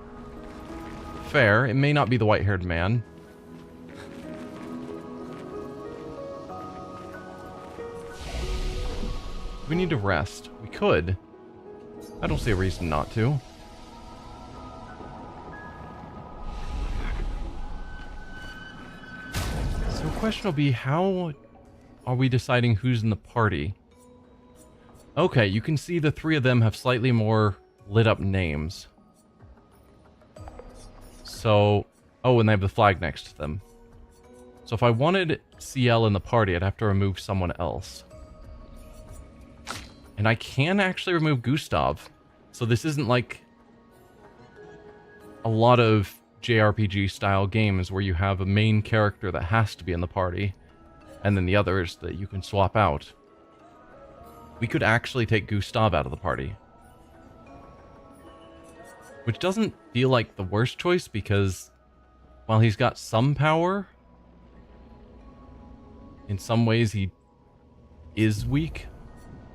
fair. It may not be the white-haired man. We need to rest. We could. I don't see a reason not to. So the question will be, how are we deciding who's in the party? Okay, you can see the three of them have slightly more lit up names. So, oh, and they have the flag next to them. So if I wanted CL in the party, I'd have to remove someone else. And I can actually remove Gustav. So this isn't like a lot of JRPG style games where you have a main character that has to be in the party, and then the others that you can swap out. We could actually take Gustav out of the party. Which doesn't feel like the worst choice because while he's got some power, in some ways he is weak.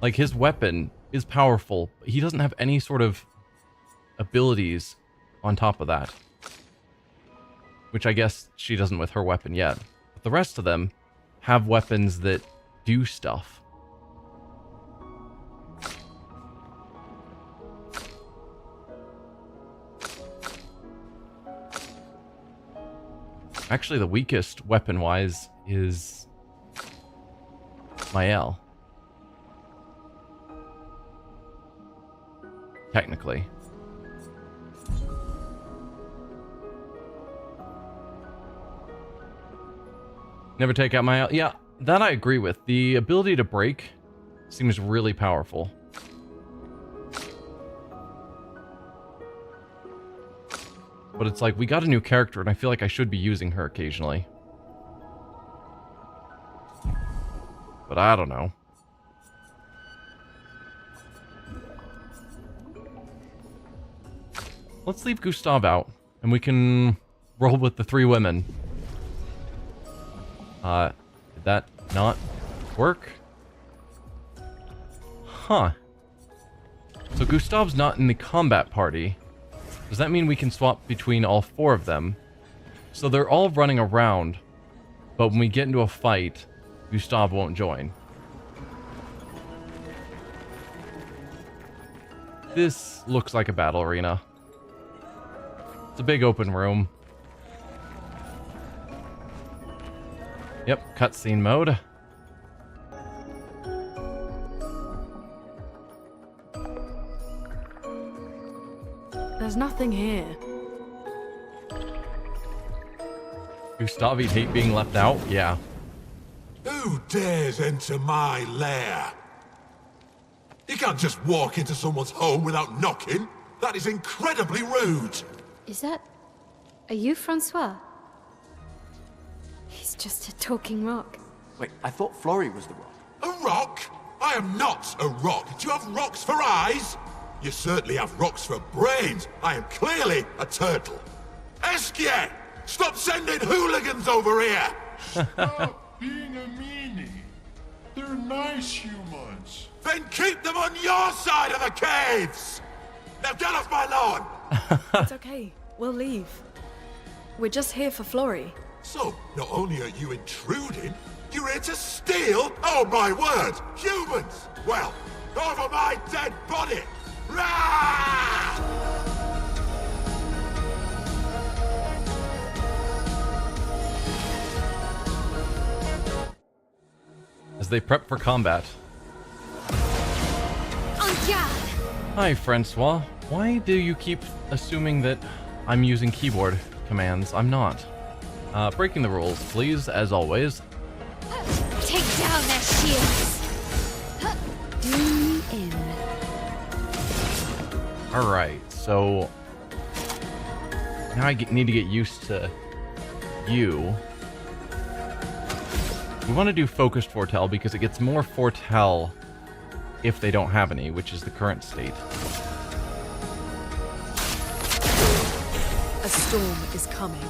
Like, his weapon is powerful, but he doesn't have any sort of abilities on top of that. Which I guess she doesn't with her weapon yet. But the rest of them have weapons that do stuff. Actually, the weakest weapon-wise is Mael. Technically. Never take out Mael. Yeah, that I agree with. The ability to break seems really powerful. But it's like, we got a new character, and I feel like I should be using her occasionally. But I don't know. Let's leave Gustav out, and we can roll with the three women. Did that not work? Huh. So Gustav's not in the combat party. Does that mean we can swap between all four of them? So they're all running around, but when we get into a fight, Gustav won't join. This looks like a battle arena. It's a big open room. Yep, cutscene mode. There's nothing here. Gustav, he'd hate being left out? Yeah. Who dares enter my lair? You can't just walk into someone's home without knocking. That is incredibly rude. Is that... Are you Francois? He's just a talking rock. Wait, I thought Florrie was the rock. A rock? I am not a rock. Do you have rocks for eyes? You certainly have rocks for brains. I am clearly a turtle. Esquier! Stop sending hooligans over here! Stop being a meanie. They're nice humans. Then keep them on your side of the caves! Now get off my lawn! It's okay. We'll leave. We're just here for Florrie. So, not only are you intruding, you're here to steal? Oh my word! Humans! Well, over my dead body! Rah! As they prep for combat. Hi, Francois. Why do you keep assuming that I'm using keyboard commands. I'm not. Breaking the rules, please, as always. Take down their shields. Do me in. Alright, so... Now I need to get used to you. We want to do focused foretell because it gets more foretell if they don't have any, which is the current state. A storm is coming.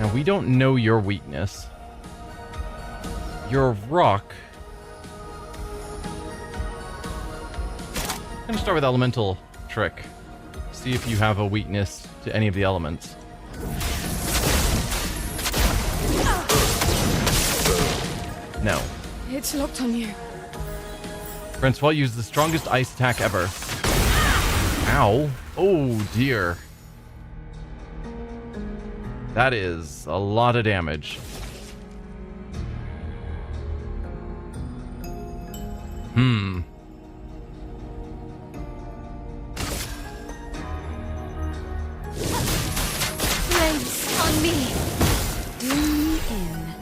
Now, we don't know your weakness. You're a rock. I'm going to start with elemental trick. See if you have a weakness to any of the elements. No. It's locked on you. Francois used the strongest ice attack ever. Ow. Oh, dear. That is a lot of damage. Flames on me. Do me in.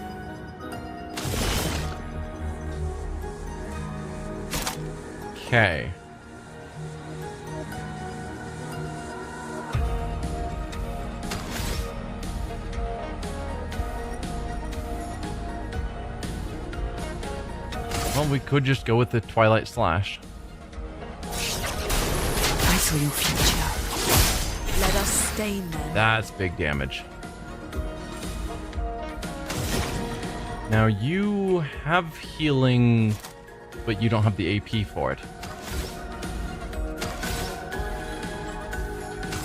Okay. Well, we could just go with the Twilight Slash. I saw your future. Let us stain them. That's big damage. Now, you have healing, but you don't have the AP for it.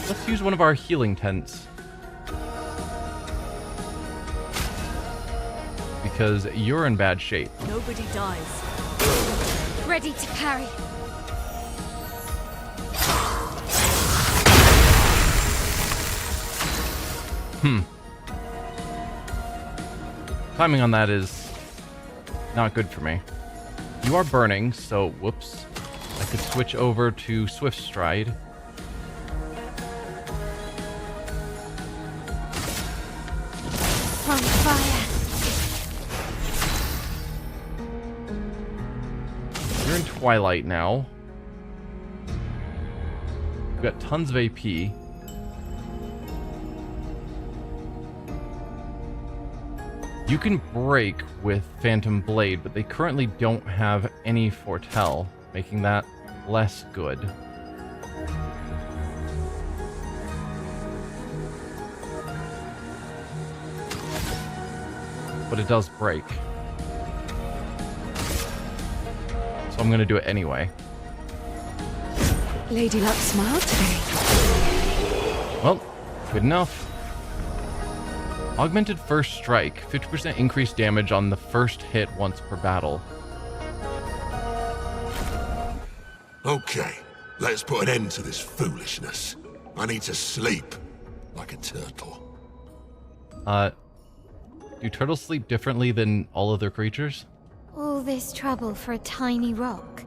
Let's use one of our healing tents. Because you're in bad shape. Nobody dies. Ready to parry. Timing on that is not good for me. You are burning, so whoops. I could switch over to Swift Stride. On fire. You're in Twilight now. We've got tons of AP. You can break with Phantom Blade, but they currently don't have any foretell, making that less good. But it does break. So I'm gonna do it anyway. Lady Luck smiled today. Well, good enough. Augmented First Strike. 50% increased damage on the first hit once per battle. Okay, let's put an end to this foolishness. I need to sleep like a turtle. Do turtles sleep differently than all other creatures? All this trouble for a tiny rock.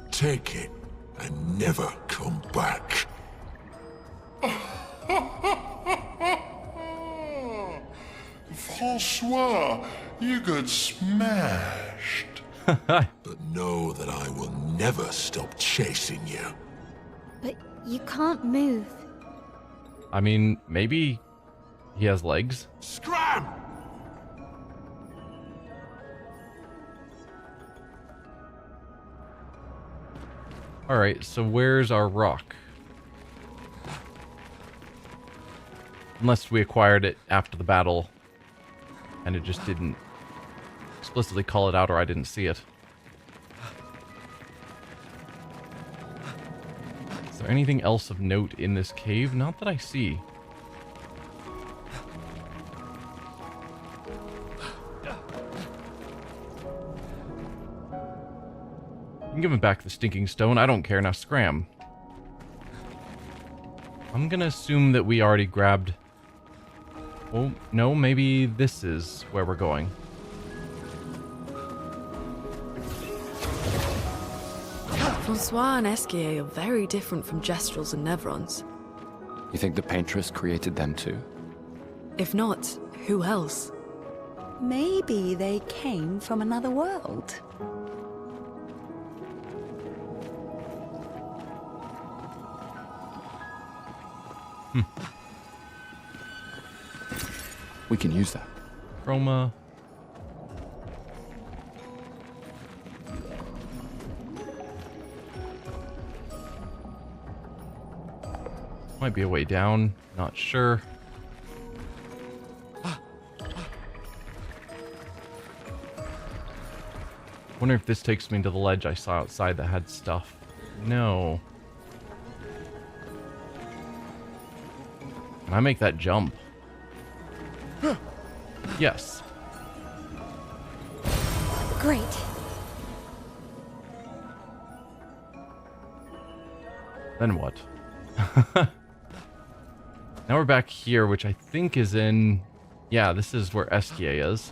Take it and never come back. Francois, you got smashed. But know that I will never stop chasing you. But you can't move. I mean, maybe he has legs. Scram! Alright, so where's our rock? Unless we acquired it after the battle and it just didn't explicitly call it out, or I didn't see it. Is there anything else of note in this cave? Not that I see. You can give him back the stinking stone. I don't care. Now scram. I'm gonna assume that we already grabbed... Oh, no, maybe this is where we're going. Francois and Esquier are very different from Gestrels and Nevrons. You think the Paintress created them too? If not, who else? Maybe they came from another world. We can use that. Chroma. Might be a way down, not sure. Wonder if this takes me to the ledge I saw outside that had stuff. No. Can I make that jump? Yes. Great. Then what? Now we're back here, which I think is in... Yeah, this is where Esquier is.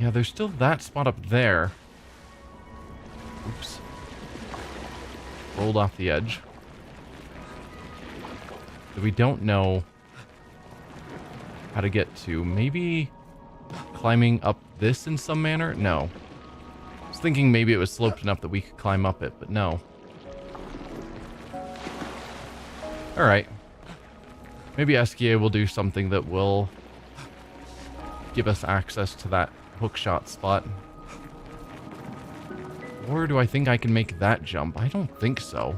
Yeah, there's still that spot up there. Oops. Rolled off the edge. That we don't know how to get to. Maybe climbing up this in some manner? No. I was thinking maybe it was sloped enough that we could climb up it, but no. Alright. Maybe Esquier will do something that will give us access to that hookshot spot. Or do I think I can make that jump? I don't think so.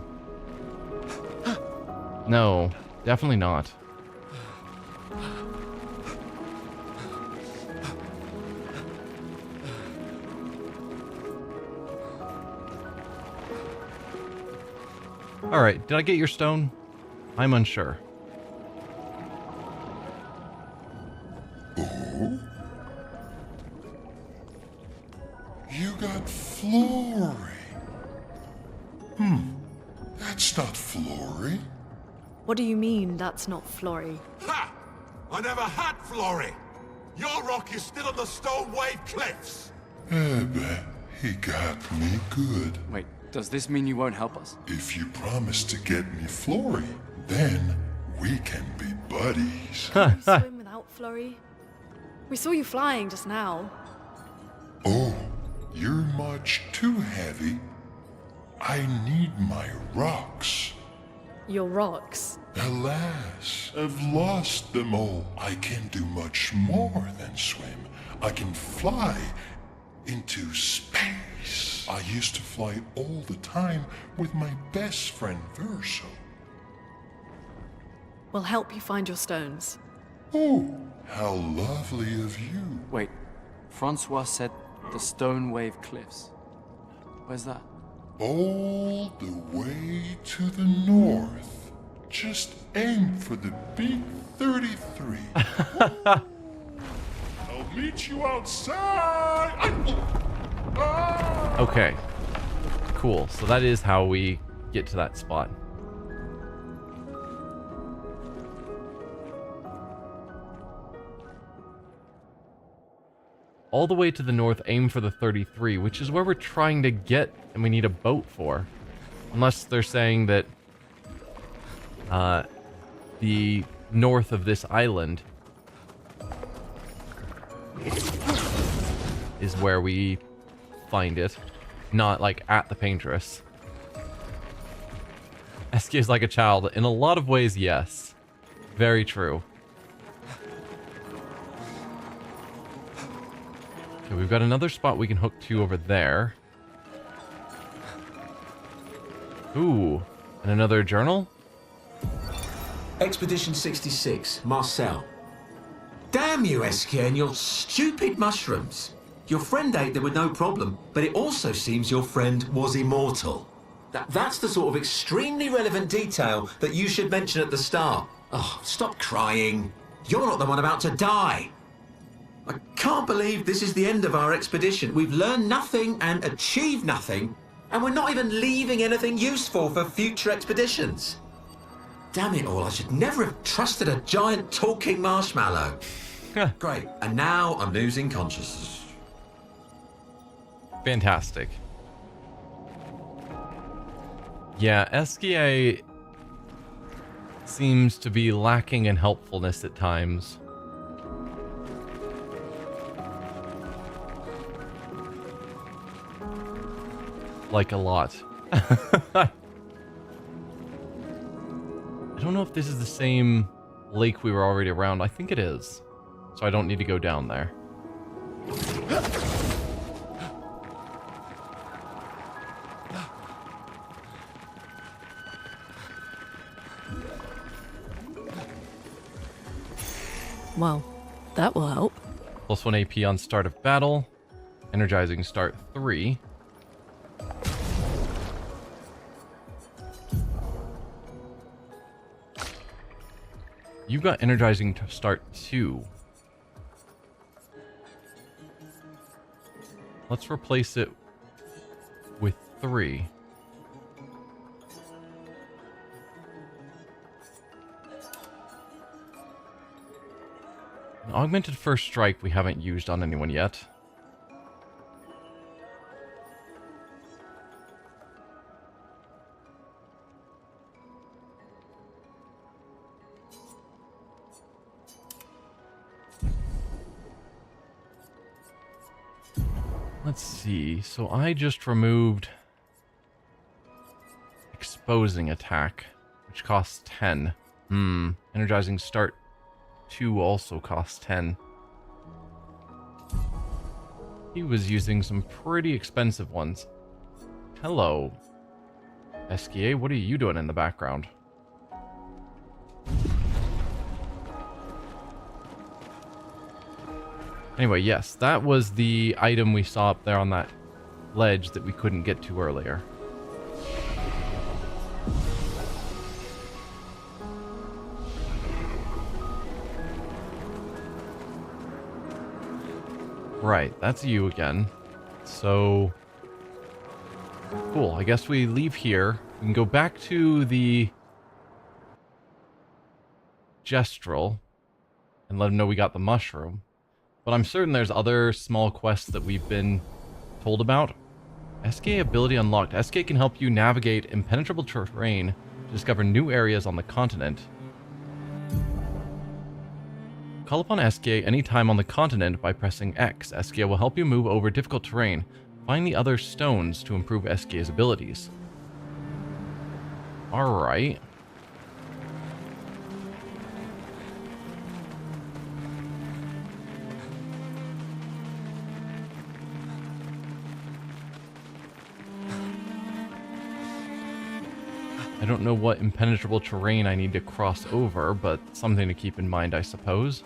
No, definitely not. Alright, did I get your stone? I'm unsure. Oh? You got Flory. That's not Flory. What do you mean that's not Flory? Ha! I never had Flory! Your rock is still on the Stone Wave Cliffs! He got me good. Wait, does this mean you won't help us? If you promise to get me Flory, then we can be buddies. Can you swim without Flory? We saw you flying just now. Oh, you're much too heavy. I need my rocks. Your rocks? Alas, I've lost them all. I can do much more than swim. I can fly into space. I used to fly all the time with my best friend Verso. We'll help you find your stones. Oh, how lovely of you. Wait, Francois said the Stone Wave Cliffs. Where's that? All the way to the north. Just aim for the big 33. I'll meet you outside. Okay. Cool. So that is how we get to that spot. All the way to the north, aim for the 33, which is where we're trying to get and we need a boat for. Unless they're saying that the north of this island is where we find it. Not like at the Paintress. Esquier is like a child. In a lot of ways, yes. Very true. Okay, we've got another spot we can hook to over there. Ooh, and another journal? Expedition 66, Marcel. Damn you, Esquier, and your stupid mushrooms. Your friend ate them with no problem, but it also seems your friend was immortal. That's the sort of extremely relevant detail that you should mention at the start. Oh, stop crying. You're not the one about to die. I can't believe this is the end of our expedition. We've learned nothing and achieved nothing, and we're not even leaving anything useful for future expeditions. Damn it all, I should never have trusted a giant talking marshmallow. Great, and now I'm losing consciousness. Fantastic. Yeah, Esquier seems to be lacking in helpfulness at times. Like a lot. I don't know if this is the same lake we were already around. I think it is. So I don't need to go down there. Well, that will help. +1 AP on start of battle. Energizing start 3. You've got energizing to start 2. Let's replace it with 3. An augmented first strike we haven't used on anyone yet. Let's see. So I just removed exposing attack, which costs 10. Energizing start 2 also costs 10. He was using some pretty expensive ones. Hello, SKA. What are you doing in the background? Anyway, yes, that was the item we saw up there on that ledge that we couldn't get to earlier. Right, that's you again. So, cool. I guess we leave here. We can go back to the Gestrel and let them know we got the mushroom. But I'm certain there's other small quests that we've been told about. SK ability unlocked. SK can help you navigate impenetrable terrain to discover new areas on the continent. Call upon SK anytime on the continent by pressing X. SK will help you move over difficult terrain. Find the other stones to improve SK's abilities. Alright. I don't know what impenetrable terrain I need to cross over, but something to keep in mind, I suppose.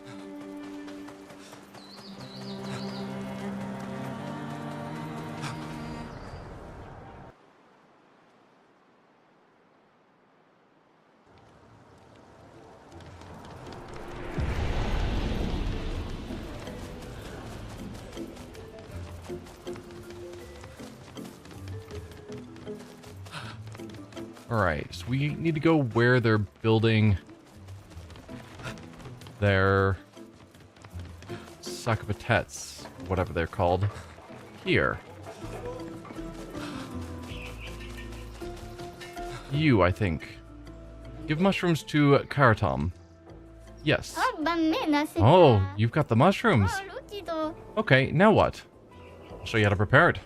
Alright, so we need to go where they're building their Sakapatets, whatever they're called, here. You, I think. Give mushrooms to Karatom. Yes. Oh, you've got the mushrooms. Okay, now what? I'll show you how to prepare it.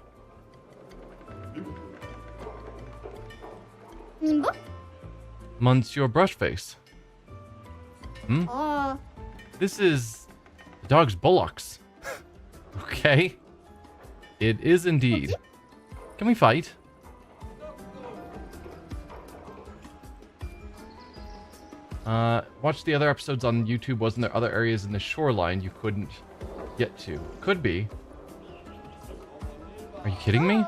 Monsieur Brushface. This is the dog's bullocks. Okay. It is indeed. Can we fight? Watch the other episodes on YouTube. Wasn't there other areas in the shoreline you couldn't get to? Could be. Are you kidding me?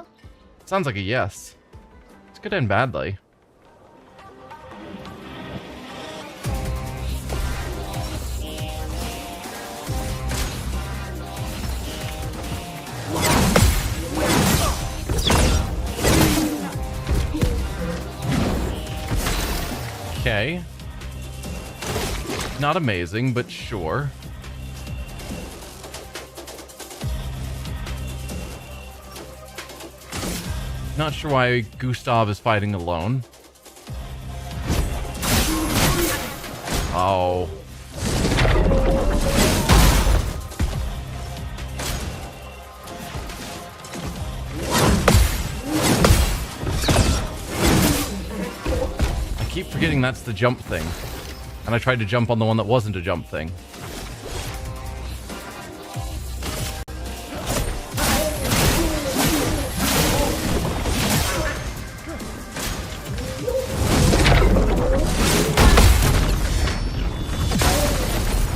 Sounds like a yes. It's good and badly. Okay. Not amazing, but sure. Not sure why Gustav is fighting alone. Oh. I keep forgetting that's the jump thing. And I tried to jump on the one that wasn't a jump thing.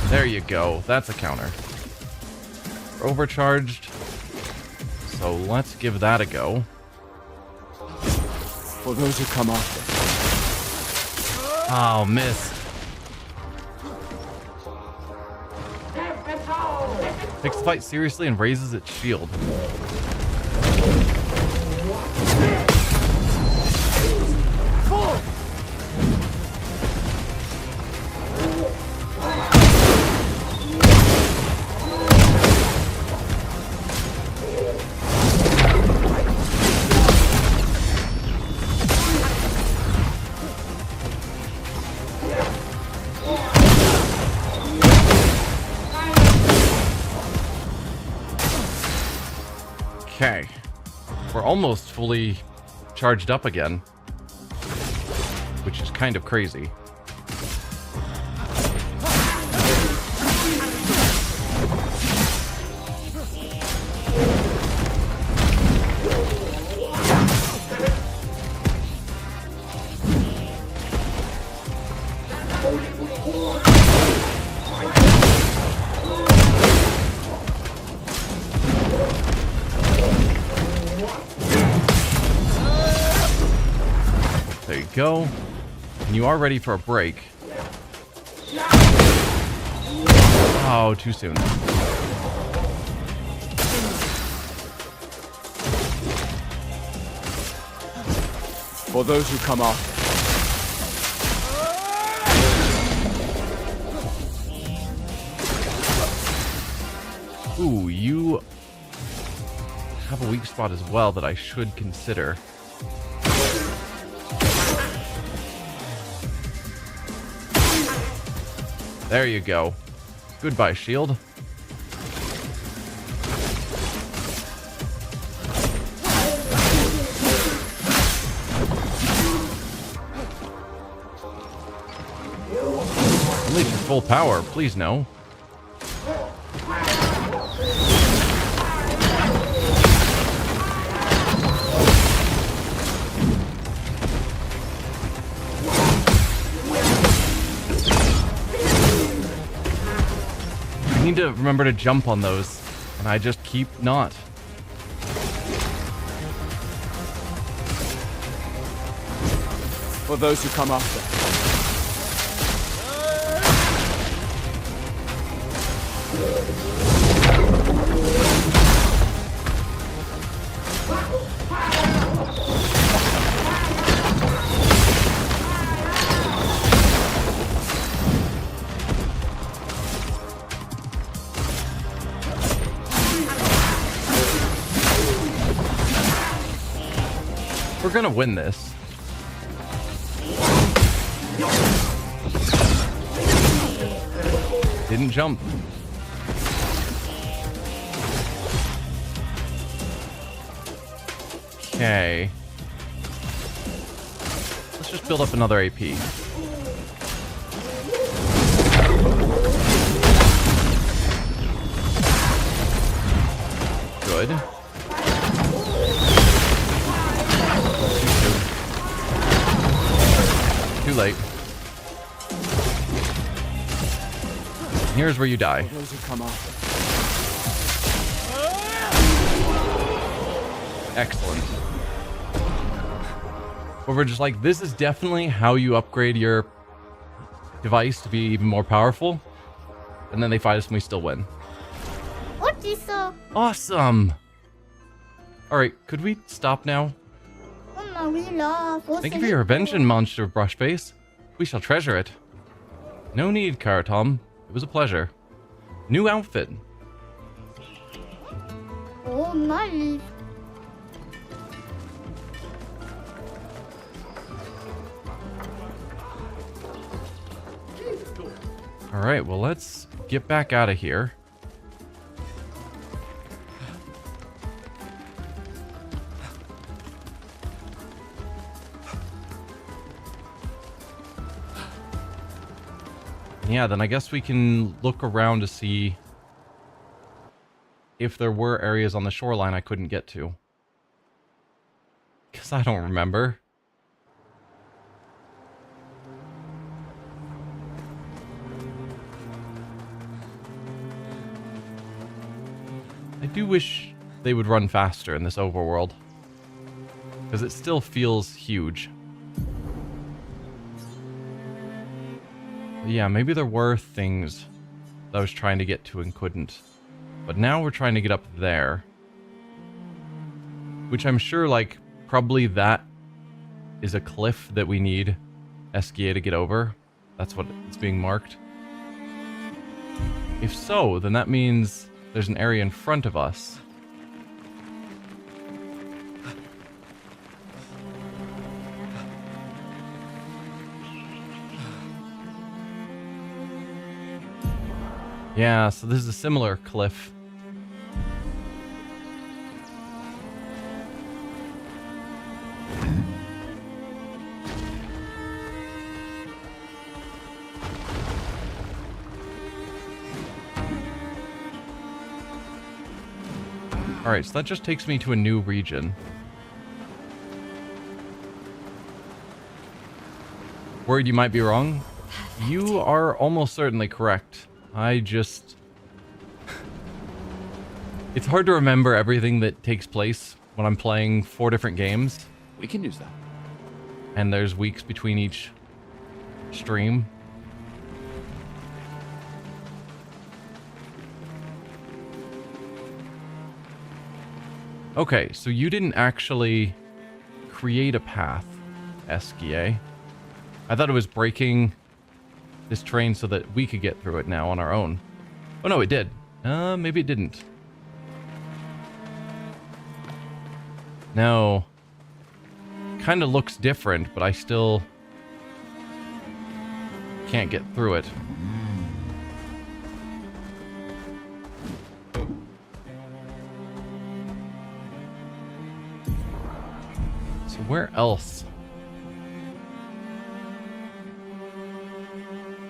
There you go. That's a counter. We're overcharged. So let's give that a go. For those who come after. Oh, miss. Takes the fight seriously and raises its shield. Okay. We're almost fully charged up again, which is kind of crazy. There you go. And you are ready for a break. Oh, too soon. For those who come after. Ooh, you have a weak spot as well that I should consider. There you go. Goodbye, shield. Unleash your full power, please no. I need to remember to jump on those, and I just keep not. For those who come after. We're gonna win this. Didn't jump. Okay. Let's just build up another AP. Good. Too late. Here's where you die. Those who come after. Excellent. But we're just like, this is definitely how you upgrade your device to be even more powerful. And then they fight us and we still win. Awesome! Alright, could we stop now? Thank you for your invention, monster of Brushbase. We shall treasure it. No need, Karatom. It was a pleasure. New outfit. Oh, nice. Alright, well, let's get back out of here. Yeah, then I guess we can look around to see if there were areas on the shoreline I couldn't get to. Because I don't remember. I do wish they would run faster in this overworld. Because it still feels huge. Yeah, maybe there were things that I was trying to get to and couldn't. But now we're trying to get up there. Which I'm sure, like, probably that is a cliff that we need Eskia to get over. That's what it's being marked. If so, then that means there's an area in front of us. Yeah, so this is a similar cliff. Alright, so that just takes me to a new region. Worried you might be wrong? You are almost certainly correct. I just... It's hard to remember everything that takes place when I'm playing 4 different games. We can use that. And there's weeks between each stream. Okay, so you didn't actually create a path, Eskia. I thought it was breaking this train so that we could get through it now on our own. Oh no, it did. Maybe it didn't. No. Kind of looks different, but I still can't get through it. So where else?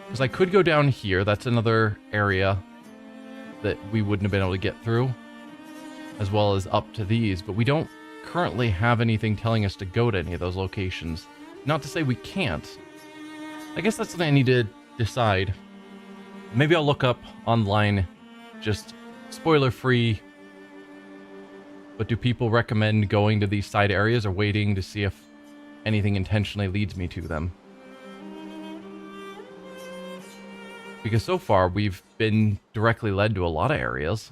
Because I could go down here. That's another area that we wouldn't have been able to get through. As well as up to these. But we don't currently have anything telling us to go to any of those locations. Not to say we can't. I guess that's something I need to decide. Maybe I'll look up online. Just spoiler-free. But do people recommend going to these side areas or waiting to see if anything intentionally leads me to them? Because so far, we've been directly led to a lot of areas.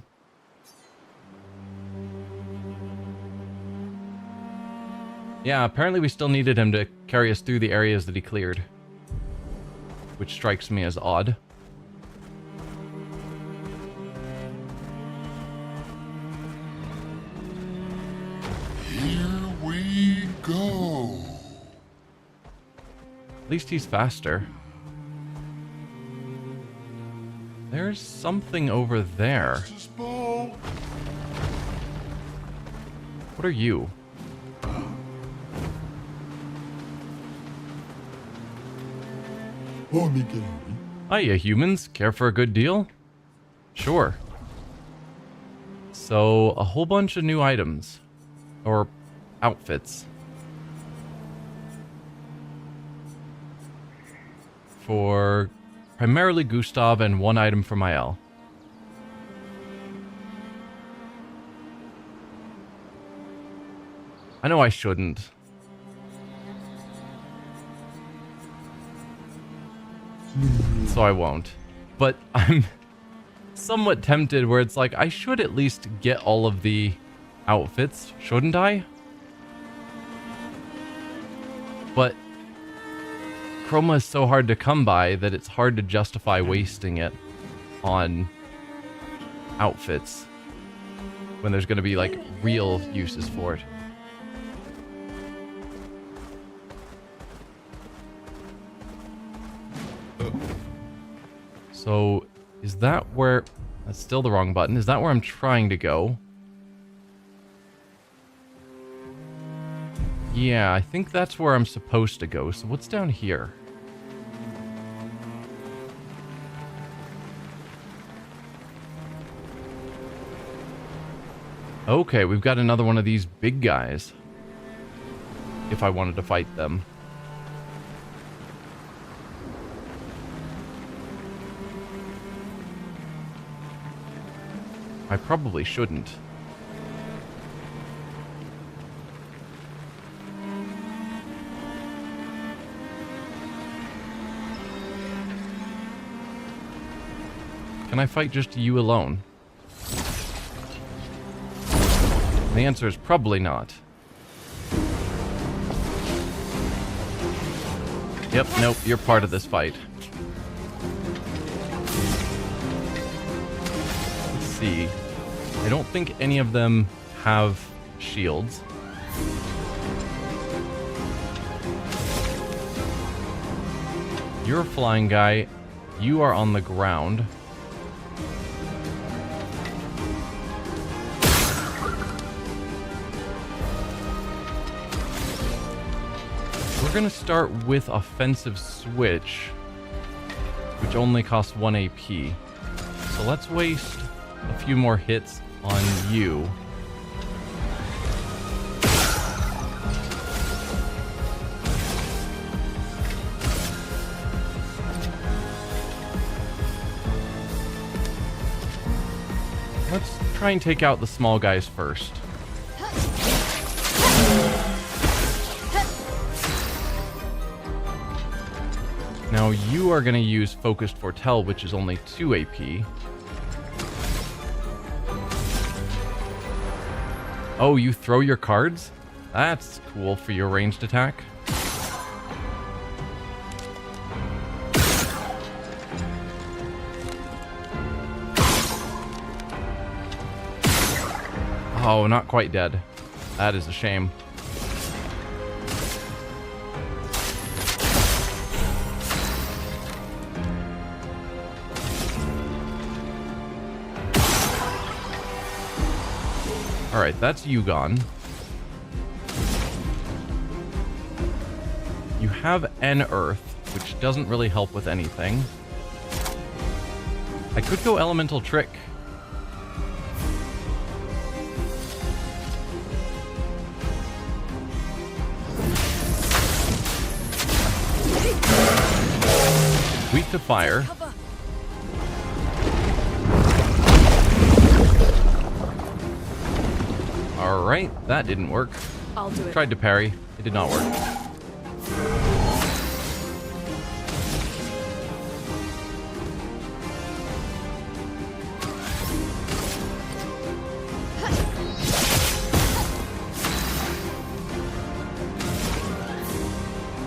Yeah, apparently we still needed him to carry us through the areas that he cleared. Which strikes me as odd. Here we go. At least he's faster. There's something over there. What are you? Hiya, humans. Care for a good deal? Sure. So, a whole bunch of new items. Or outfits. For primarily Gustav and 1 item for Mael. I know I shouldn't. So I won't. But I'm somewhat tempted where it's like, I should at least get all of the outfits, shouldn't I? But chroma is so hard to come by that it's hard to justify wasting it on outfits when there's going to be like real uses for it. So, is that where... That's still the wrong button. Is that where I'm trying to go? Yeah, I think that's where I'm supposed to go. So what's down here? Okay, we've got another one of these big guys. If I wanted to fight them. I probably shouldn't. Can I fight just you alone? The answer is probably not. Yep, nope, you're part of this fight. Let's see. I don't think any of them have shields. You're a flying guy. You are on the ground. We're going to start with offensive switch, which only costs 1 AP. So let's waste a few more hits on you. Let's try and take out the small guys first. Now you are going to use Focused Foretell, which is only 2 AP. Oh, you throw your cards? That's cool for your ranged attack. Oh, not quite dead. That is a shame. Alright, that's you gone. You have an earth, which doesn't really help with anything. I could go elemental trick. Weak to fire. Alright, that didn't work. I'll do it. Tried to parry. It did not work.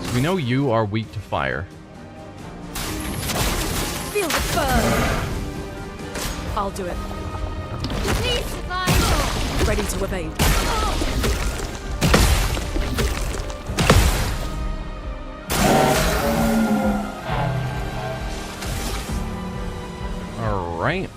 So we know you are weak to fire. Feel the burn. I'll do it. Please survive. Ready to evade. All right.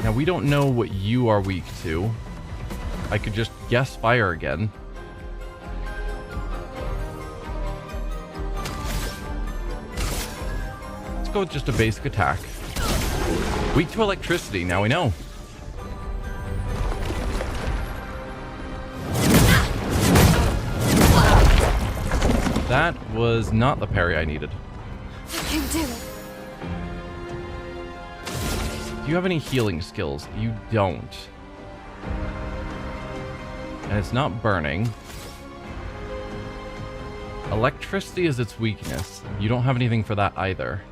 Now we don't know what you are weak to. I could just guess fire again. Let's go with just a basic attack. Weak to electricity, now we know. That was not the parry I needed. I can do it. Do you have any healing skills? You don't. And it's not burning. Electricity is its weakness. You don't have anything for that either.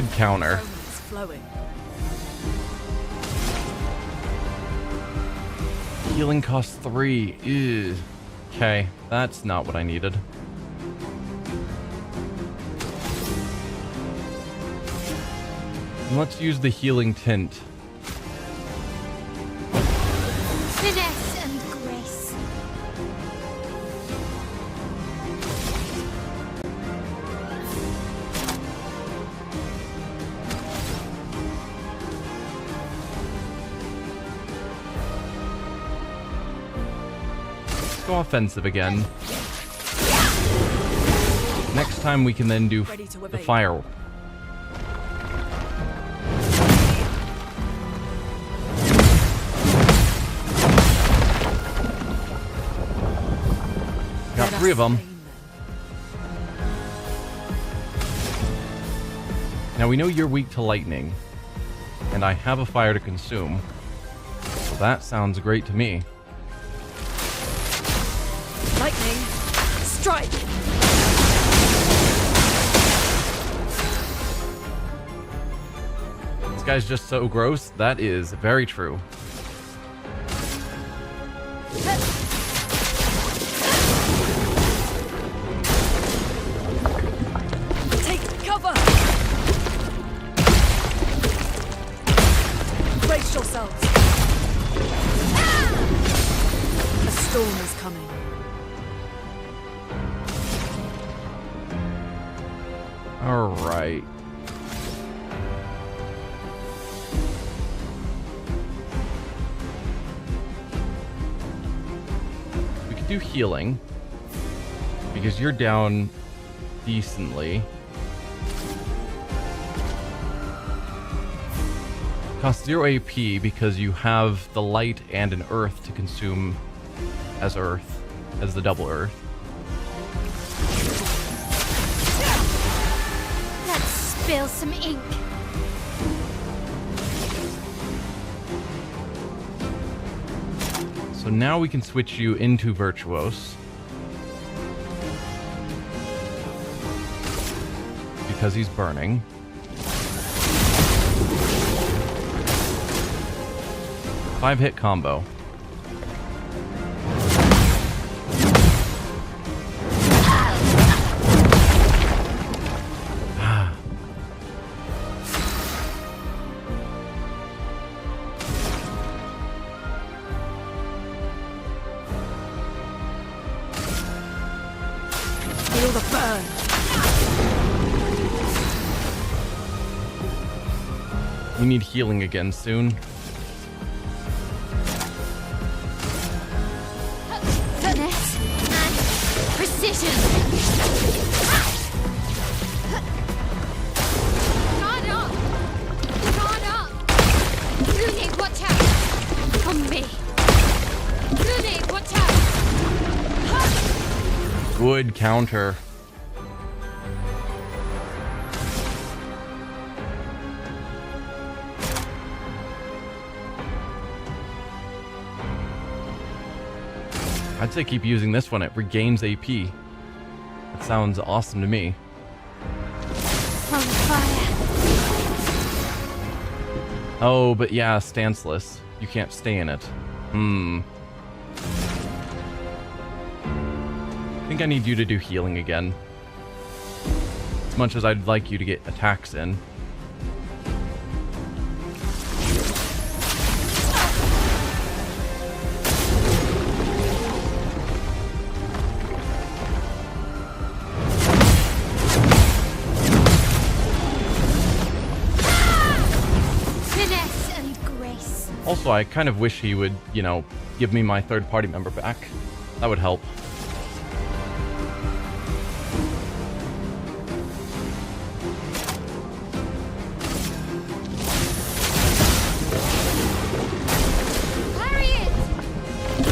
Good counter. It's flowing. Healing cost 3. Ew. Okay, that's not what I needed. And let's use the healing tint. Finesse and grace. Let's go offensive again. Next time we can then do the fire. Got 3 of them. Now we know you're weak to lightning, and I have a fire to consume. So that sounds great to me. Lightning, strike! This guy's just so gross. That is very true. Take cover! Brace yourselves! A storm is coming. All right. We could do healing because you're down decently. Cost 0 AP because you have the light and an earth to consume as the double earth. Spill some ink. So now we can switch you into Virtuose. Because he's burning. Five-hit combo. Feel the burn. You need healing again soon. Finesse and precision. Guard up! Guard up! Lune, watch out! On me! Lune, watch out! Good counter. I'd say keep using this one. It regains AP. That sounds awesome to me. On fire. Oh, but yeah, stanceless. You can't stay in it. I think I need you to do healing again. As much as I'd like you to get attacks in. Also, I kind of wish he would, you know, give me my third party member back. That would help. Harriet!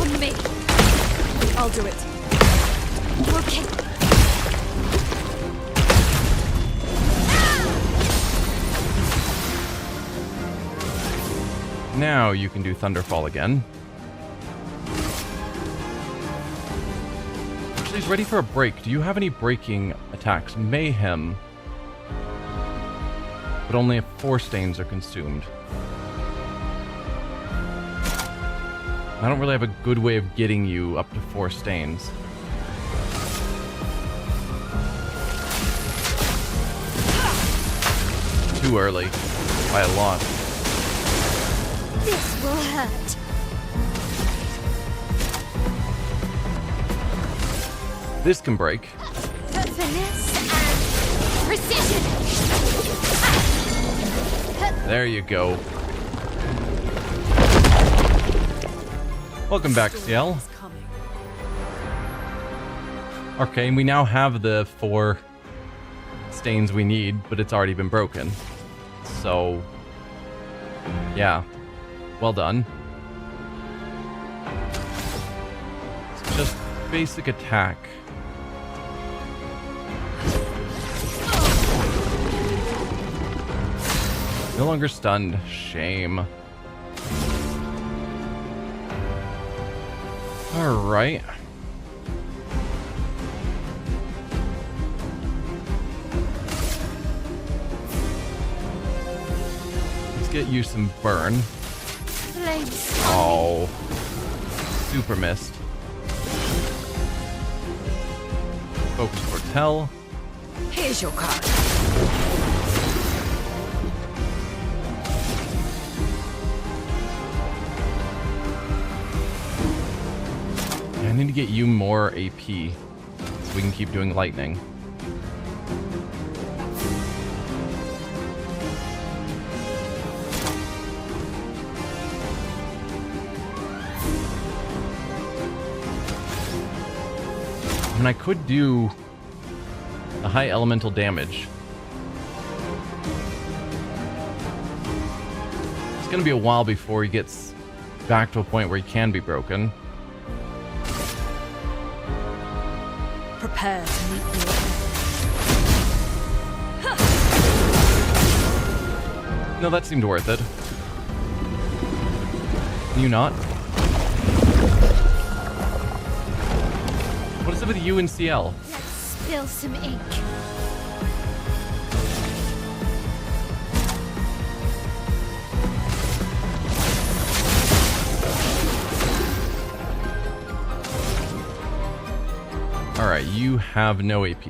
On me. I'll do it. Okay. Now you can do Thunderfall again. Actually, he's ready for a break. Do you have any breaking attacks? Mayhem. but only if 4 stains are consumed. I don't really have a good way of getting you up to 4 stains. Too early. By a lot. This will hurt. This can break. Finesse and precision. There you go. Welcome back, CL. Okay, and we now have the 4 stains we need, but it's already been broken. So, yeah. Well done. It's just basic attack. No longer stunned. Shame. Alright. Let's get you some burn. Oh. Super missed. Focus Foretell. Here's your card. I need to get you more AP so we can keep doing lightning. And I could do a high elemental damage. It's gonna be a while before he gets back to a point where he can be broken. Prepare to meet the No, that seemed worth it. You not? What is it with you and CL? Let's spill some ink. Alright, you have no AP.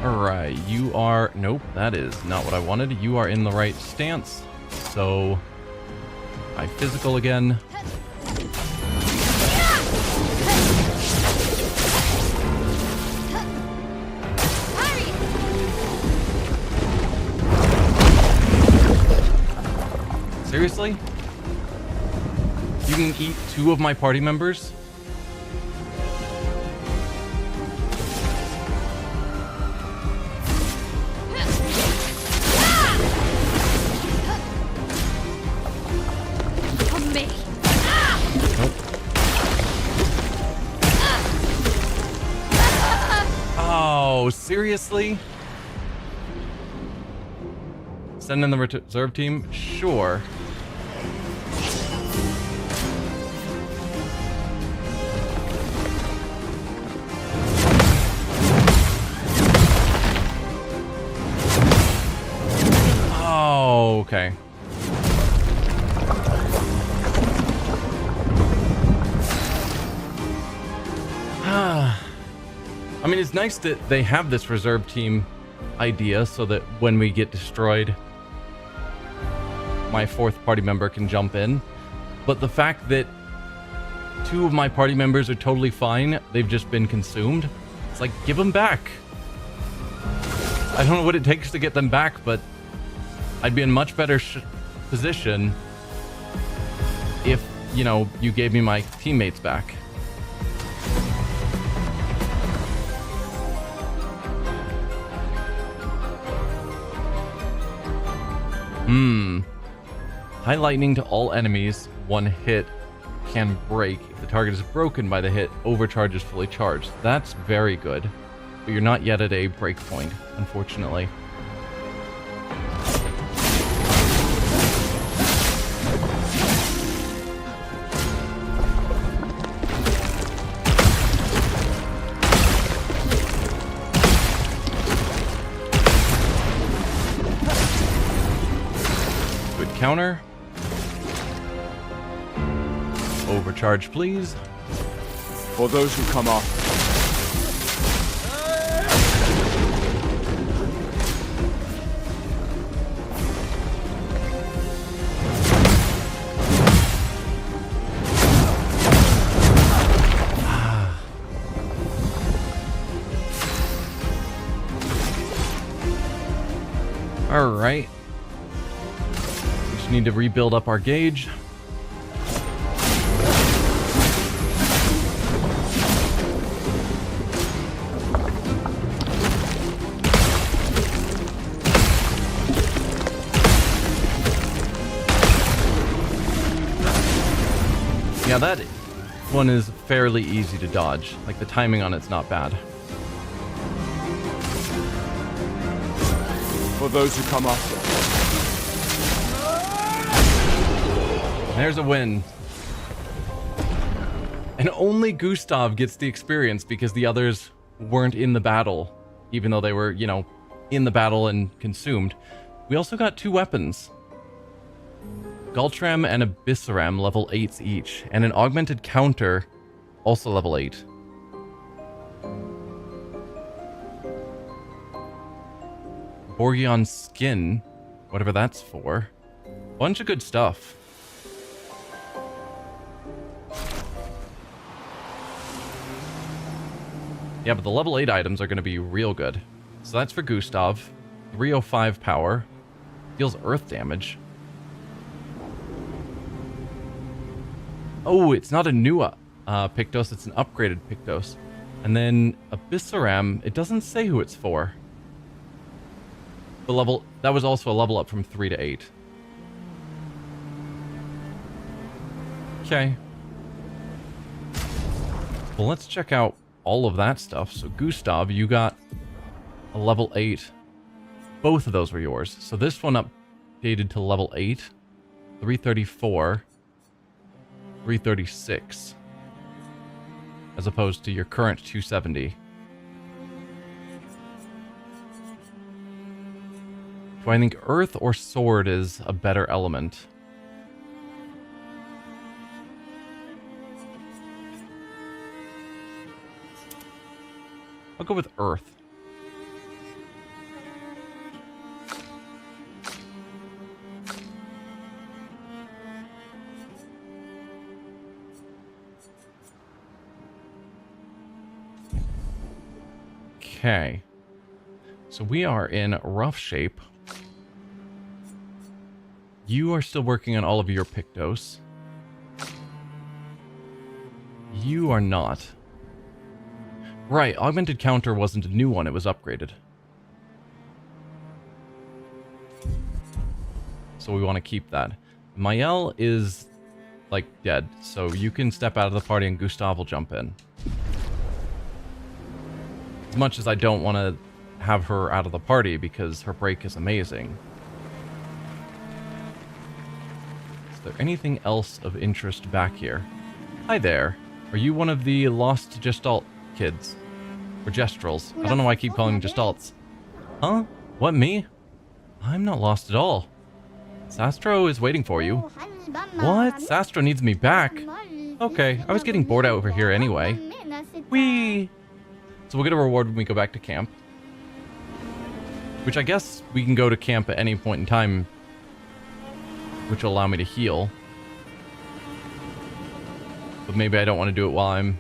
Alright, you are... Nope, that is not what I wanted. You are in the right stance. So... I physical again. Seriously? You can eat 2 of my party members? On me. Nope. Oh, seriously? Send in the reserve team? Sure. Oh, okay. I mean, it's nice that they have this reserve team idea so that when we get destroyed, my 4th party member can jump in. But the fact that 2 of my party members are totally fine, they've just been consumed, it's like, give them back. I don't know what it takes to get them back, but I'd be in much better position if, you know, you gave me my teammates back. High lightning to all enemies. 1 hit can break. If the target is broken by the hit, overcharge is fully charged. That's very good. but you're not yet at a breakpoint, unfortunately. Good counter. Overcharge, please. For those who come off. All right. We just need to rebuild up our gauge. Yeah, that one is fairly easy to dodge. Like, the timing on it's not bad. For those who come after. There's a win. And only Gustav gets the experience because the others weren't in the battle, even though they were, you know, in the battle and consumed. We also got 2 weapons. Galtram and Abyssaram, level 8s each, and an augmented counter, also level 8. Borgion skin, whatever that's for. Bunch of good stuff. Yeah, but the level 8 items are going to be real good. So that's for Gustav. 305 power. Deals earth damage. Oh, it's not a new Pictos, it's an upgraded Pictos. And then Abyssaram, it doesn't say who it's for. The level, that was also a level up from 3 to 8. Okay. Well, let's check out all of that stuff. So Gustav, you got a level 8. Both of those were yours. So this one updated to level 8. 334. 336 as opposed to your current 270. Do I think earth or sword is a better element? I'll go with earth. Okay, so we are in rough shape. You are still working on all of your Pictos. You are not. Right, augmented counter wasn't a new one, it was upgraded. So we want to keep that. Mael is, like, dead, so you can step out of the party and Gustav will jump in. As much as I don't want to have her out of the party because her break is amazing. Is there anything else of interest back here? Hi there. Are you one of the lost Gestalt kids? Or Gestrals? I don't know why I keep calling them Gestalts. Huh? What, me? I'm not lost at all. Sastro is waiting for you. What? Sastro needs me back? Okay, I was getting bored out over here anyway. Whee! So we'll get a reward when we go back to camp. Which I guess we can go to camp at any point in time, which will allow me to heal. But maybe I don't want to do it while I'm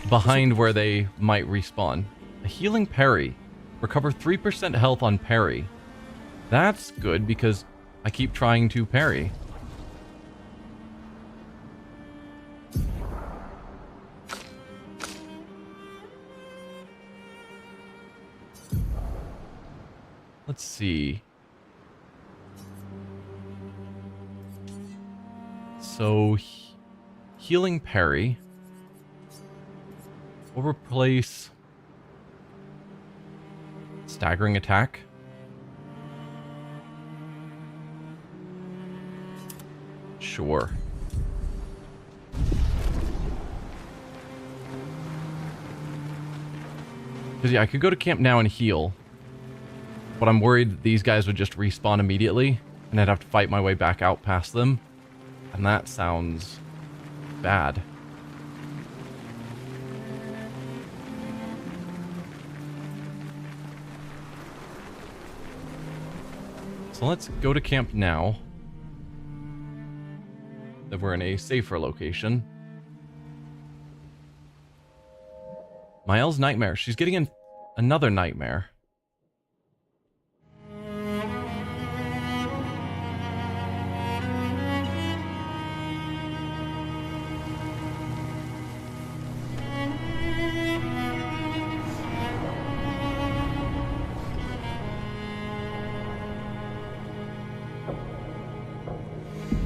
behind where they might respawn. A healing parry. Recover 3% health on parry. That's good because I keep trying to parry. Let's see. So, healing parry will replace Staggering attack. Sure. Because, yeah, I could go to camp now and heal. But I'm worried that these guys would just respawn immediately. And I'd have to fight my way back out past them. And that sounds bad. So let's go to camp now. That we're in a safer location. Mael's nightmare. She's getting another nightmare.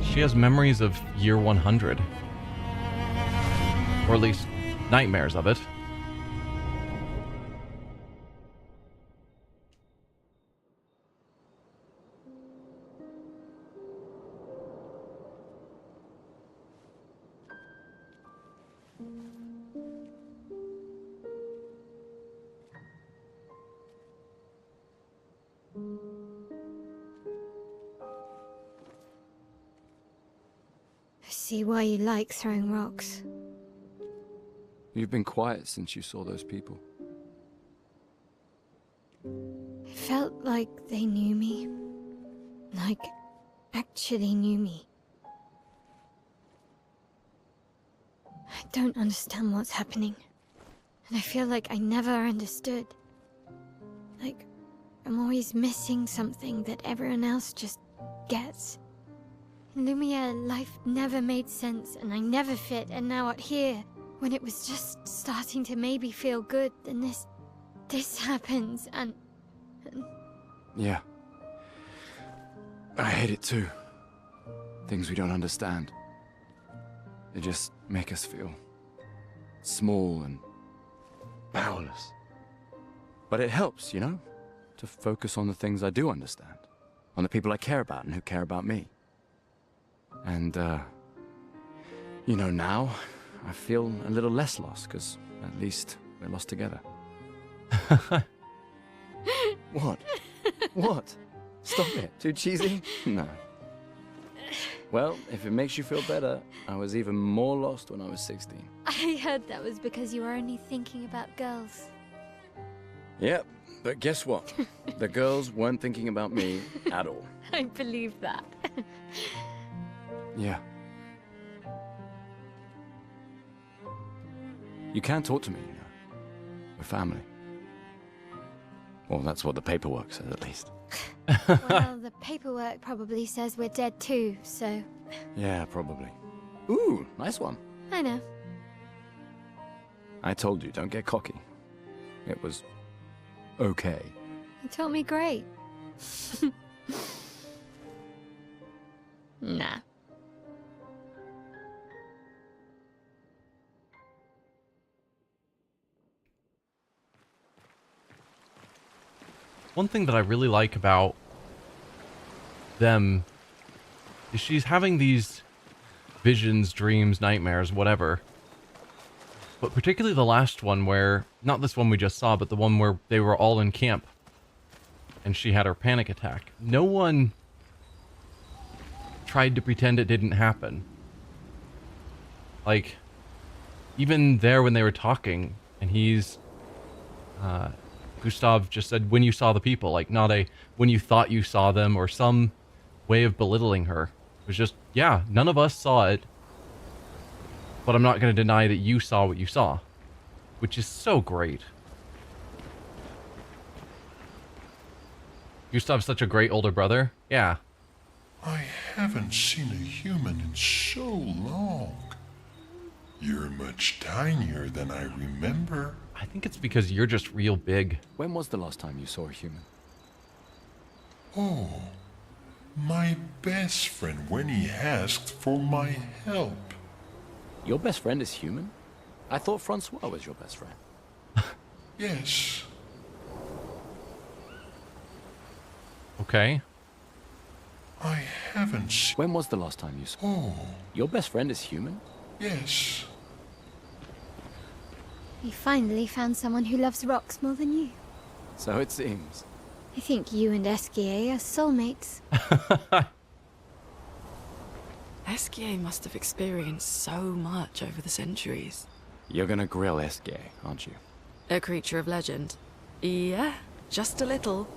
She has memories of year 100. Or at least nightmares of it. See why you like throwing rocks. You've been quiet since you saw those people. It felt like they knew me. Like, actually knew me. I don't understand what's happening. And I feel like I never understood. Like, I'm always missing something that everyone else just gets. In Lumiere, life never made sense, and I never fit, and now out here, when it was just starting to maybe feel good, then this happens, and... Yeah. I hate it too. Things we don't understand. They just make us feel small and powerless. But it helps, you know, to focus on the things I do understand, on the people I care about and who care about me. And, you know, now I feel a little less lost, because at least we're lost together. What? What? Stop it. Too cheesy? No. Well, if it makes you feel better, I was even more lost when I was 16. I heard that was because you were only thinking about girls. Yep, but guess what? The girls weren't thinking about me at all. I believe that. Yeah. You can talk to me, you know. We're family. Well, that's what the paperwork says, at least. Well, the paperwork probably says we're dead too, so... Yeah, probably. Ooh, nice one. I know. I told you, don't get cocky. It was... okay. You told me great. Nah. One thing that I really like about them is she's having these visions, dreams, nightmares, whatever. But particularly the last one where, not this one we just saw, but the one where they were all in camp and she had her panic attack. No one tried to pretend it didn't happen. Like, even there when they were talking and Gustav just said, when you saw the people, like not a, when you thought you saw them or some way of belittling her. It was just, yeah, none of us saw it, but I'm not going to deny that you saw what you saw, which is so great. Gustav's such a great older brother. Yeah. I haven't seen a human in so long. You're much tinier than I remember. I think it's because you're just real big. When was the last time you saw a human? Oh, my best friend when he asked for my help. Your best friend is human? I thought Francois was your best friend. Yes. Okay. I haven't seen... When was the last time you saw? Oh, Your best friend is human? yes. You finally found someone who loves rocks more than you. So it seems. I think you and Esquier are soulmates. Esquier must have experienced so much over the centuries. You're gonna grill Esquier, aren't you? A creature of legend. Yeah, just a little.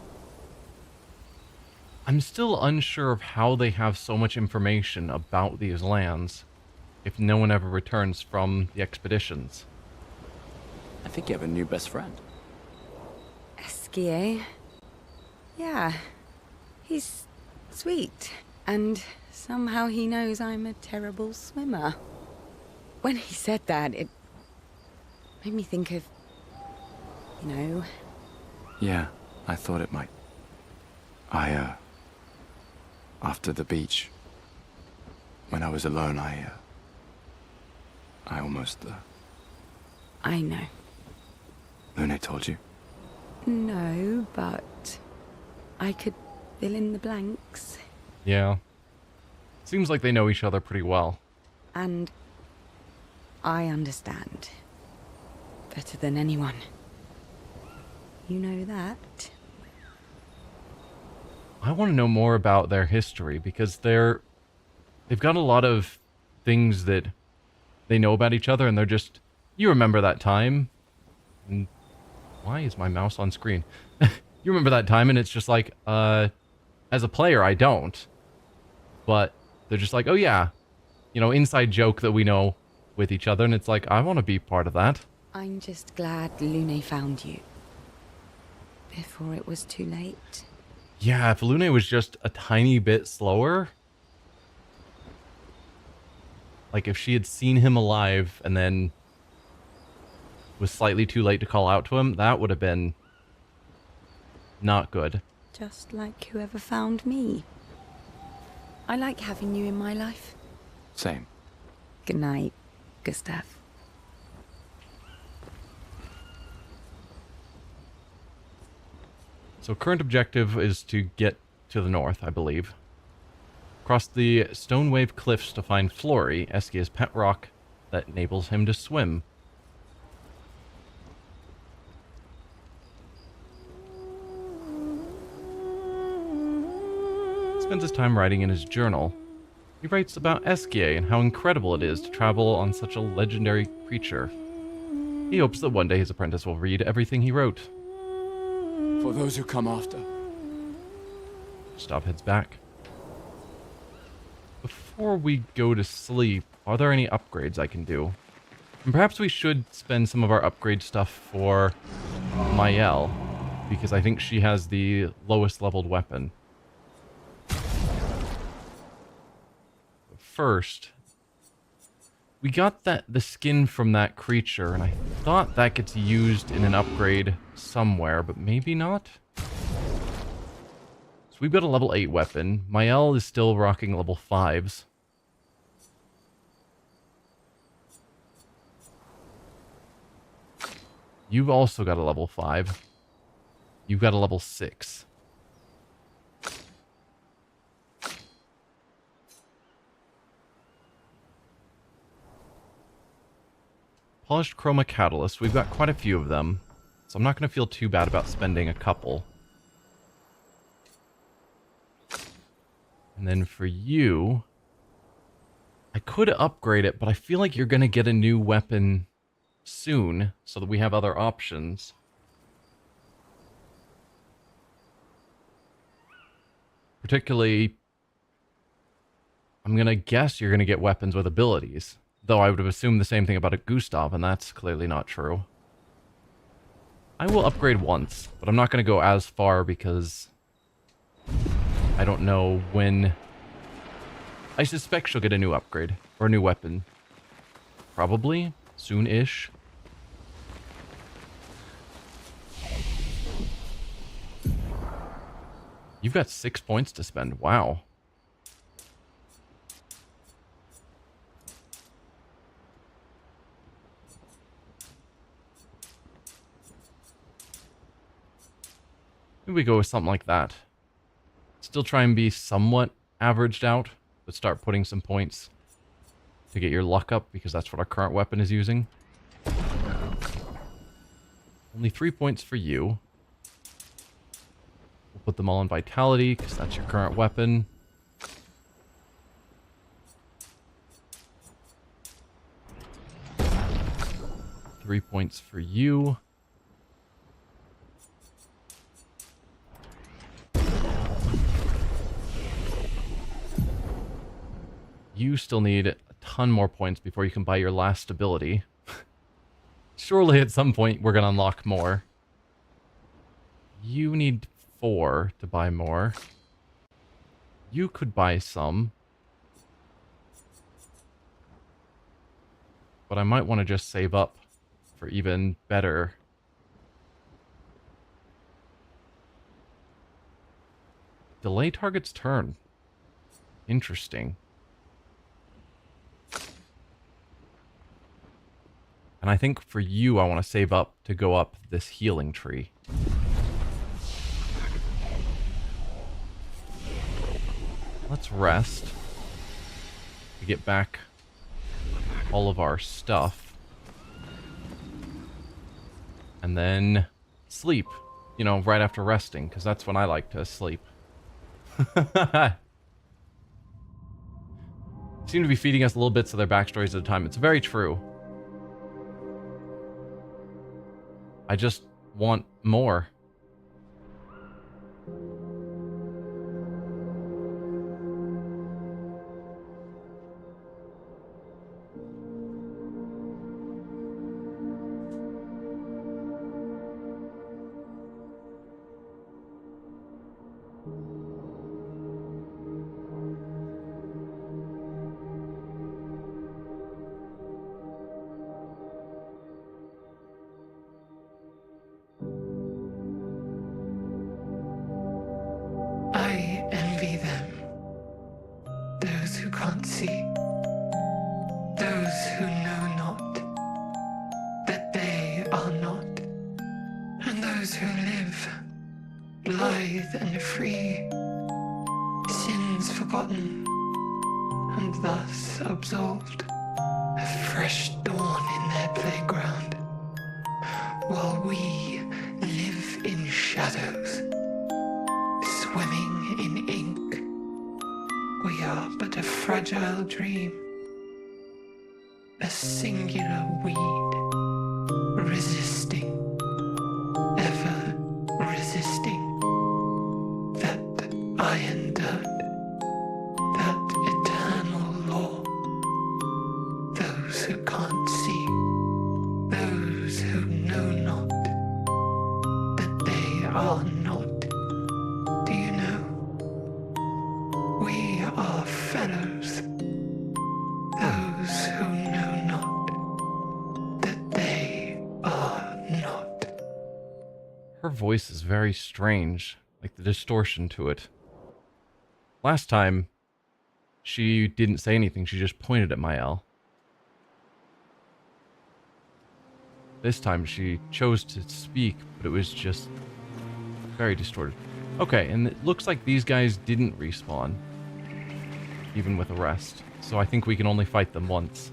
I'm still unsure of how they have so much information about these lands if no one ever returns from the expeditions. I think you have a new best friend. Esquier. Yeah. He's sweet. And somehow he knows I'm a terrible swimmer. When he said that, it made me think of... you know... Yeah, I thought it might. After the beach, when I was alone, I almost, I know. Lune told you? No, but I could fill in the blanks. Yeah. Seems like they know each other pretty well. And I understand. Better than anyone. You know that? I want to know more about their history because they've got a lot of things that they know about each other and they're just, you remember that time? And why is my mouse on screen? You remember that time and it's just like, as a player, I don't. But they're just like, oh yeah, you know, inside joke that we know with each other. And it's like, I want to be part of that. I'm just glad Lune found you. Before it was too late. Yeah, if Lune was just a tiny bit slower. Like if she had seen him alive and then was slightly too late to call out to him, that would have been not good. Just like whoever found me. I like having you in my life. Same. Good night, Gustav. So current objective is to get to the north, I believe. Cross the Stone Wave Cliffs to find Flory, Esquier's pet rock that enables him to swim. Spends his time writing in his journal. He writes about Esquier and how incredible it is to travel on such a legendary creature. He hopes that one day his apprentice will read everything he wrote. For those who come after. Gustav heads back. Before we go to sleep, are there any upgrades I can do? And perhaps we should spend some of our upgrade stuff for Mael, because I think she has the lowest leveled weapon. But first, we got the skin from that creature, and I thought that gets used in an upgrade somewhere, but maybe not. So we've got a level 8 weapon. Mael is still rocking level 5s. You've also got a level 5. You've got a level 6. Polished Chroma Catalyst. We've got quite a few of them, so I'm not going to feel too bad about spending a couple. And then for you, I could upgrade it, but I feel like you're going to get a new weapon soon, so that we have other options. Particularly, I'm going to guess you're going to get weapons with abilities. Though I would have assumed the same thing about a Gustav, and that's clearly not true. I will upgrade once, but I'm not going to go as far because I don't know when. I suspect she'll get a new upgrade, or a new weapon. Probably, soon-ish. You've got 6 points to spend, wow. Maybe we go with something like that. Still try and be somewhat averaged out, but start putting some points to get your luck up, because that's what our current weapon is using. Only 3 points for you. We'll put them all in vitality, because that's your current weapon. Three points for you. You still need a ton more points before you can buy your last ability. Surely at some point we're going to unlock more. You need 4 to buy more. You could buy some. But I might want to just save up for even better. Delay target's turn. Interesting. And I think for you, I want to save up to go up this healing tree. Let's rest. To get back all of our stuff. And then sleep. You know, right after resting, because that's when I like to sleep. Seem to be feeding us little bits of their backstories at a time. It's very true. I just want more. I envy them. Those who can't see. Those who know not that they are not. And those who live, blithe and free, sins forgotten, and thus absolved, a fresh dawn in their playground, while we live in shadows, swimming in ink. We are but a fragile dream, a singular weed, resisting, ever resisting, that iron dirt, that eternal law. Those who can't see, those who know not that they are not. Do you know? We are fellows. Those who know not that they are not. Her voice is very strange, like the distortion to it. Last time, she didn't say anything, she just pointed at Mael. This time she chose to speak, but it was just very distorted. Okay, and it looks like these guys didn't respawn, even with a rest. So I think we can only fight them once.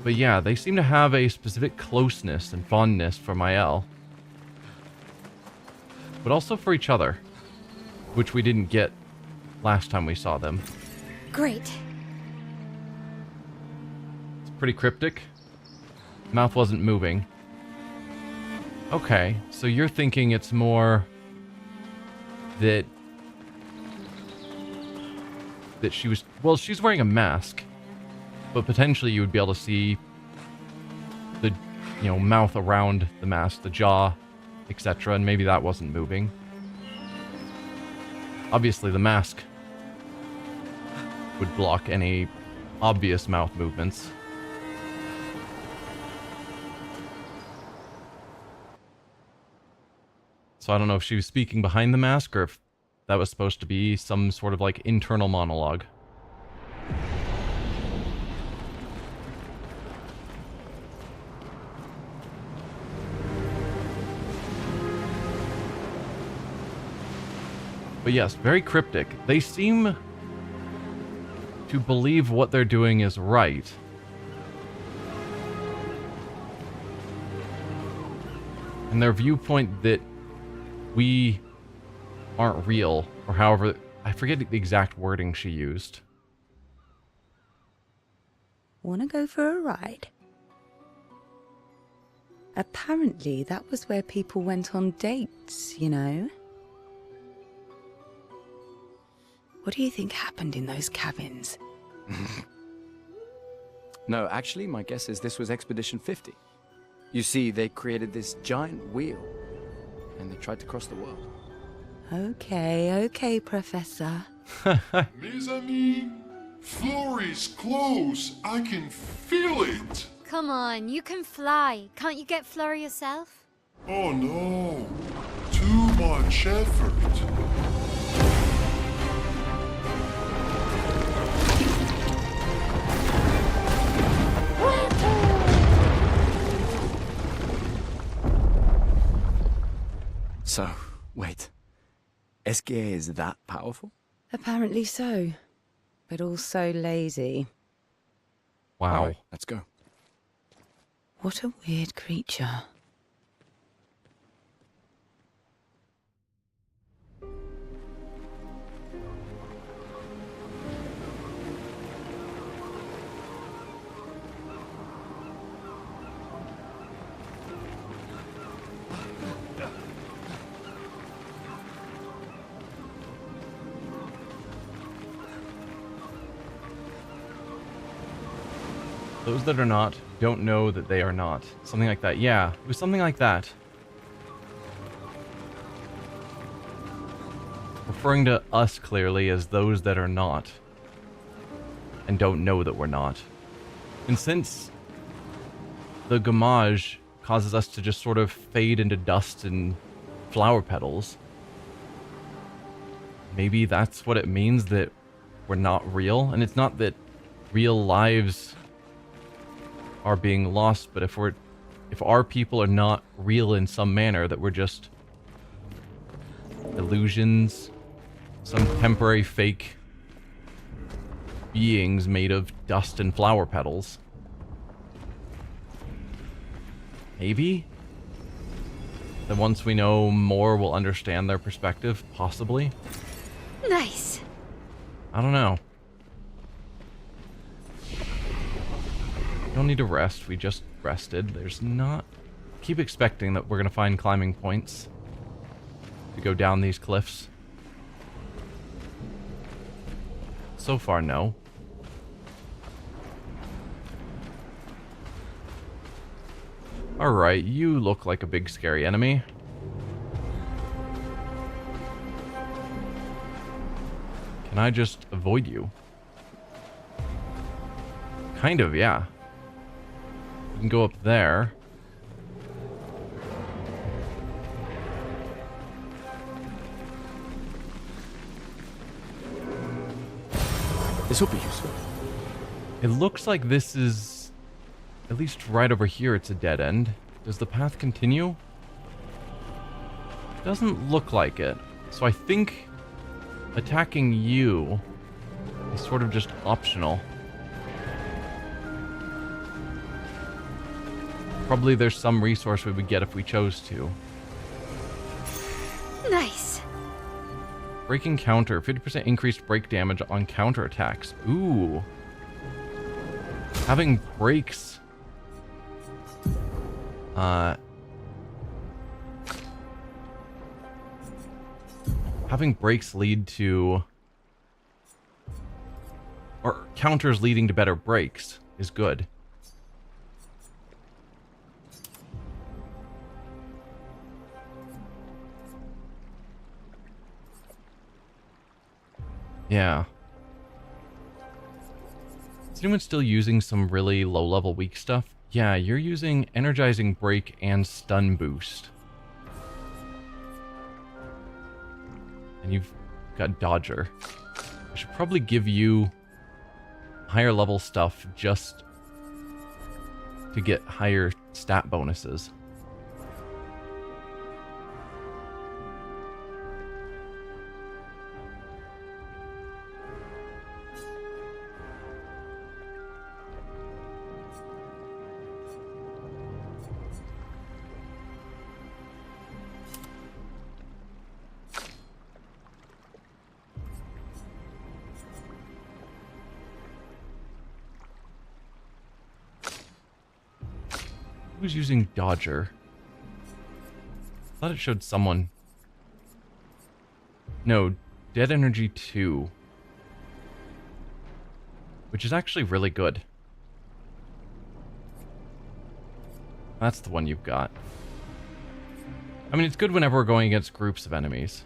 But yeah, they seem to have a specific closeness and fondness for Mael. But also for each other, which we didn't get last time we saw them. Great. It's pretty cryptic. Mouth wasn't moving. Okay, so you're thinking it's more that she was, well, she's wearing a mask, but potentially you would be able to see the, you know, mouth around the mask, the jaw, etc., and maybe that wasn't moving. Obviously the mask would block any obvious mouth movements. So I don't know if she was speaking behind the mask or if that was supposed to be some sort of like internal monologue. But yes, very cryptic. They seem to believe what they're doing is right. And their viewpoint that we aren't real, or however, I forget the exact wording she used. Wanna go for a ride? Apparently, that was where people went on dates, you know? What do you think happened in those cabins? No, actually, my guess is this was Expedition 50. You see, they created this giant wheel, and they tried to cross the world. Okay, Professor. Mes amis, Florey's close. I can feel it. Come on, you can fly. Can't you get Florey yourself? Oh no, too much effort. So, wait. Esquier is that powerful? Apparently so, but also lazy. Wow. All right, let's go. What a weird creature. Those that are not don't know that they are not. Something like that. Yeah, it was something like that. Referring to us clearly as those that are not. And don't know that we're not. And since the gamage causes us to just sort of fade into dust and flower petals, maybe that's what it means that we're not real. And it's not that real lives are being lost, but if our people are not real in some manner, that we're just illusions, some temporary fake beings made of dust and flower petals. Maybe? Then once we know more, we'll understand their perspective, possibly. Nice. I don't know. Don't need to rest, we just rested. There's not... Keep expecting that we're gonna find climbing points to go down these cliffs. So far, no. Alright, you look like a big scary enemy. Can I just avoid you? Kind of, yeah. We can go up there. This will be useful. It looks like this is, at least right over here, it's a dead end. Does the path continue? Doesn't look like it. So I think attacking you is sort of just optional. Probably there's some resource we would get if we chose to. Nice. Breaking counter, 50% increased break damage on counter attacks. Ooh. Having breaks. Having breaks lead to, or counters leading to better breaks is good. Yeah. Is anyone still using some really low-level weak stuff? Yeah, you're using Energizing Break and Stun Boost. And you've got Dodger. I should probably give you higher level stuff just to get higher stat bonuses. Who's using Dodger? I thought it showed someone. No, Dead Energy 2. Which is actually really good. That's the one you've got. I mean, it's good whenever we're going against groups of enemies.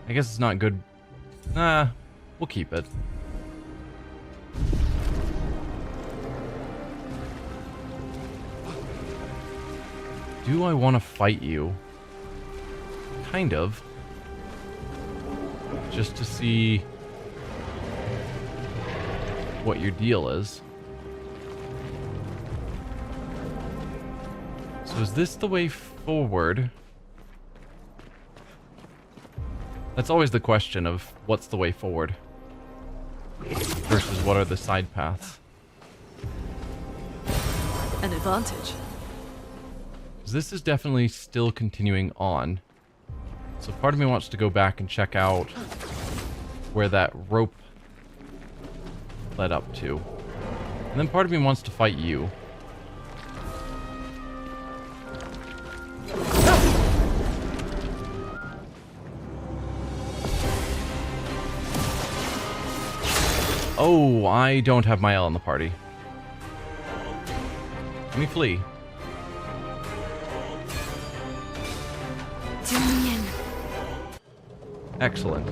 I guess it's not good. Nah, we'll keep it. Do I want to fight you? Kind of. Just to see what your deal is. So is this the way forward? That's always the question of what's the way forward versus what are the side paths. An advantage. This is definitely still continuing on. So part of me wants to go back and check out where that rope led up to. And then part of me wants to fight you. Oh, I don't have Mael in the party. Let me flee. Excellent.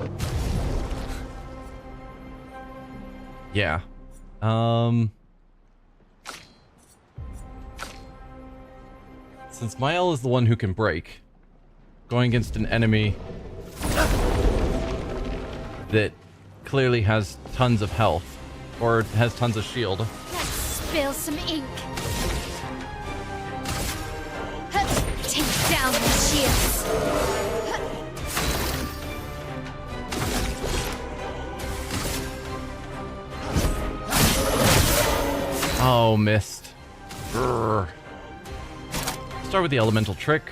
Yeah. Since Mael is the one who can break, going against an enemy that clearly has tons of health, or has tons of shield. Let's spill some ink. Take down the shields. Oh, missed. Grr. Start with the elemental trick.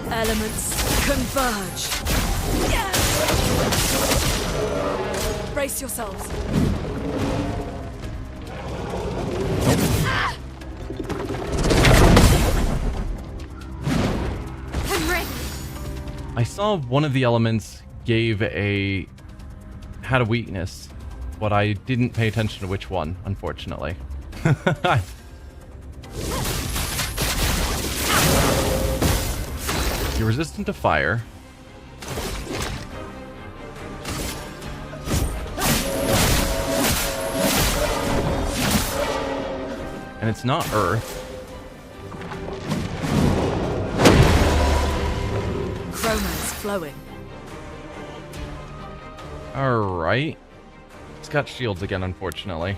Elements converge. Brace yourselves. I'm ready. I saw one of the elements had a weakness, but I didn't pay attention to which one, unfortunately. You're resistant to fire. And it's not earth. Chroma is flowing. Alright. It's got shields again, unfortunately.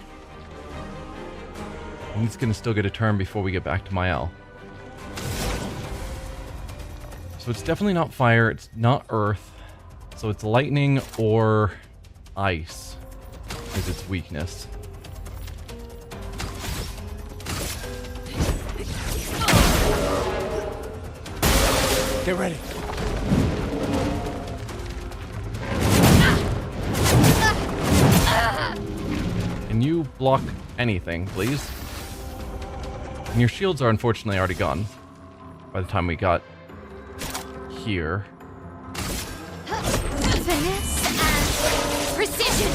And he's gonna still get a turn before we get back to Mael. So it's definitely not fire, it's not earth. So it's lightning or ice is its weakness. Get ready. Can you block anything, please? And your shields are unfortunately already gone by the time we got here. Finesse and precision.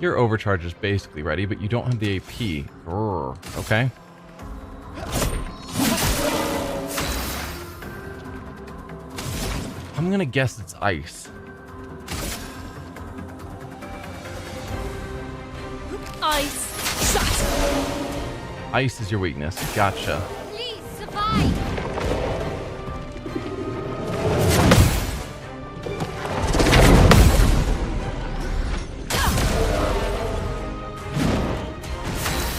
Your overcharge is basically ready, but you don't have the AP. Grr, okay. I'm gonna guess it's ice. Ice shut. Ice is your weakness. Gotcha. Please survive.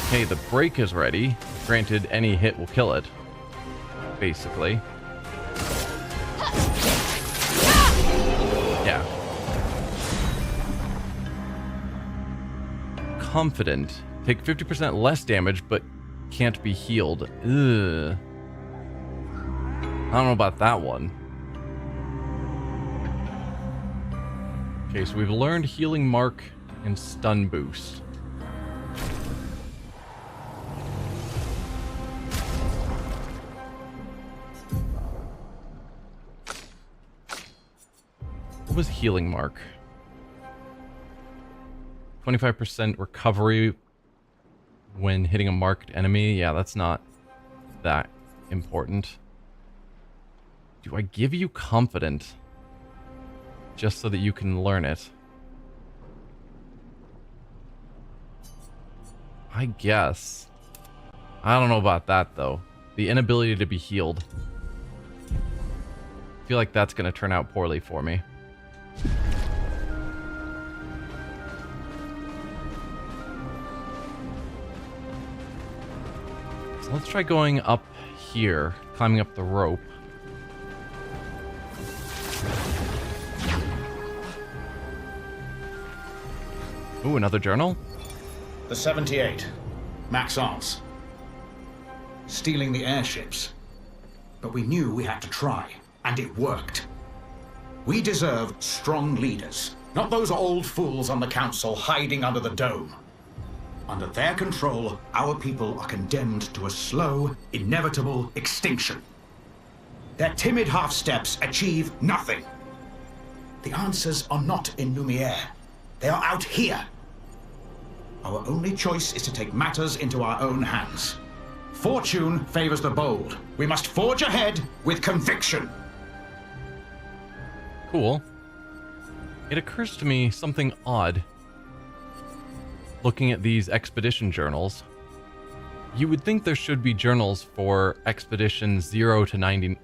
Okay, the break is ready. Granted, any hit will kill it. Basically. Yeah. Confident. Take 50% less damage, but can't be healed. Ugh. I don't know about that one. Okay, so we've learned Healing Mark and stun boost. What was healing mark? 25% recovery when hitting a marked enemy. Yeah, that's not that important. Do I give you confident just so that you can learn it? I guess. I don't know about that though. The inability to be healed. I feel like that's going to turn out poorly for me. So let's try going up here, climbing up the rope. Ooh, another journal? The 78. Maxence. Stealing the airships. But we knew we had to try, and it worked. We deserve strong leaders, not those old fools on the council hiding under the dome. Under their control, our people are condemned to a slow, inevitable extinction. Their timid half-steps achieve nothing. The answers are not in Lumiere. They are out here. Our only choice is to take matters into our own hands. Fortune favors the bold. We must forge ahead with conviction. Cool. It occurs to me something odd. Looking at these expedition journals, you would think there should be journals for expeditions 0 to 90,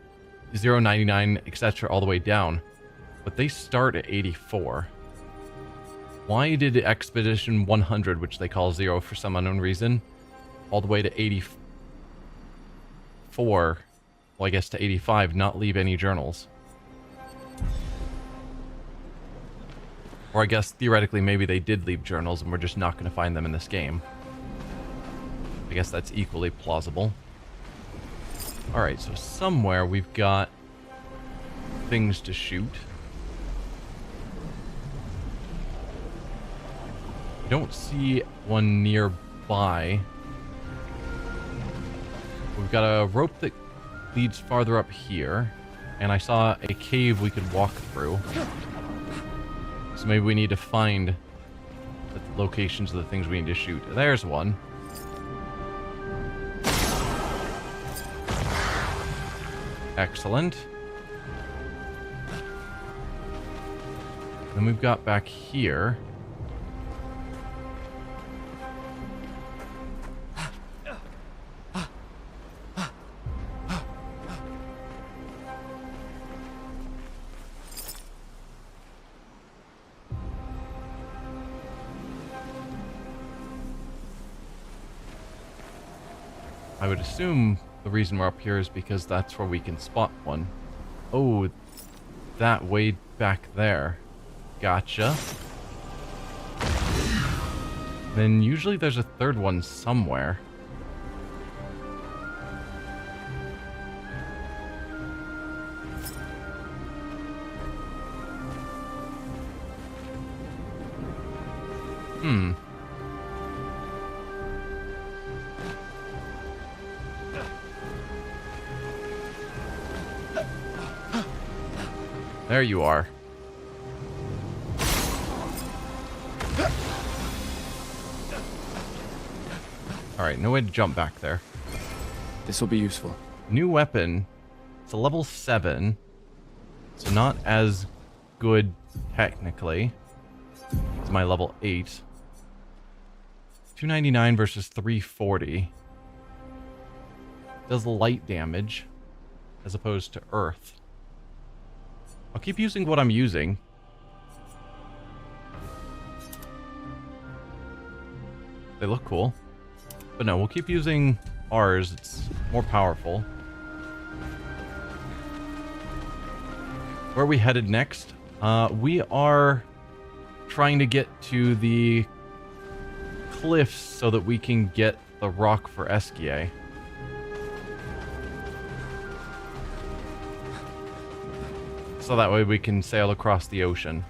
0, 99, etc. all the way down, but they start at 84. Why did expedition 100, which they call 0 for some unknown reason, all the way to 84, well I guess to 85, not leave any journals? Or I guess theoretically maybe they did leave journals and we're just not going to find them in this game. I guess that's equally plausible. Alright, so somewhere we've got things to shoot. I don't see one nearby. We've got a rope that leads farther up here, and I saw a cave we could walk through. So maybe we need to find the locations of the things we need to shoot. There's one. Excellent. Then we've got back here. I would assume the reason we're up here is because that's where we can spot one. Oh, that way back there. Gotcha. Then usually there's a third one somewhere. There you are. Alright, no way to jump back there. This will be useful. New weapon. It's a level 7. So not as good technically as my level 8. 299 versus 340. Does light damage as opposed to earth. I'll keep using what I'm using. They look cool. But no, we'll keep using ours. It's more powerful. Where are we headed next? We are trying to get to the cliffs so that we can get the rock for Esquier. So that way we can sail across the ocean.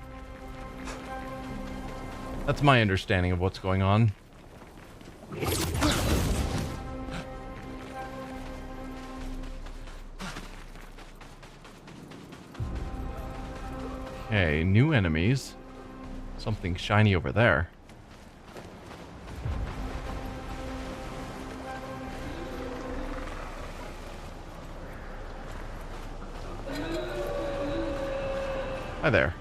That's my understanding of what's going on. Okay, new enemies. Something shiny over there. Hi there.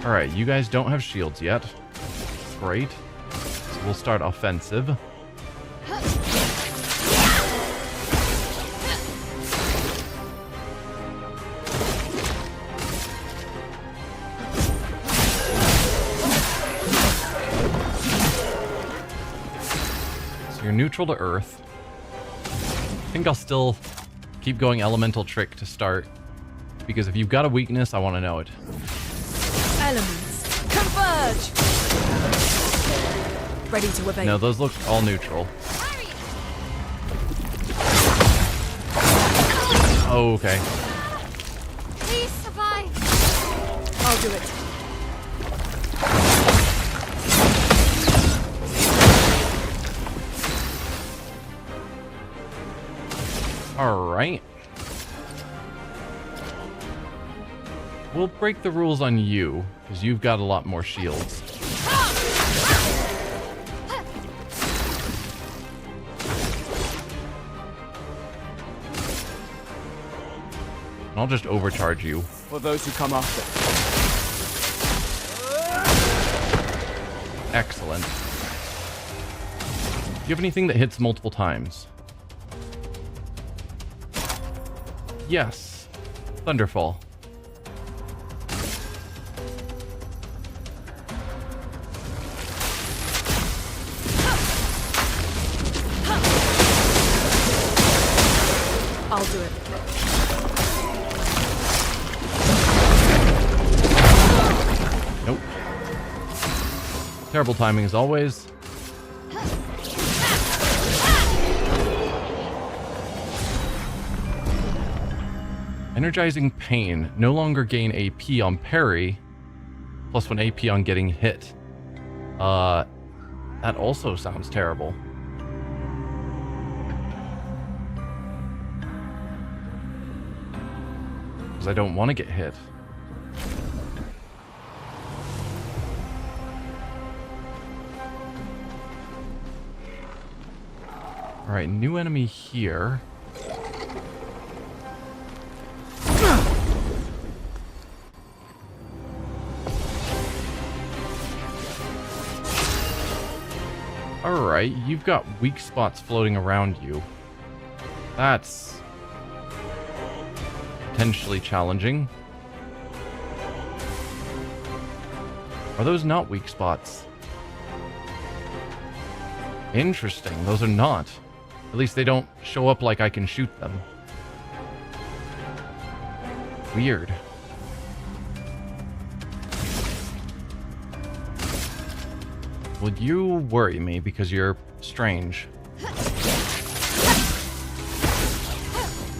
Alright, you guys don't have shields yet. Great. So we'll start offensive. So you're neutral to Earth. I think I'll still keep going Elemental Trick to start. Because if you've got a weakness, I want to know it. Elements, converge! Ready to evade. No, those look all neutral. Oh, okay. Please survive. I'll do it. Alright. We'll break the rules on you, because you've got a lot more shields. And I'll just overcharge you. For those who come after. Excellent. Do you have anything that hits multiple times? Yes. Thunderfall. I'll do it. Nope. Terrible timing as always. Energizing Pain. No longer gain AP on parry, plus 1 AP on getting hit. That also sounds terrible. Because I don't want to get hit. Alright, new enemy here. Alright, you've got weak spots floating around you. That's potentially challenging. Are those not weak spots? Interesting, those are not. At least they don't show up like I can shoot them. Weird. Well, you worry me because you're strange.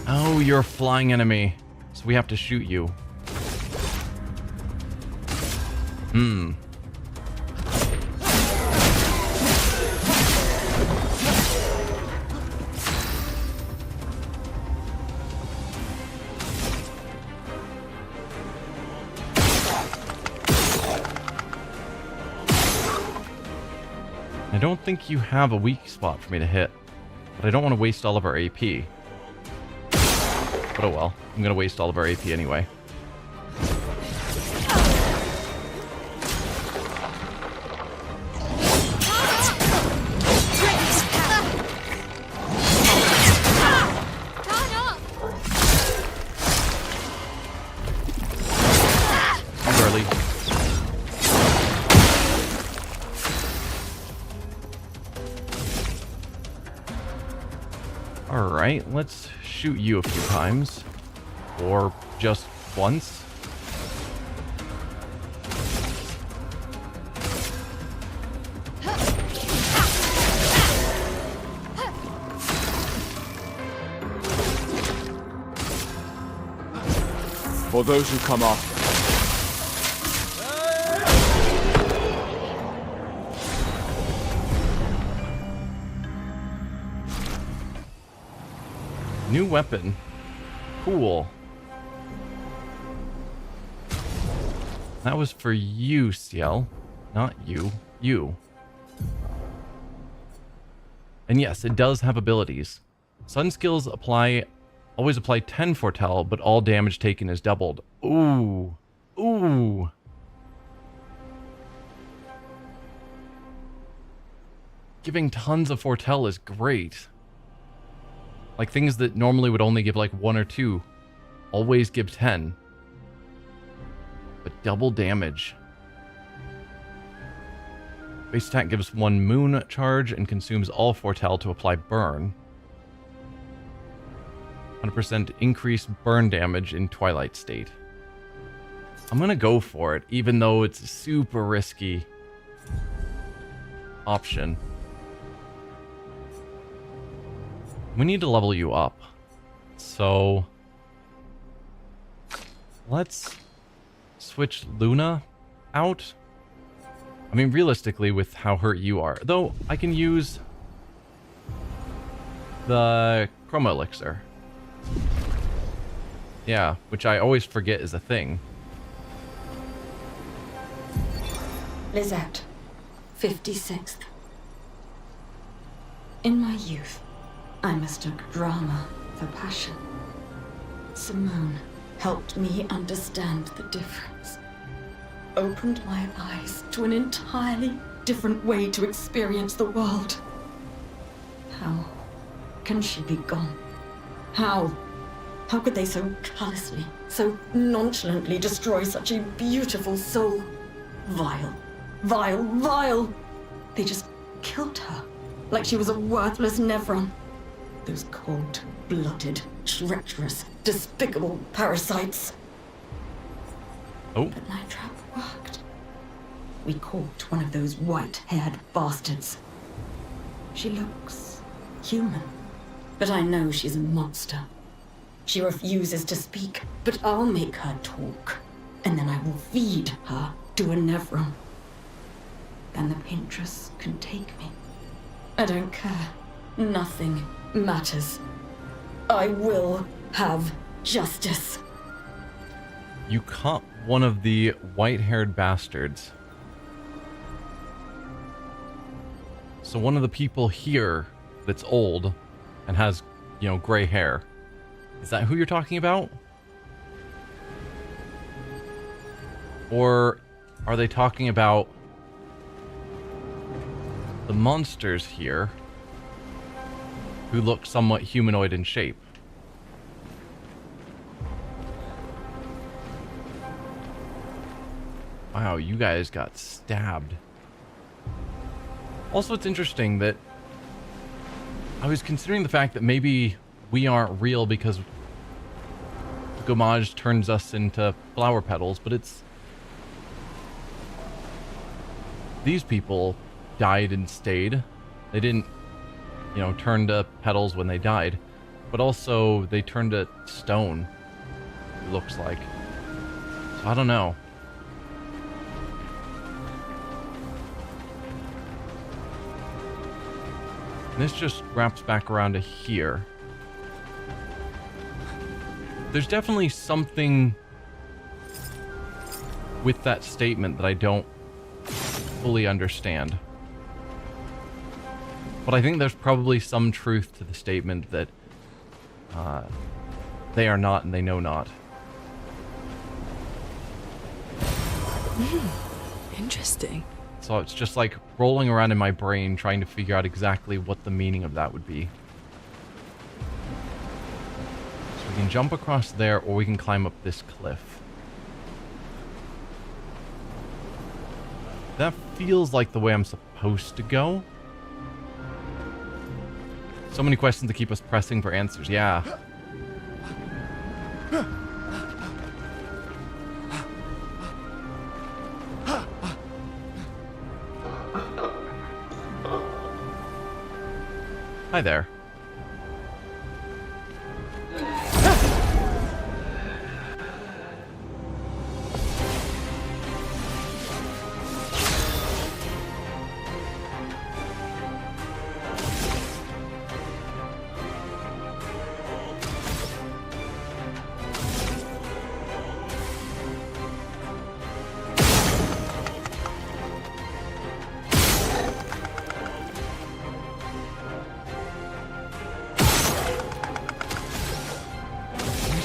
Oh, you're a flying enemy, so we have to shoot you. I don't think you have a weak spot for me to hit, but I don't want to waste all of our AP. But oh well, I'm going to waste all of our AP anyway. Early. Alright, let's shoot you a few times. Or just once. or those who come after. New weapon. Cool. That was for you, Ciel. Not you. You. And yes, it does have abilities. Sun skills always apply 10 foretell, but all damage taken is doubled. Ooh. Ooh. Giving tons of foretell is great. Like things that normally would only give like 1 or 2, always give 10. But double damage. Base attack gives 1 moon charge and consumes all foretell to apply burn. 100% increased burn damage in Twilight State. I'm gonna go for it, even though it's a super risky option. We need to level you up. So let's switch Luna out. I mean, realistically, with how hurt you are. Though, I can use the Chroma Elixir. Yeah, which I always forget is a thing. Lizette, 56th. In my youth, I mistook drama for passion. Simone helped me understand the difference. Opened my eyes to an entirely different way to experience the world. How can she be gone? How could they so callously, so nonchalantly destroy such a beautiful soul? Vile, vile, vile! They just killed her, like she was a worthless Nevron. Those cold-blooded, treacherous, despicable parasites. Oh. But my trap worked. We caught one of those white-haired bastards. She looks human, but I know she's a monster. She refuses to speak, but I'll make her talk, and then I will feed her to a Nevron. Then the Paintress can take me. I don't care. Nothing matters. I will have justice. You caught one of the white-haired bastards. So one of the people here that's old and has, you know, gray hair. Is that who you're talking about? Or are they talking about the monsters here who look somewhat humanoid in shape? Wow, you guys got stabbed. Also, it's interesting that I was considering the fact that maybe we aren't real because Gomage turns us into flower petals, but it's... These people died and stayed. They didn't, you know, turn to petals when they died, but also they turned to stone, it looks like. So I don't know. And this just wraps back around to here. There's definitely something with that statement that I don't fully understand. But I think there's probably some truth to the statement that they are not and they know not. Interesting. So it's just like rolling around in my brain trying to figure out exactly what the meaning of that would be. So we can jump across there or we can climb up this cliff. That feels like the way I'm supposed to go. So many questions to keep us pressing for answers. Yeah. Hi there.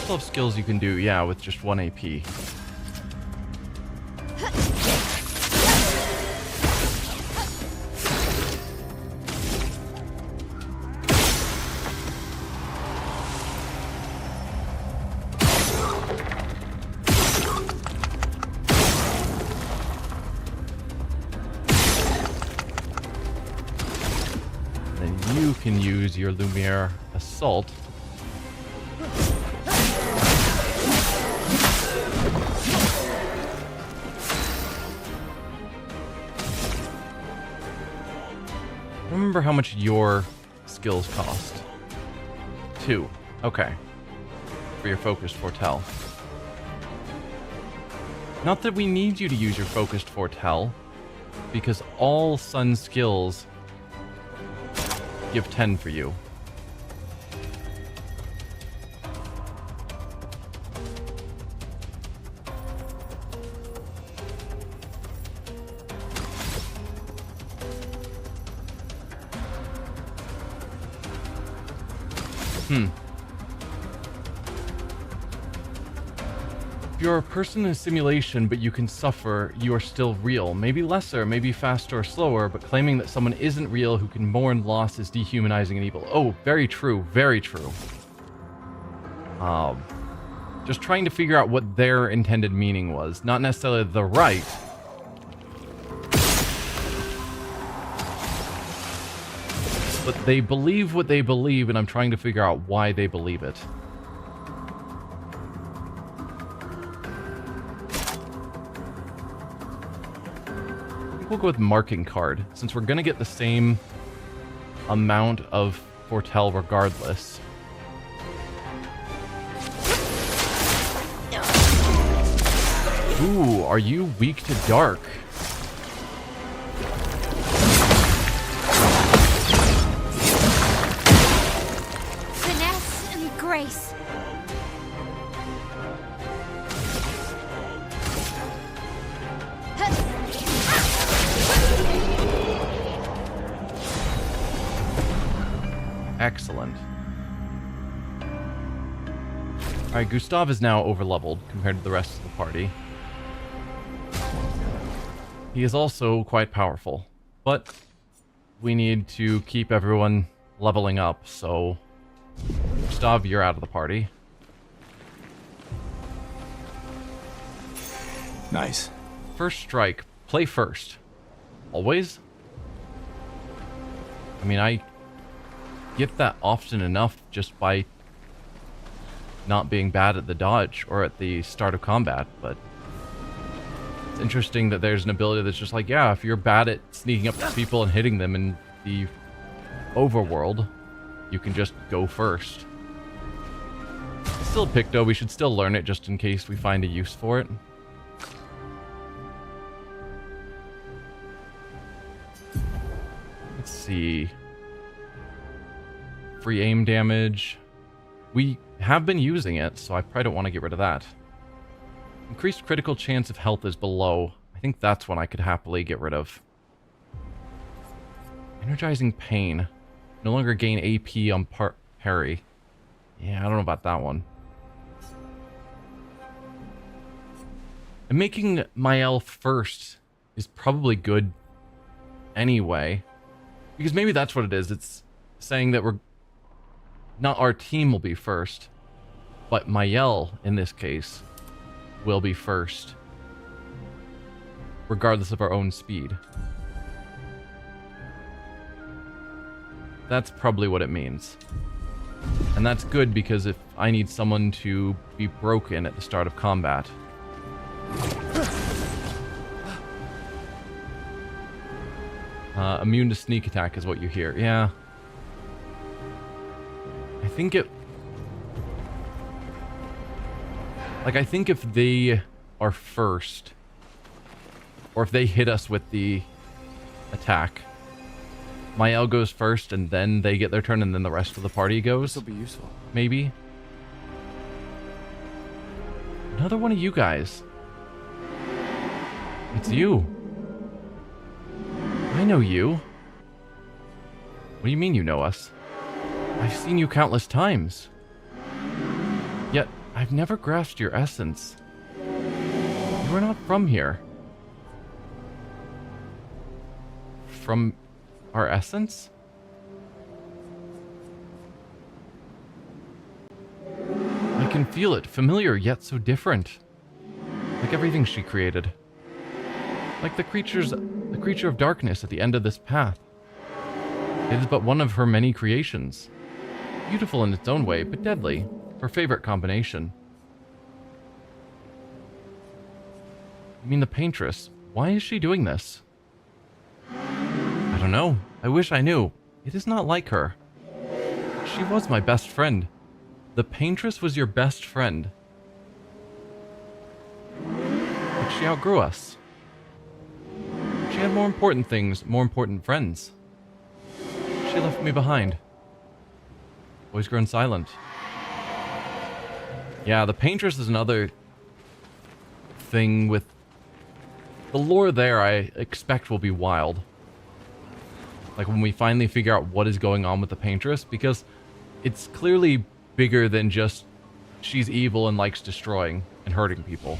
still have skills you can do, yeah, with just 1 AP. You can use your Lumiere Assault. Remember how much your skills cost? 2. Okay. For your Focused Foretell. Not that we need you to use your Focused Foretell, because all Sun skills give 10 for you. If you're a person in a simulation, but you can suffer, you are still real. Maybe lesser, maybe faster or slower, but claiming that someone isn't real who can mourn loss is dehumanizing and evil. Oh, very true, very true. Just trying to figure out what their intended meaning was. Not necessarily the right. But they believe what they believe, and I'm trying to figure out why they believe it. We'll go with marking card, since we're gonna get the same amount of foretell regardless. Ooh, are you weak to dark? Finesse and grace. Excellent. Alright, Gustav is now overleveled compared to the rest of the party. He is also quite powerful, but we need to keep everyone leveling up, so Gustav, you're out of the party. Nice. First strike. Play first. Always? I mean, I get that often enough just by not being bad at the dodge or at the start of combat, but it's interesting that there's an ability that's just like, yeah, if you're bad at sneaking up to people and hitting them in the overworld, you can just go first. Still Picto, we should still learn it just in case we find a use for it. Let's see. Free aim damage. We have been using it, so I probably don't want to get rid of that. Increased critical chance of health is below. I think that's one I could happily get rid of. Energizing pain. No longer gain AP on parry. Yeah, I don't know about that one. And making my elf first is probably good anyway. Because maybe that's what it is. It's saying that we're... Not our team will be first, but Mael, in this case, will be first. Regardless of our own speed. That's probably what it means. And that's good because if I need someone to be broken at the start of combat. Immune to sneak attack is what you hear. Yeah. I think it... Like, I think if they are first, or if they hit us with the attack, Mael goes first, and then they get their turn, and then the rest of the party goes. This will be useful. Maybe. Another one of you guys. It's you. I know you. What do you mean you know us? I've seen you countless times. Yet, I've never grasped your essence. You are not from here. From our essence? I can feel it, familiar yet so different. Like everything she created. Like the creature of darkness at the end of this path. It is but one of her many creations. Beautiful in its own way, but deadly. Her favorite combination. You mean the Paintress? Why is she doing this? I don't know. I wish I knew. It is not like her. She was my best friend. The Paintress was your best friend. But she outgrew us. She had more important things, more important friends. She left me behind. Always grown silent. Yeah, the Paintress is another thing with... The lore there, I expect, will be wild. Like, when we finally figure out what is going on with the Paintress, because it's clearly bigger than just she's evil and likes destroying and hurting people.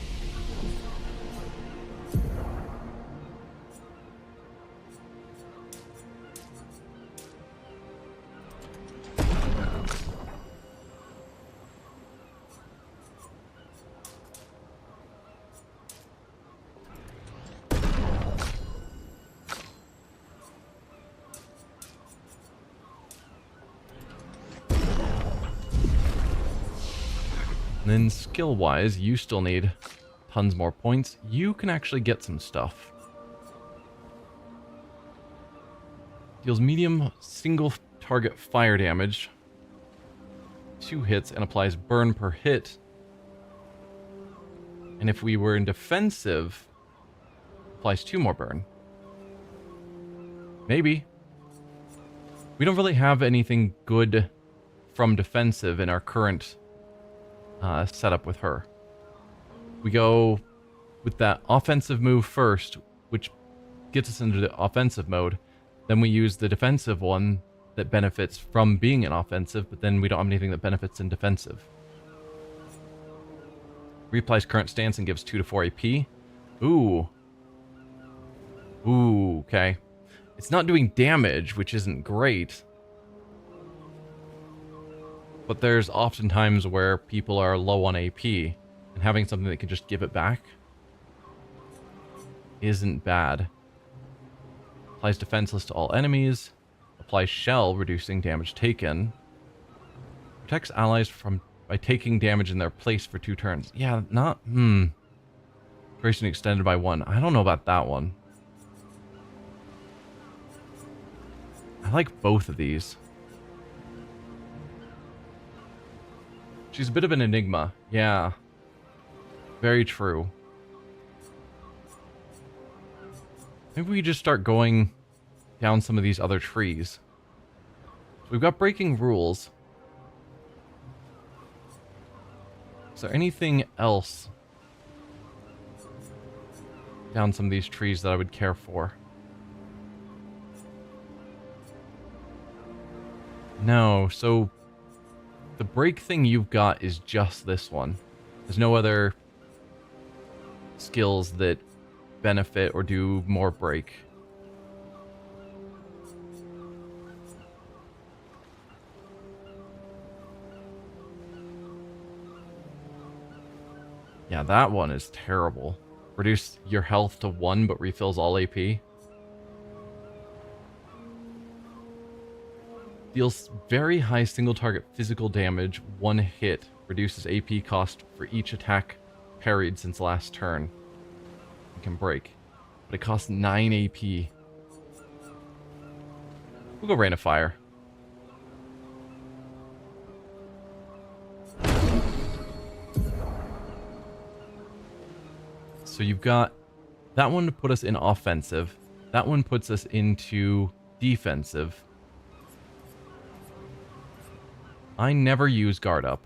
And then skill-wise, you still need tons more points. You can actually get some stuff. Deals medium single target fire damage. 2 hits and applies burn per hit. And if we were in defensive, applies 2 more burn. Maybe. We don't really have anything good from defensive in our current setup with her. We go with that offensive move first, which gets us into the offensive mode. Then we use the defensive one that benefits from being an offensive, but then we don't have anything that benefits in defensive. Reapplies current stance and gives 2 to 4 AP. Ooh. Ooh, okay. It's not doing damage, which isn't great. But there's often times where people are low on AP, and having something that can just give it back isn't bad. Applies defenseless to all enemies. Applies shell, reducing damage taken. Protects allies by taking damage in their place for 2 turns. Yeah, not... Duration extended by 1. I don't know about that one. I like both of these. She's a bit of an enigma. Yeah. Very true. Maybe we just start going down some of these other trees. So we've got breaking rules. Is there anything else down some of these trees that I would care for? No, so the break thing you've got is just this one. There's no other skills that benefit or do more break. Yeah, that one is terrible. Reduce your health to 1 but refills all AP. Deals very high single target physical damage, 1 hit. Reduces AP cost for each attack parried since last turn. It can break. But it costs 9 AP. We'll go Rain of Fire. So you've got that one to put us in offensive. That one puts us into defensive. I never use guard up.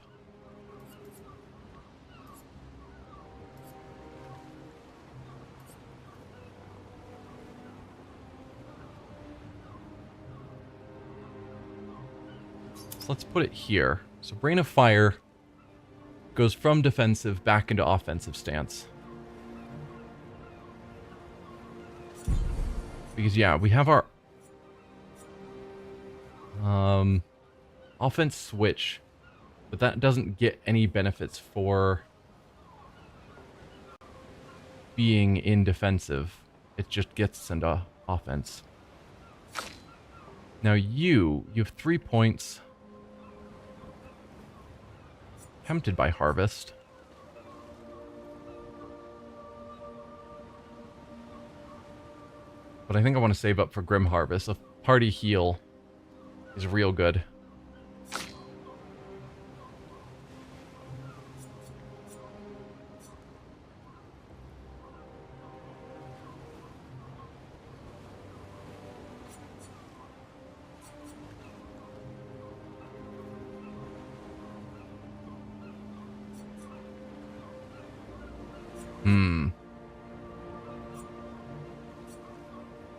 So let's put it here. So Brain of Fire goes from defensive back into offensive stance. Because, yeah, we have our offense switch, but that doesn't get any benefits for being in defensive. It just gets us into offense. Now you have 3 points. Tempted by Harvest. But I think I want to save up for Grim Harvest. A party heal is real good.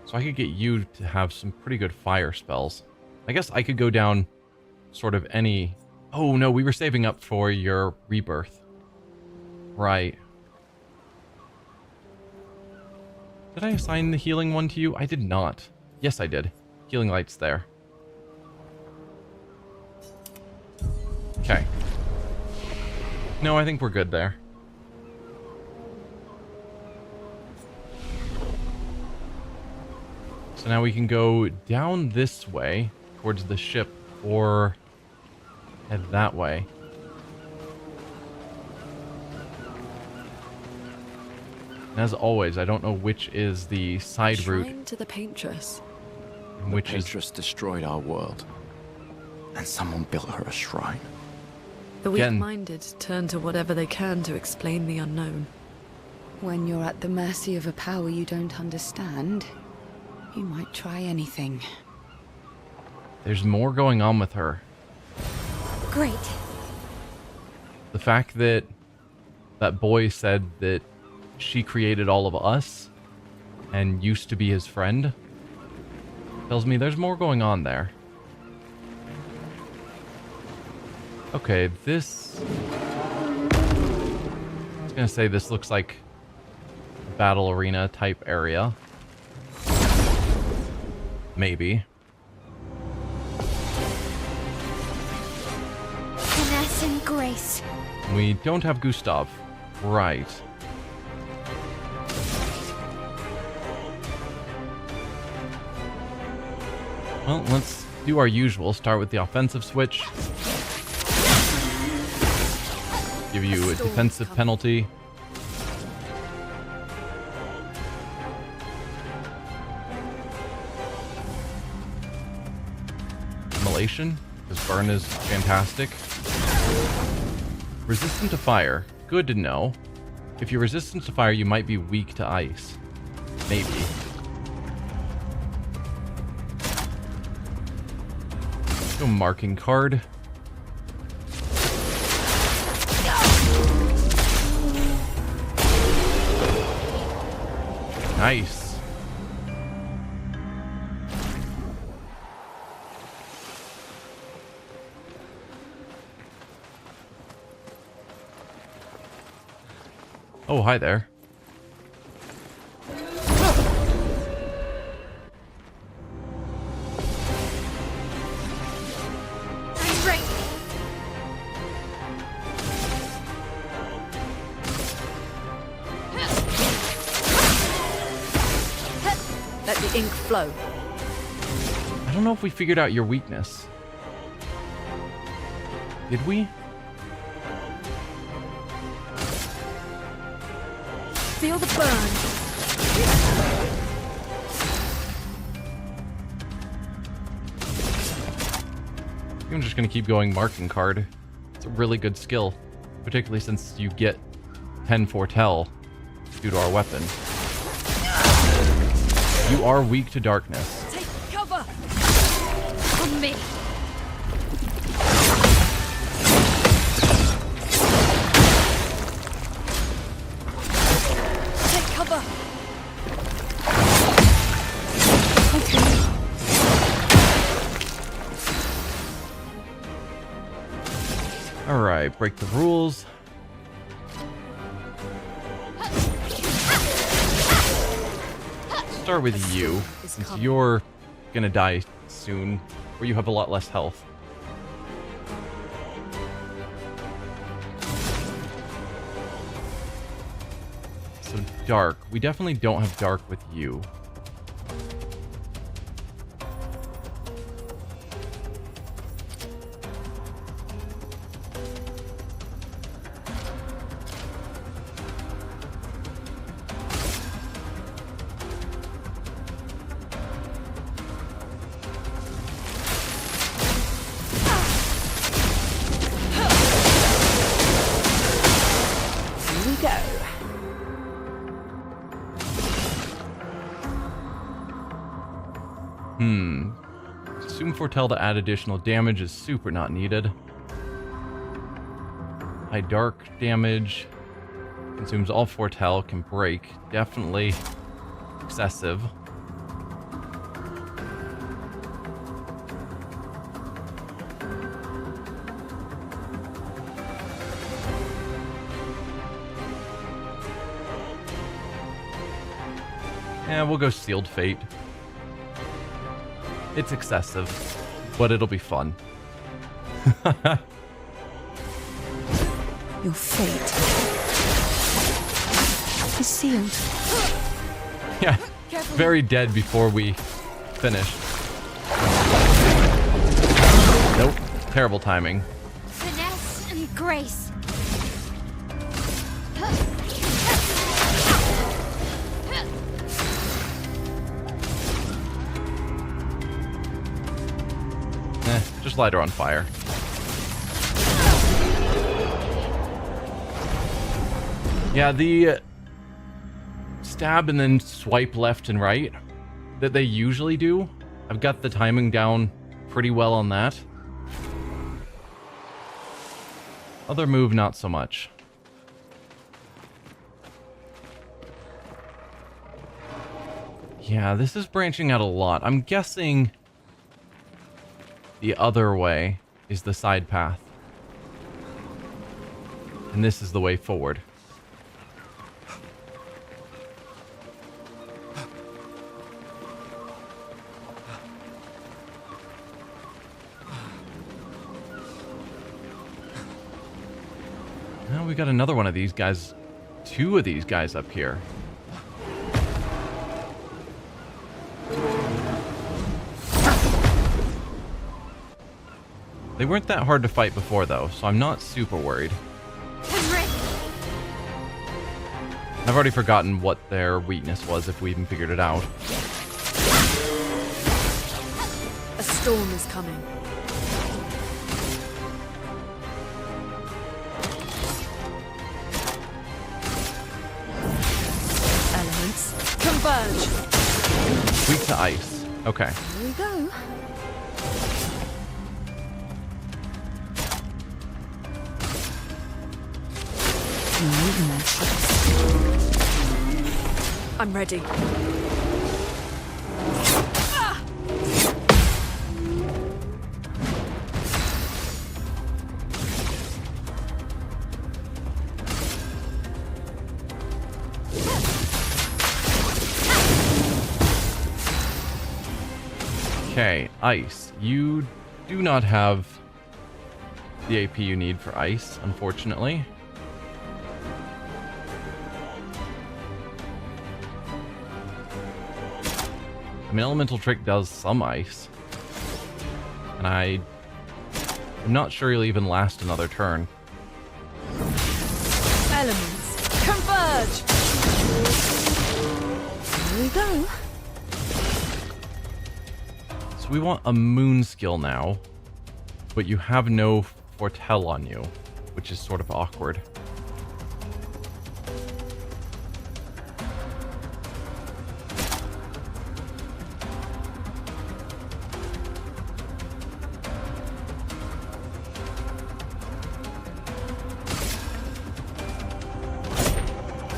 So I could get you to have some pretty good fire spells. I guess I could go down sort of any... Oh no, we were saving up for your rebirth. Right. Did I assign the healing one to you? I did not. Yes, I did. Healing light's there. Okay. No, I think we're good there. So now we can go down this way towards the ship or head that way. And as always, I don't know which is the side route. Shrine to the Paintress. Which Paintress destroyed our world, and someone built her a shrine. The weak-minded turn to whatever they can to explain the unknown. When you're at the mercy of a power you don't understand, you might try anything. There's more going on with her. Great. The fact that that boy said that she created all of us and used to be his friend tells me there's more going on there. Okay, this... I was gonna say this looks like a battle arena type area. Maybe. Finesse and grace. We don't have Gustav. Right. Well, let's do our usual. Start with the offensive switch. Give you a defensive penalty. Immolation, because burn is fantastic. Resistant to fire. Good to know. If you're resistant to fire, you might be weak to ice. Maybe. Go marking card. Nice. Oh, hi there. Let the ink flow. I don't know if we figured out your weakness. Did we? Feel the burn. I'm just going to keep going marking card. It's a really good skill, particularly since you get 10 foretell due to our weapon. You are weak to darkness. Take cover! On me! Take cover! Alright, break the rules. start with you, since you're gonna die soon, or you have a lot less health. So dark. We definitely don't have dark with you. Assume foretell to add additional damage is super not needed. High dark damage. Consumes all foretell, can break. Definitely excessive. Yeah, we'll go Sealed Fate. It's excessive, but it'll be fun. Your fate is sealed. Yeah, very dead before we finished. Nope, terrible timing. Finesse and grace. Just light her on fire. Yeah, the stab and then swipe left and right that they usually do, I've got the timing down pretty well on that. Other move, not so much. Yeah, this is branching out a lot. I'm guessing the other way is the side path. And this is the way forward. Now we got another one of these guys. Two of these guys up here. They weren't that hard to fight before, though, so I'm not super worried. I've already forgotten what their weakness was, if we even figured it out. A storm is coming. Elements converge. Weak to ice. Okay. Here we go. I'm ready. Okay, ice. You do not have the AP you need for ice, unfortunately. I mean, Elemental Trick does some ice. And I'm not sure you'll even last another turn. Elements converge. Here we go. So we want a moon skill now, but you have no foretell on you, which is sort of awkward.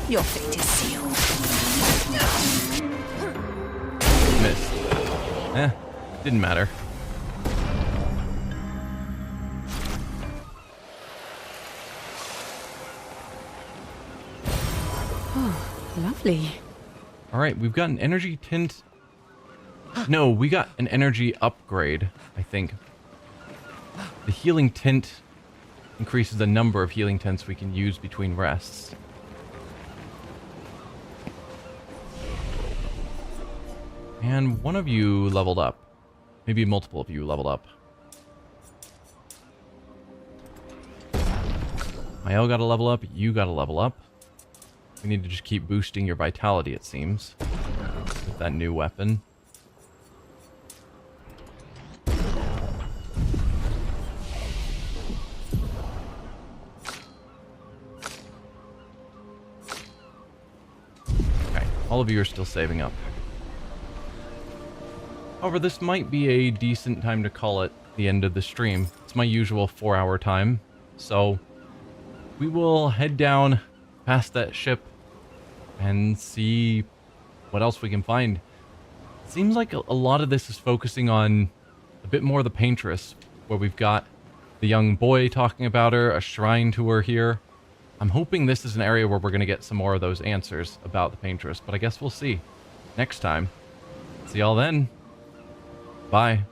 Your fate is sealed. Missed. Didn't matter. Oh, lovely. Alright, we've got an energy tint. No, we got an energy upgrade, I think. The healing tint increases the number of healing tints we can use between rests. And one of you leveled up. Maybe multiple of you leveled up. Mael got a level up, you got a level up. We need to just keep boosting your vitality, it seems, with that new weapon. Okay, all of you are still saving up. However, this might be a decent time to call it the end of the stream. It's my usual 4-hour time, so we will head down past that ship and see what else we can find. It seems like a lot of this is focusing on a bit more of the Paintress, where we've got the young boy talking about her, a shrine to her here. I'm hoping this is an area where we're going to get some more of those answers about the Paintress, but I guess we'll see next time. See y'all then. Bye.